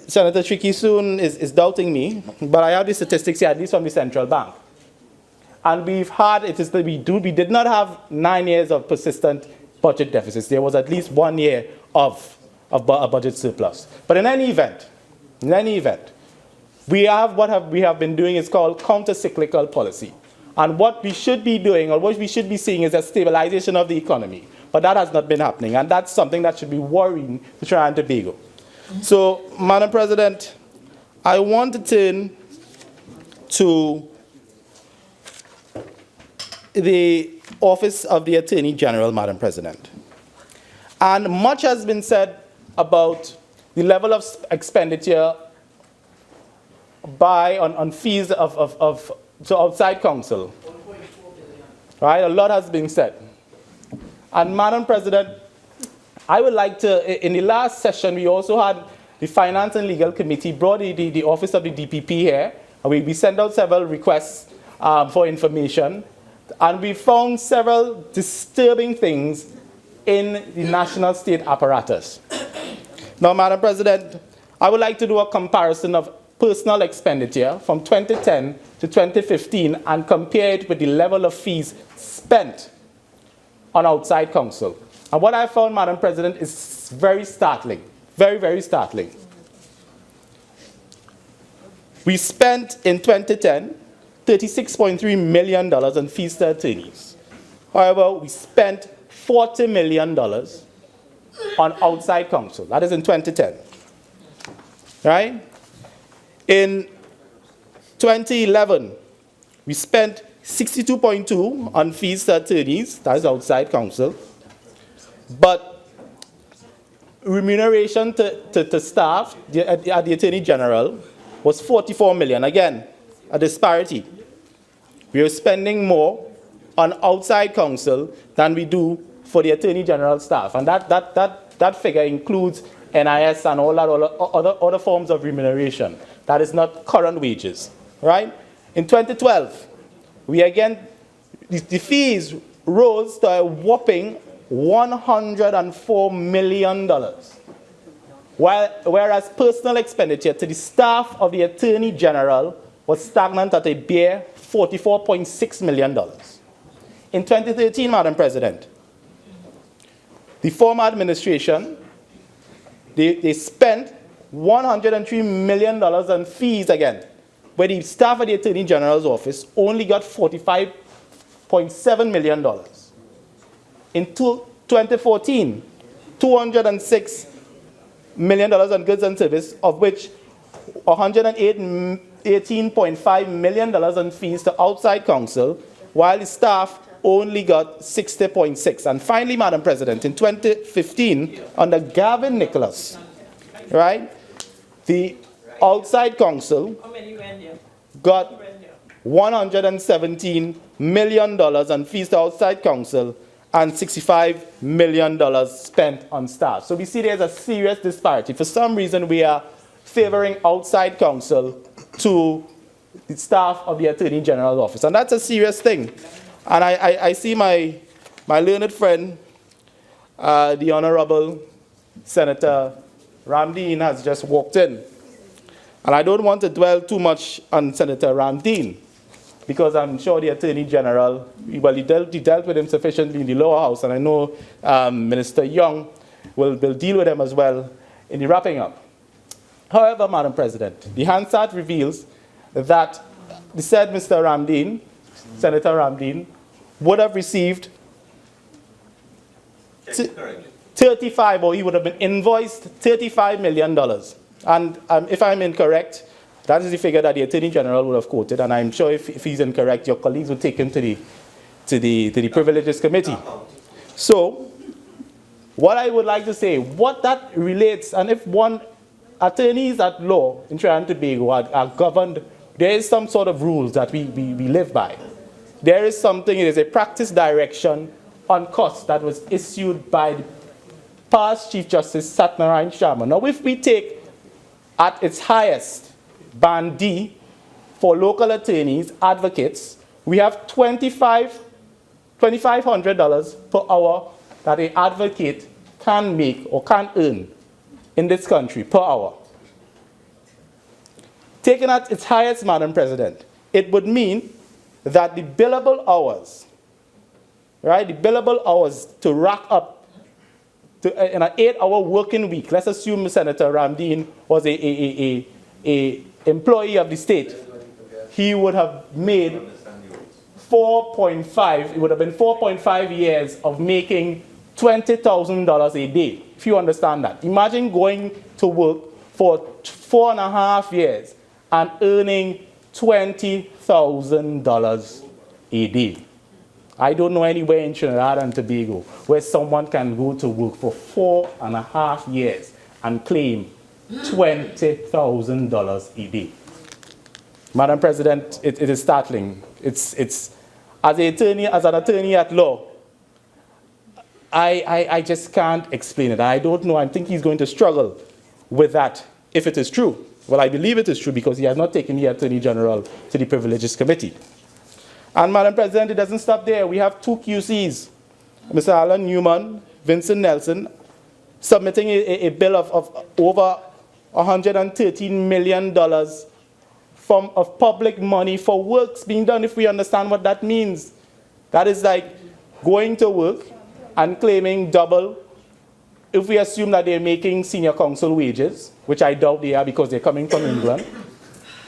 Senator Tricky soon is doubting me, but I have the statistics here, at least from the central bank. And we've had, we did not have 9 years of persistent budget deficits. There was at least 1 year of a budget surplus. But in any event, we have been doing is called counter-cyclical policy. And what we should be doing, or what we should be seeing, is a stabilization of the economy. But that has not been happening, and that's something that should be worrying to Trinidad and Tobago. So, Madam President, I want to turn to the Office of the Attorney General, Madam President. And much has been said about the level of expenditure on fees to outside counsel. Right? A lot has been said. And Madam President, I would like to, in the last session, we also had the Finance and Legal Committee brought the Office of the DPP here. We sent out several requests for information, and we found several disturbing things in the national state apparatus. Now, Madam President, I would like to do a comparison of personal expenditure from 2010 to 2015 and compare it with the level of fees spent on outside counsel. And what I found, Madam President, is very startling, very, very startling. We spent in 2010 $36.3 million on fees to attorneys. However, we spent $40 million on outside counsel. That is in 2010. Right? In 2011, we spent $62.2 on fees to attorneys, that is outside counsel. But remuneration to staff at the Attorney General was $44 million. Again, a disparity. We are spending more on outside counsel than we do for the Attorney General staff. And that figure includes NIS and all that other forms of remuneration. That is not current wages. Right? In 2012, the fees rose to a whopping $104 million, whereas personal expenditure to the staff of the Attorney General was stagnant at a bare $44.6 million. In 2013, Madam President, the former administration, they spent $103 million on fees again, where the staff of the Attorney General's office only got $45.7 million. In 2014, $206 million on goods and service, of which $118.5 million on fees to outside counsel, while the staff only got $60.6. And finally, Madam President, in 2015, under Gavin Nicholas, right, the outside counsel How many went there? got $117 million on fees to outside counsel and $65 million spent on staff. So we see there's a serious disparity. For some reason, we are favoring outside counsel to the staff of the Attorney General's office. And that's a serious thing. And I see my learned friend, the Honorable Senator Ramdeen, has just walked in. And I don't want to dwell too much on Senator Ramdeen, because I'm sure the Attorney General, well, he dealt with him sufficiently in the lower house, and I know Minister Young will deal with him as well in the wrapping up. However, Madam President, the Hansard reveals that the said Mr. Ramdeen, Senator Ramdeen, would have received 35, or he would have been invoiced $35 million. And if I'm incorrect, that is the figure that the Attorney General would have quoted, and I'm sure if he's incorrect, your colleagues will take him to the Privileges Committee. So, what I would like to say, what that relates, and if one attorneys at law in Trinidad and Tobago are governed, there is some sort of rules that we live by. There is something, it is a practice direction on costs that was issued by the past Chief Justice Satnarayan Sharma. Now, if we take at its highest, Band D, for local attorneys, advocates, we have $2,500 per hour that an advocate can make or can earn in this country per hour. Taken at its highest, Madam President, it would mean that the billable hours, right, the billable hours to rack up in an 8-hour working week, let's assume Senator Ramdeen was a employee of the state, he would have made 4.5, it would have been 4.5 years of making $20,000 a day, if you understand that. Imagine going to work for 4.5 years and earning $20,000 a day. I don't know anywhere in Trinidad and Tobago where someone can go to work for 4.5 years and claim $20,000 a day. Madam President, it is startling. It's as an attorney at law, I just can't explain it. I don't know. I think he's going to struggle with that if it is true. Well, I believe it is true because he has not taken the Attorney General to the Privileges Committee. And Madam President, it doesn't stop there. We have two QCs, Mr. Alan Newman, Vincent Nelson, submitting a bill of over $113 million of public money for works being done, if we understand what that means. That is like going to work and claiming double. If we assume that they're making senior counsel wages, which I doubt they are because they're coming from England,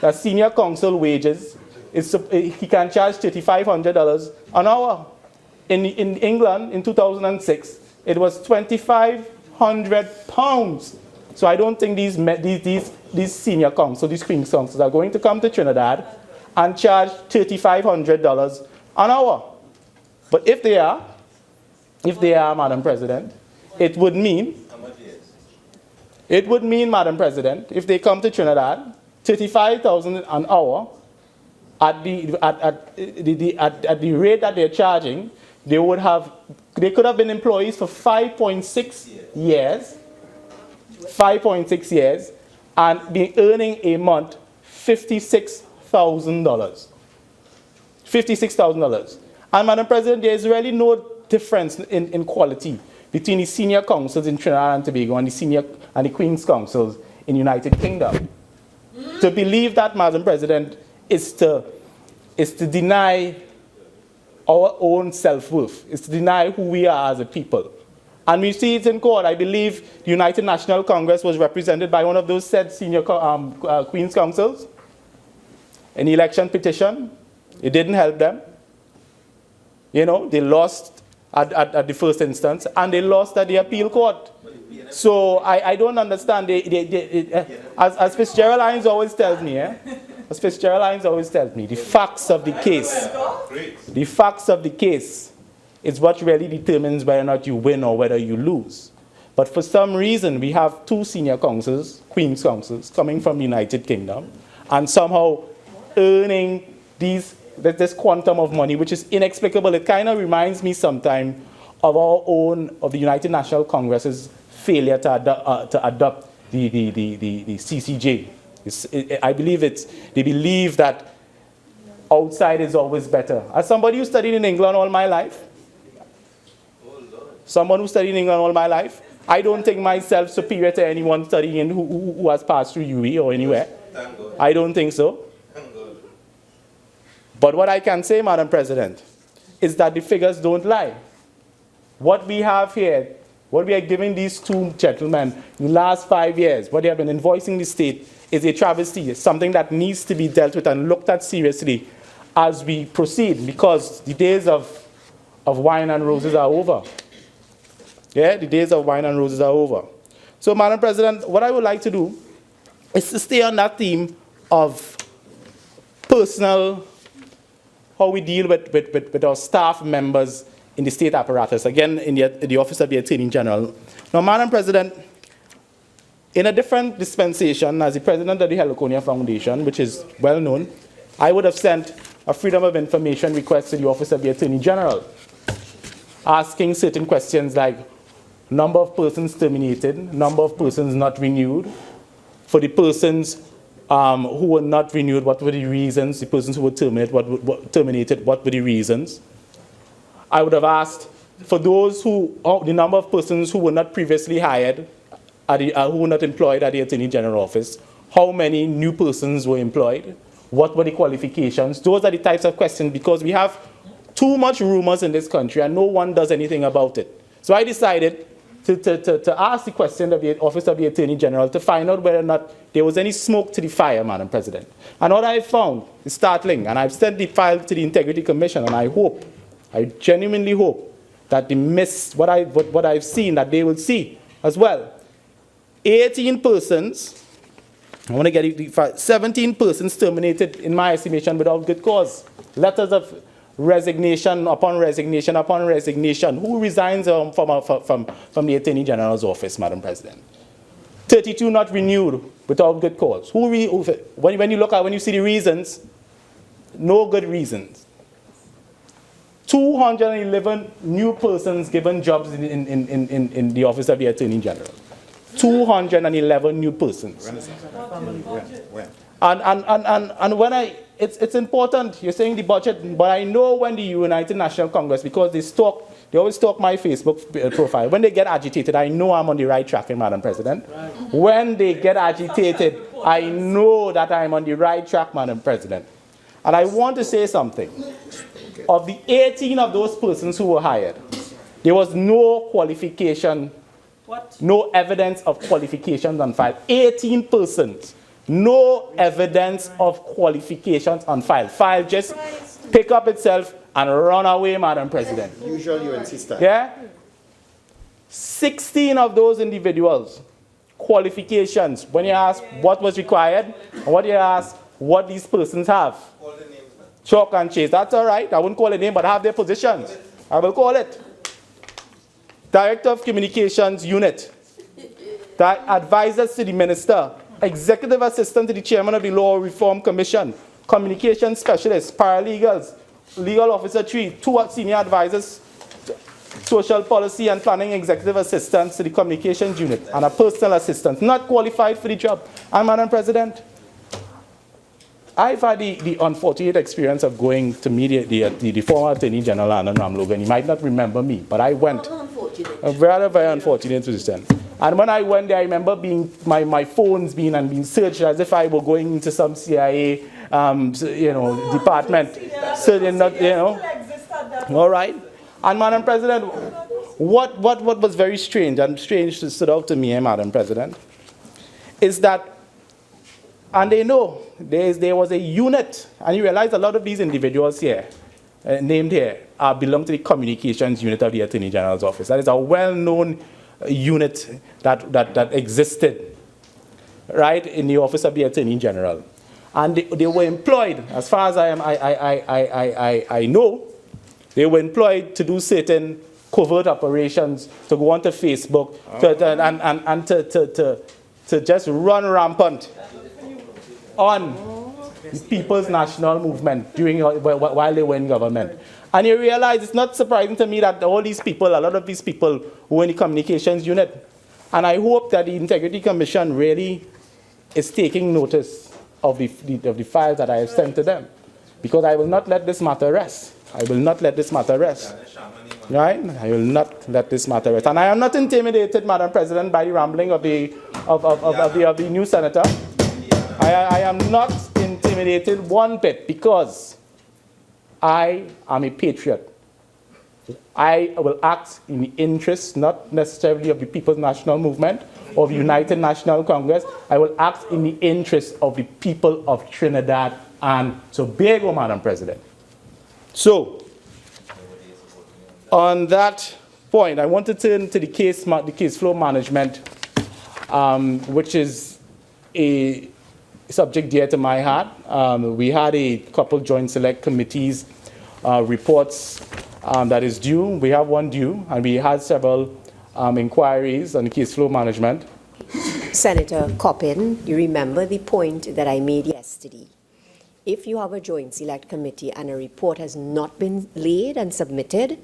that senior counsel wages, he can charge $3,500 an hour. In England, in 2006, it was £2,500. So I don't think these senior counsel, these queen's counsels are going to come to Trinidad and charge $3,500 an hour. But if they are, Madam President, it would mean, Madam President, if they come to Trinidad, $35,000 an hour, at the rate that they're charging, they could have been employees for 5.6 years, and be earning a month $56,000. $56,000. And Madam President, there is really no difference in quality between the senior counsels in Trinidad and Tobago and the Queen's counsels in the United Kingdom. To believe that, Madam President, is to deny our own self-worth, is to deny who we are as a people. And we see it in court. I believe the United National Congress was represented by one of those said senior Queen's counsels in the election petition. It didn't help them. You know, they lost at the first instance, and they lost at the appeal court. So I don't understand. As Fitzgerald Hines always tells me, the facts of the case is what really determines whether or not you win or whether you lose. But for some reason, we have 2 senior counsels, Queen's counsels, coming from the United Kingdom, and somehow earning this quantum of money, which is inexplicable. It kind of reminds me sometimes of the United National Congress's failure to adopt the CCJ. I believe they believe that outside is always better. As somebody who studied in England all my life, I don't think myself superior to anyone studying who has passed through UE or anywhere. I don't think so. But what I can say, Madam President, is that the figures don't lie. What we have here, what we are giving these 2 gentlemen in the last 5 years, what they have been invoicing the state, is a travesty. It's something that needs to be dealt with and looked at seriously as we proceed, because the days of wine and roses are over. Yeah, the days of wine and roses are over. So, Madam President, what I would like to do is to stay on that theme of personal, how we deal with our staff members in the state apparatus, again, in the Office of the Attorney General. Now, Madam President, in a different dispensation, as the president of the Heloconia Foundation, which is well known, I would have sent a Freedom of Information request to the Office of the Attorney General, asking certain questions like number of persons terminated, number of persons not renewed. For the persons who were not renewed, what were the reasons? The persons who were terminated, what were the reasons? I would have asked for those the number of persons who were not previously hired, who were not employed at the Attorney General Office, how many new persons were employed, what were the qualifications? Those are the types of questions, because we have too much rumors in this country and no one does anything about it. So I decided to ask the question of the Office of the Attorney General to find out whether or not there was any smoke to the fire, Madam President. And what I found is startling, and I've sent the file to the Integrity Commission, and I genuinely hope that they miss what I've seen, that they will see as well. 18 persons, I want to get it, 17 persons terminated, in my estimation, without good cause. Letters of resignation upon resignation upon resignation. Who resigns from the Attorney General's office, Madam President? 32 not renewed without good cause. When you see the reasons, no good reasons. 211 new persons given jobs in the Office of the Attorney General. 211 new persons. When? And when it's important, you're saying the budget, but I know when the United National Congress, because they always stalk my Facebook profile. When they get agitated, I know I'm on the right track, Madam President. Right. When they get agitated, I know that I'm on the right track, Madam President. And I want to say something. Of the 18 of those persons who were hired, there was no qualification, no evidence of qualifications on file. 18 persons. No evidence of qualifications on file. File just pick up itself and run away, Madam President. Usually you insist that. Yeah? 16 of those individuals, qualifications. When you ask what was required, and what you ask what these persons have. Chalk and chase. That's all right. I wouldn't call a name, but I have their positions. I will call it. Director of Communications Unit. Advisors to the Minister. Executive Assistant to the Chairman of the Law Reform Commission, Communications Specialists, Paralegals, Legal Officer 3, 2 Senior Advisors, Social Policy and Planning Executive Assistants to the Communications Unit, and a Personal Assistant, not qualified for the job. And Madam President, I've had the unfortunate experience of going to meet the former Attorney General, Anand Ramlogan. You might not remember me, but I went. Very, very unfortunate to this end. And when I went there, I remember my phones being searched as if I were going into some CIA, department. So they're not, all right. And Madam President, what was very strange, and strange stood out to me, Madam President, is that, and they know there was a unit, and you realize a lot of these individuals here, named here, belong to the Communications Unit of the Attorney General's Office. That is a well-known unit that existed, right, in the Office of the Attorney General. And they were employed, as far as I know, they were employed to do certain covert operations to go onto Facebook to just run rampant on the People's National Movement while they were in government. And you realize it's not surprising to me that all these people, a lot of these people were in the communications unit. And I hope that the Integrity Commission really is taking notice of the files that I have sent to them. Because I will not let this matter rest. I will not let this matter rest. Right? I will not let this matter rest. And I am not intimidated, Madam President, by the rambling of the new senator. I am not intimidated one bit because I am a patriot. I will act in the interest, not necessarily of the People's National Movement or the United National Congress. I will act in the interest of the people of Trinidad and Tobago, Madam President. So, on that point, I want to turn to the case flow management, which is a subject dear to my heart. We had a couple joint select committees reports that is due. We have one due, and we had several inquiries on the case flow management. Senator Coppin, you remember the point that I made yesterday. If you have a joint select committee and a report has not been laid and submitted,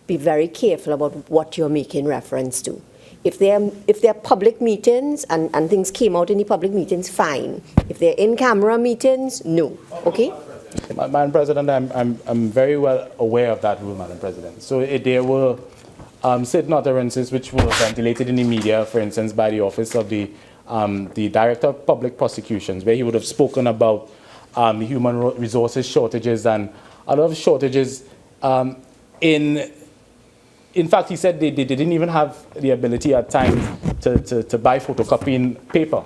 be very careful about what you're making reference to. If they're public meetings and things came out in the public meetings, fine. If they're in-camera meetings, no. Okay? Madam President, I'm very well aware of that rule, Madam President. So there were certain utterances which were ventilated in the media, for instance, by the Office of the Director of Public Prosecutions, where he would have spoken about human resources shortages and a lot of shortages. In fact, he said they didn't even have the ability at times to buy photocopying paper.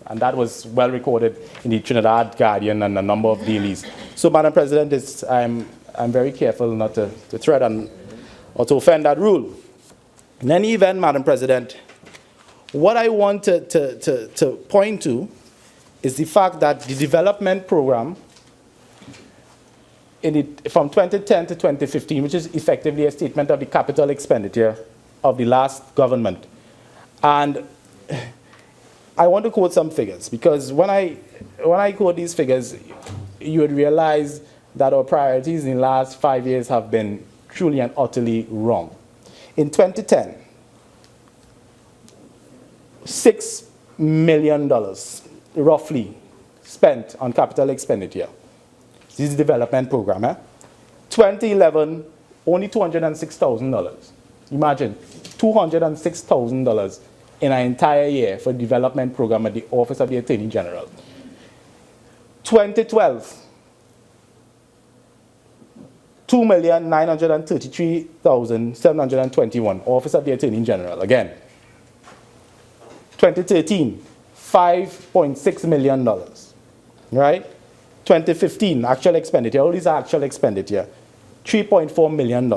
And that was well recorded in the Trinidad Guardian and a number of dailies. So, Madam President, I'm very careful not to tread on or to offend that rule. In any event, Madam President, what I want to point to is the fact that the development program from 2010 to 2015, which is effectively a statement of the capital expenditure of the last government. And I want to quote some figures, because when I quote these figures, you would realize that our priorities in the last 5 years have been truly and utterly wrong. In 2010, $6 million, roughly, spent on capital expenditure. This is the development program. 2011, only $206,000. Imagine, $206,000 in an entire year for the development program at the Office of the Attorney General. 2012, $2,933,721, Office of the Attorney General, again. 2013, $5.6 million, right? 2015, actual expenditure, all these are actual expenditure, $3.4 million.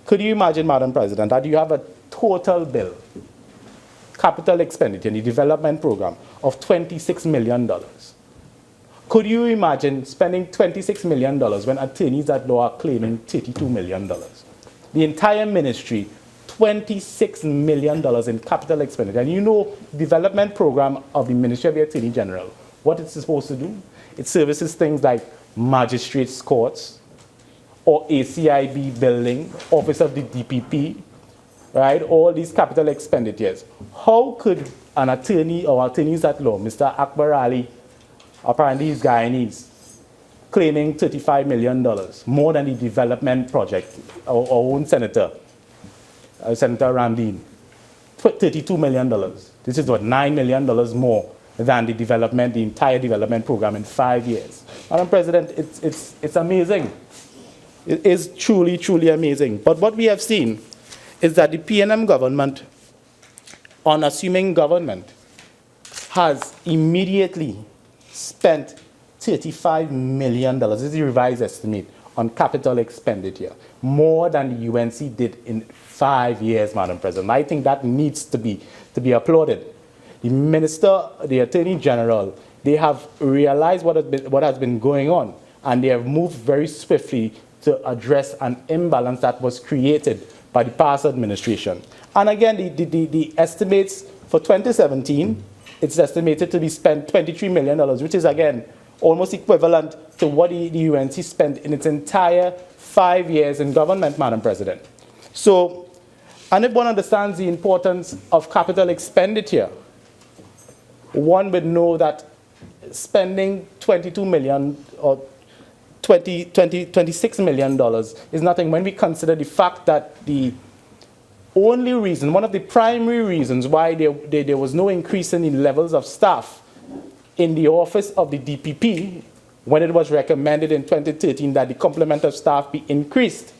Could you imagine, Madam President, that you have a total bill, capital expenditure in the development program of $26 million? Could you imagine spending $26 million when attorneys at law are claiming $32 million? The entire ministry, $26 million in capital expenditure. And you know, the development program of the Ministry of the Attorney General, what it's supposed to do? It services things like magistrates' courts, or ACIB building, Office of the DPP, right? All these capital expenditures. How could an attorney or attorneys at law, Mr. Akbar Ali, apparently he's Guyanese, claiming $35 million, more than the development project, our own senator, Senator Ramdeen, $32 million. This is what, $9 million more than the entire development program in 5 years. Madam President, it's amazing. It is truly, truly amazing. But what we have seen is that the PNM government, unassuming government, has immediately spent $35 million, this is the revised estimate, on capital expenditure, more than the UNC did in 5 years, Madam President. I think that needs to be applauded. The Minister, the Attorney General, they have realized what has been going on, and they have moved very swiftly to address an imbalance that was created by the past administration. And again, the estimates for 2017, it's estimated to be spent $23 million, which is, again, almost equivalent to what the UNC spent in its entire 5 years in government, Madam President. So, and if one understands the importance of capital expenditure, one would know that spending $22 million or $26 million is nothing when we consider the fact that the only reason, one of the primary reasons why there was no increase in the levels of staff in the office of the DPP when it was recommended in 2013 that the complement of staff be increased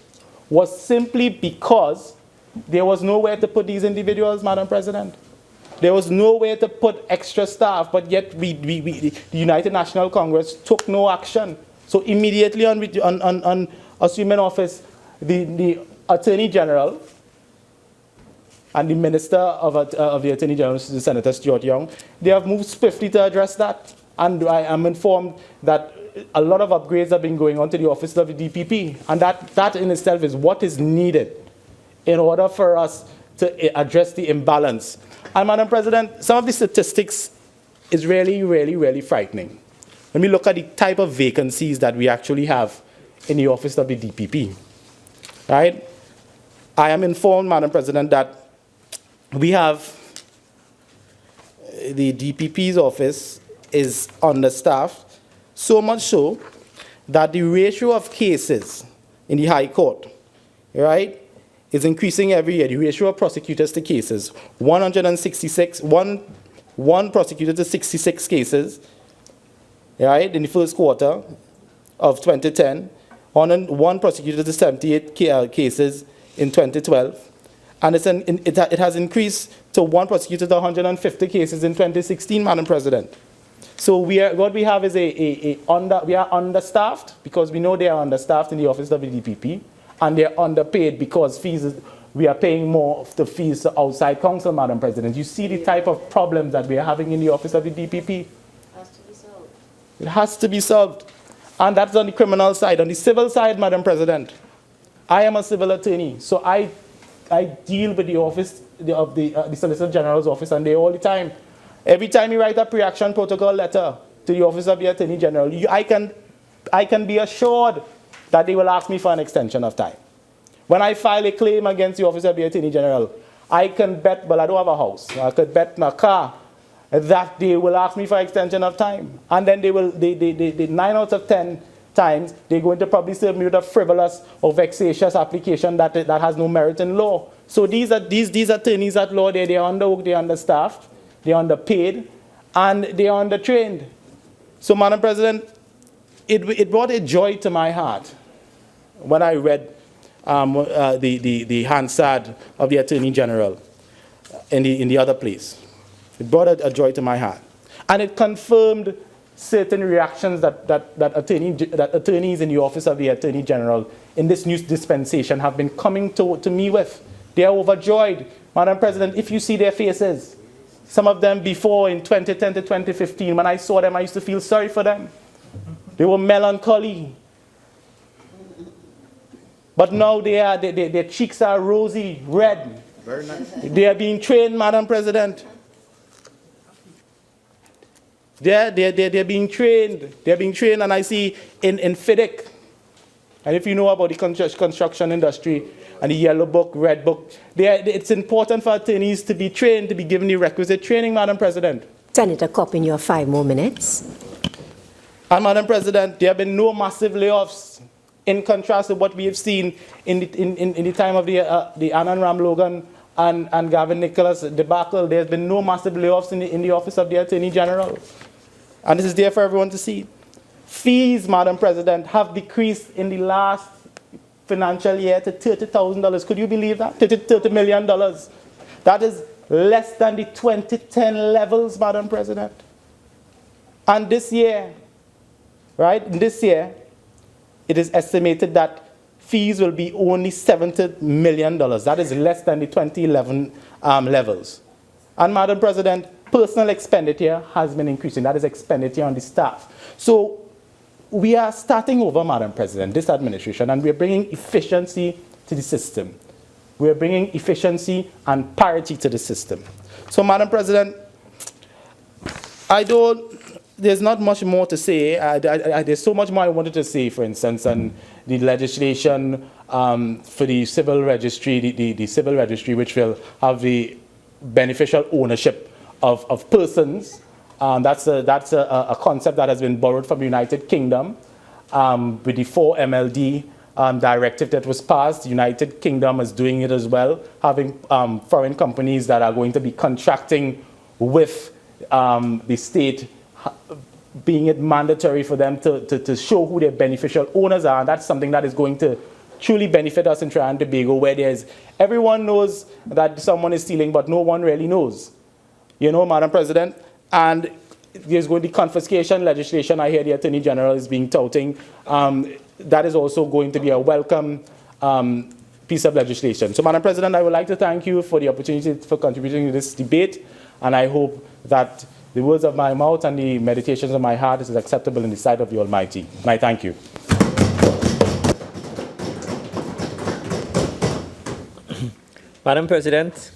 was simply because there was nowhere to put these individuals, Madam President. There was nowhere to put extra staff, but yet the United National Congress took no action. So immediately on assuming office, the Attorney General and the Minister of the Attorney General, Senator Stuart Young, they have moved swiftly to address that. And I am informed that a lot of upgrades have been going on to the office of the DPP. And that in itself is what is needed in order for us to address the imbalance. And Madam President, some of the statistics is really, really, really frightening. When we look at the type of vacancies that we actually have in the office of the DPP, right? I am informed, Madam President, that we have the DPP's office is understaffed, so much so that the ratio of cases in the High Court, right, is increasing every year. The ratio of prosecutors to cases, 166, one prosecutor to 66 cases, right, in the first quarter of 2010, one prosecutor to 78 cases in 2012. And it has increased to one prosecutor to 150 cases in 2016, Madam President. So what we have is we are understaffed because we know they are understaffed in the office of the DPP, and they are underpaid because we are paying more of the fees to outside counsel, Madam President. You see the type of problems that we are having in the office of the DPP. It has to be solved. It has to be solved. And that's on the criminal side. On the civil side, Madam President, I am a civil attorney, so I deal with the office of the Solicitor General's office and they all the time. Every time you write a pre-action protocol letter to the office of the Attorney General, I can be assured that they will ask me for an extension of time. When I file a claim against the office of the Attorney General, I can bet, well, I don't have a house, I could bet my car that they will ask me for extension of time. And then they 9 out of 10 times, they're going to probably serve me with a frivolous or vexatious application that has no merit in law. So these attorneys at law, they're underworked, they're understaffed, they're underpaid, and they're undertrained. So, Madam President, it brought a joy to my heart when I read the Hansard of the Attorney General in the other place. It brought a joy to my heart. And it confirmed certain reactions that attorneys in the office of the Attorney General in this new dispensation have been coming to me with. They are overjoyed. Madam President, if you see their faces, some of them before in 2010 to 2015, when I saw them, I used to feel sorry for them. They were melancholy. But now their cheeks are rosy, red. Very nice. They are being trained, Madam President. They're being trained. They're being trained, and I see in FIDIC, and if you know about the construction industry and the yellow book, red book, it's important for attorneys to be trained, to be given the requisite training, Madam President. Senator Coppin, you have 5 more minutes. And Madam President, there have been no massive layoffs in contrast to what we have seen in the time of the Anand Ram Logan and Gavin Nicholas debacle. There's been no massive layoffs in the office of the Attorney General. And this is there for everyone to see. Fees, Madam President, have decreased in the last financial year to $30,000. Could you believe that? $30 million. That is less than the 2010 levels, Madam President. And this year, right, this year, it is estimated that fees will be only $70 million. That is less than the 2011 levels. And Madam President, personal expenditure has been increasing. That is expenditure on the staff. So we are starting over, Madam President, this administration, and we're bringing efficiency to the system. We're bringing efficiency and parity to the system. So, Madam President, there's not much more to say. There's so much more I wanted to say, for instance, on the legislation for the civil registry, the civil registry, which will have the beneficial ownership of persons. That's a concept that has been borrowed from the United Kingdom with the 4 MLD directive that was passed. The United Kingdom is doing it as well, having foreign companies that are going to be contracting with the state, being it mandatory for them to show who their beneficial owners are. And that's something that is going to truly benefit us in Trinidad and Tobago, where everyone knows that someone is stealing, but no one really knows. You know, Madam President? And there's going to be confiscation legislation. I hear the Attorney General is being touting. That is also going to be a welcome piece of legislation. So, Madam President, I would like to thank you for the opportunity for contributing to this debate, and I hope that the words of my mouth and the meditations of my heart is acceptable in the sight of the Almighty. And I thank you. Madam President,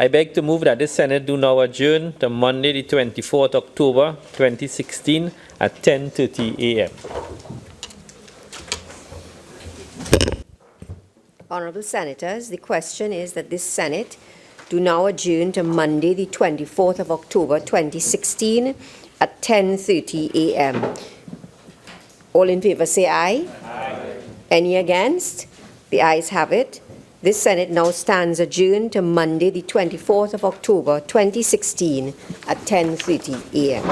I beg to move that the Senate do now adjourn to Monday, the 24th October 2016 at 10:30 a.m. Honourable Senators, the question is that this Senate do now adjourn to Monday, the 24th of October 2016 at 10:30 a.m. All in favour say aye. Aye. Any against? The ayes have it. This Senate now stands adjourned to Monday, the 24th of October 2016 at 10:30 a.m.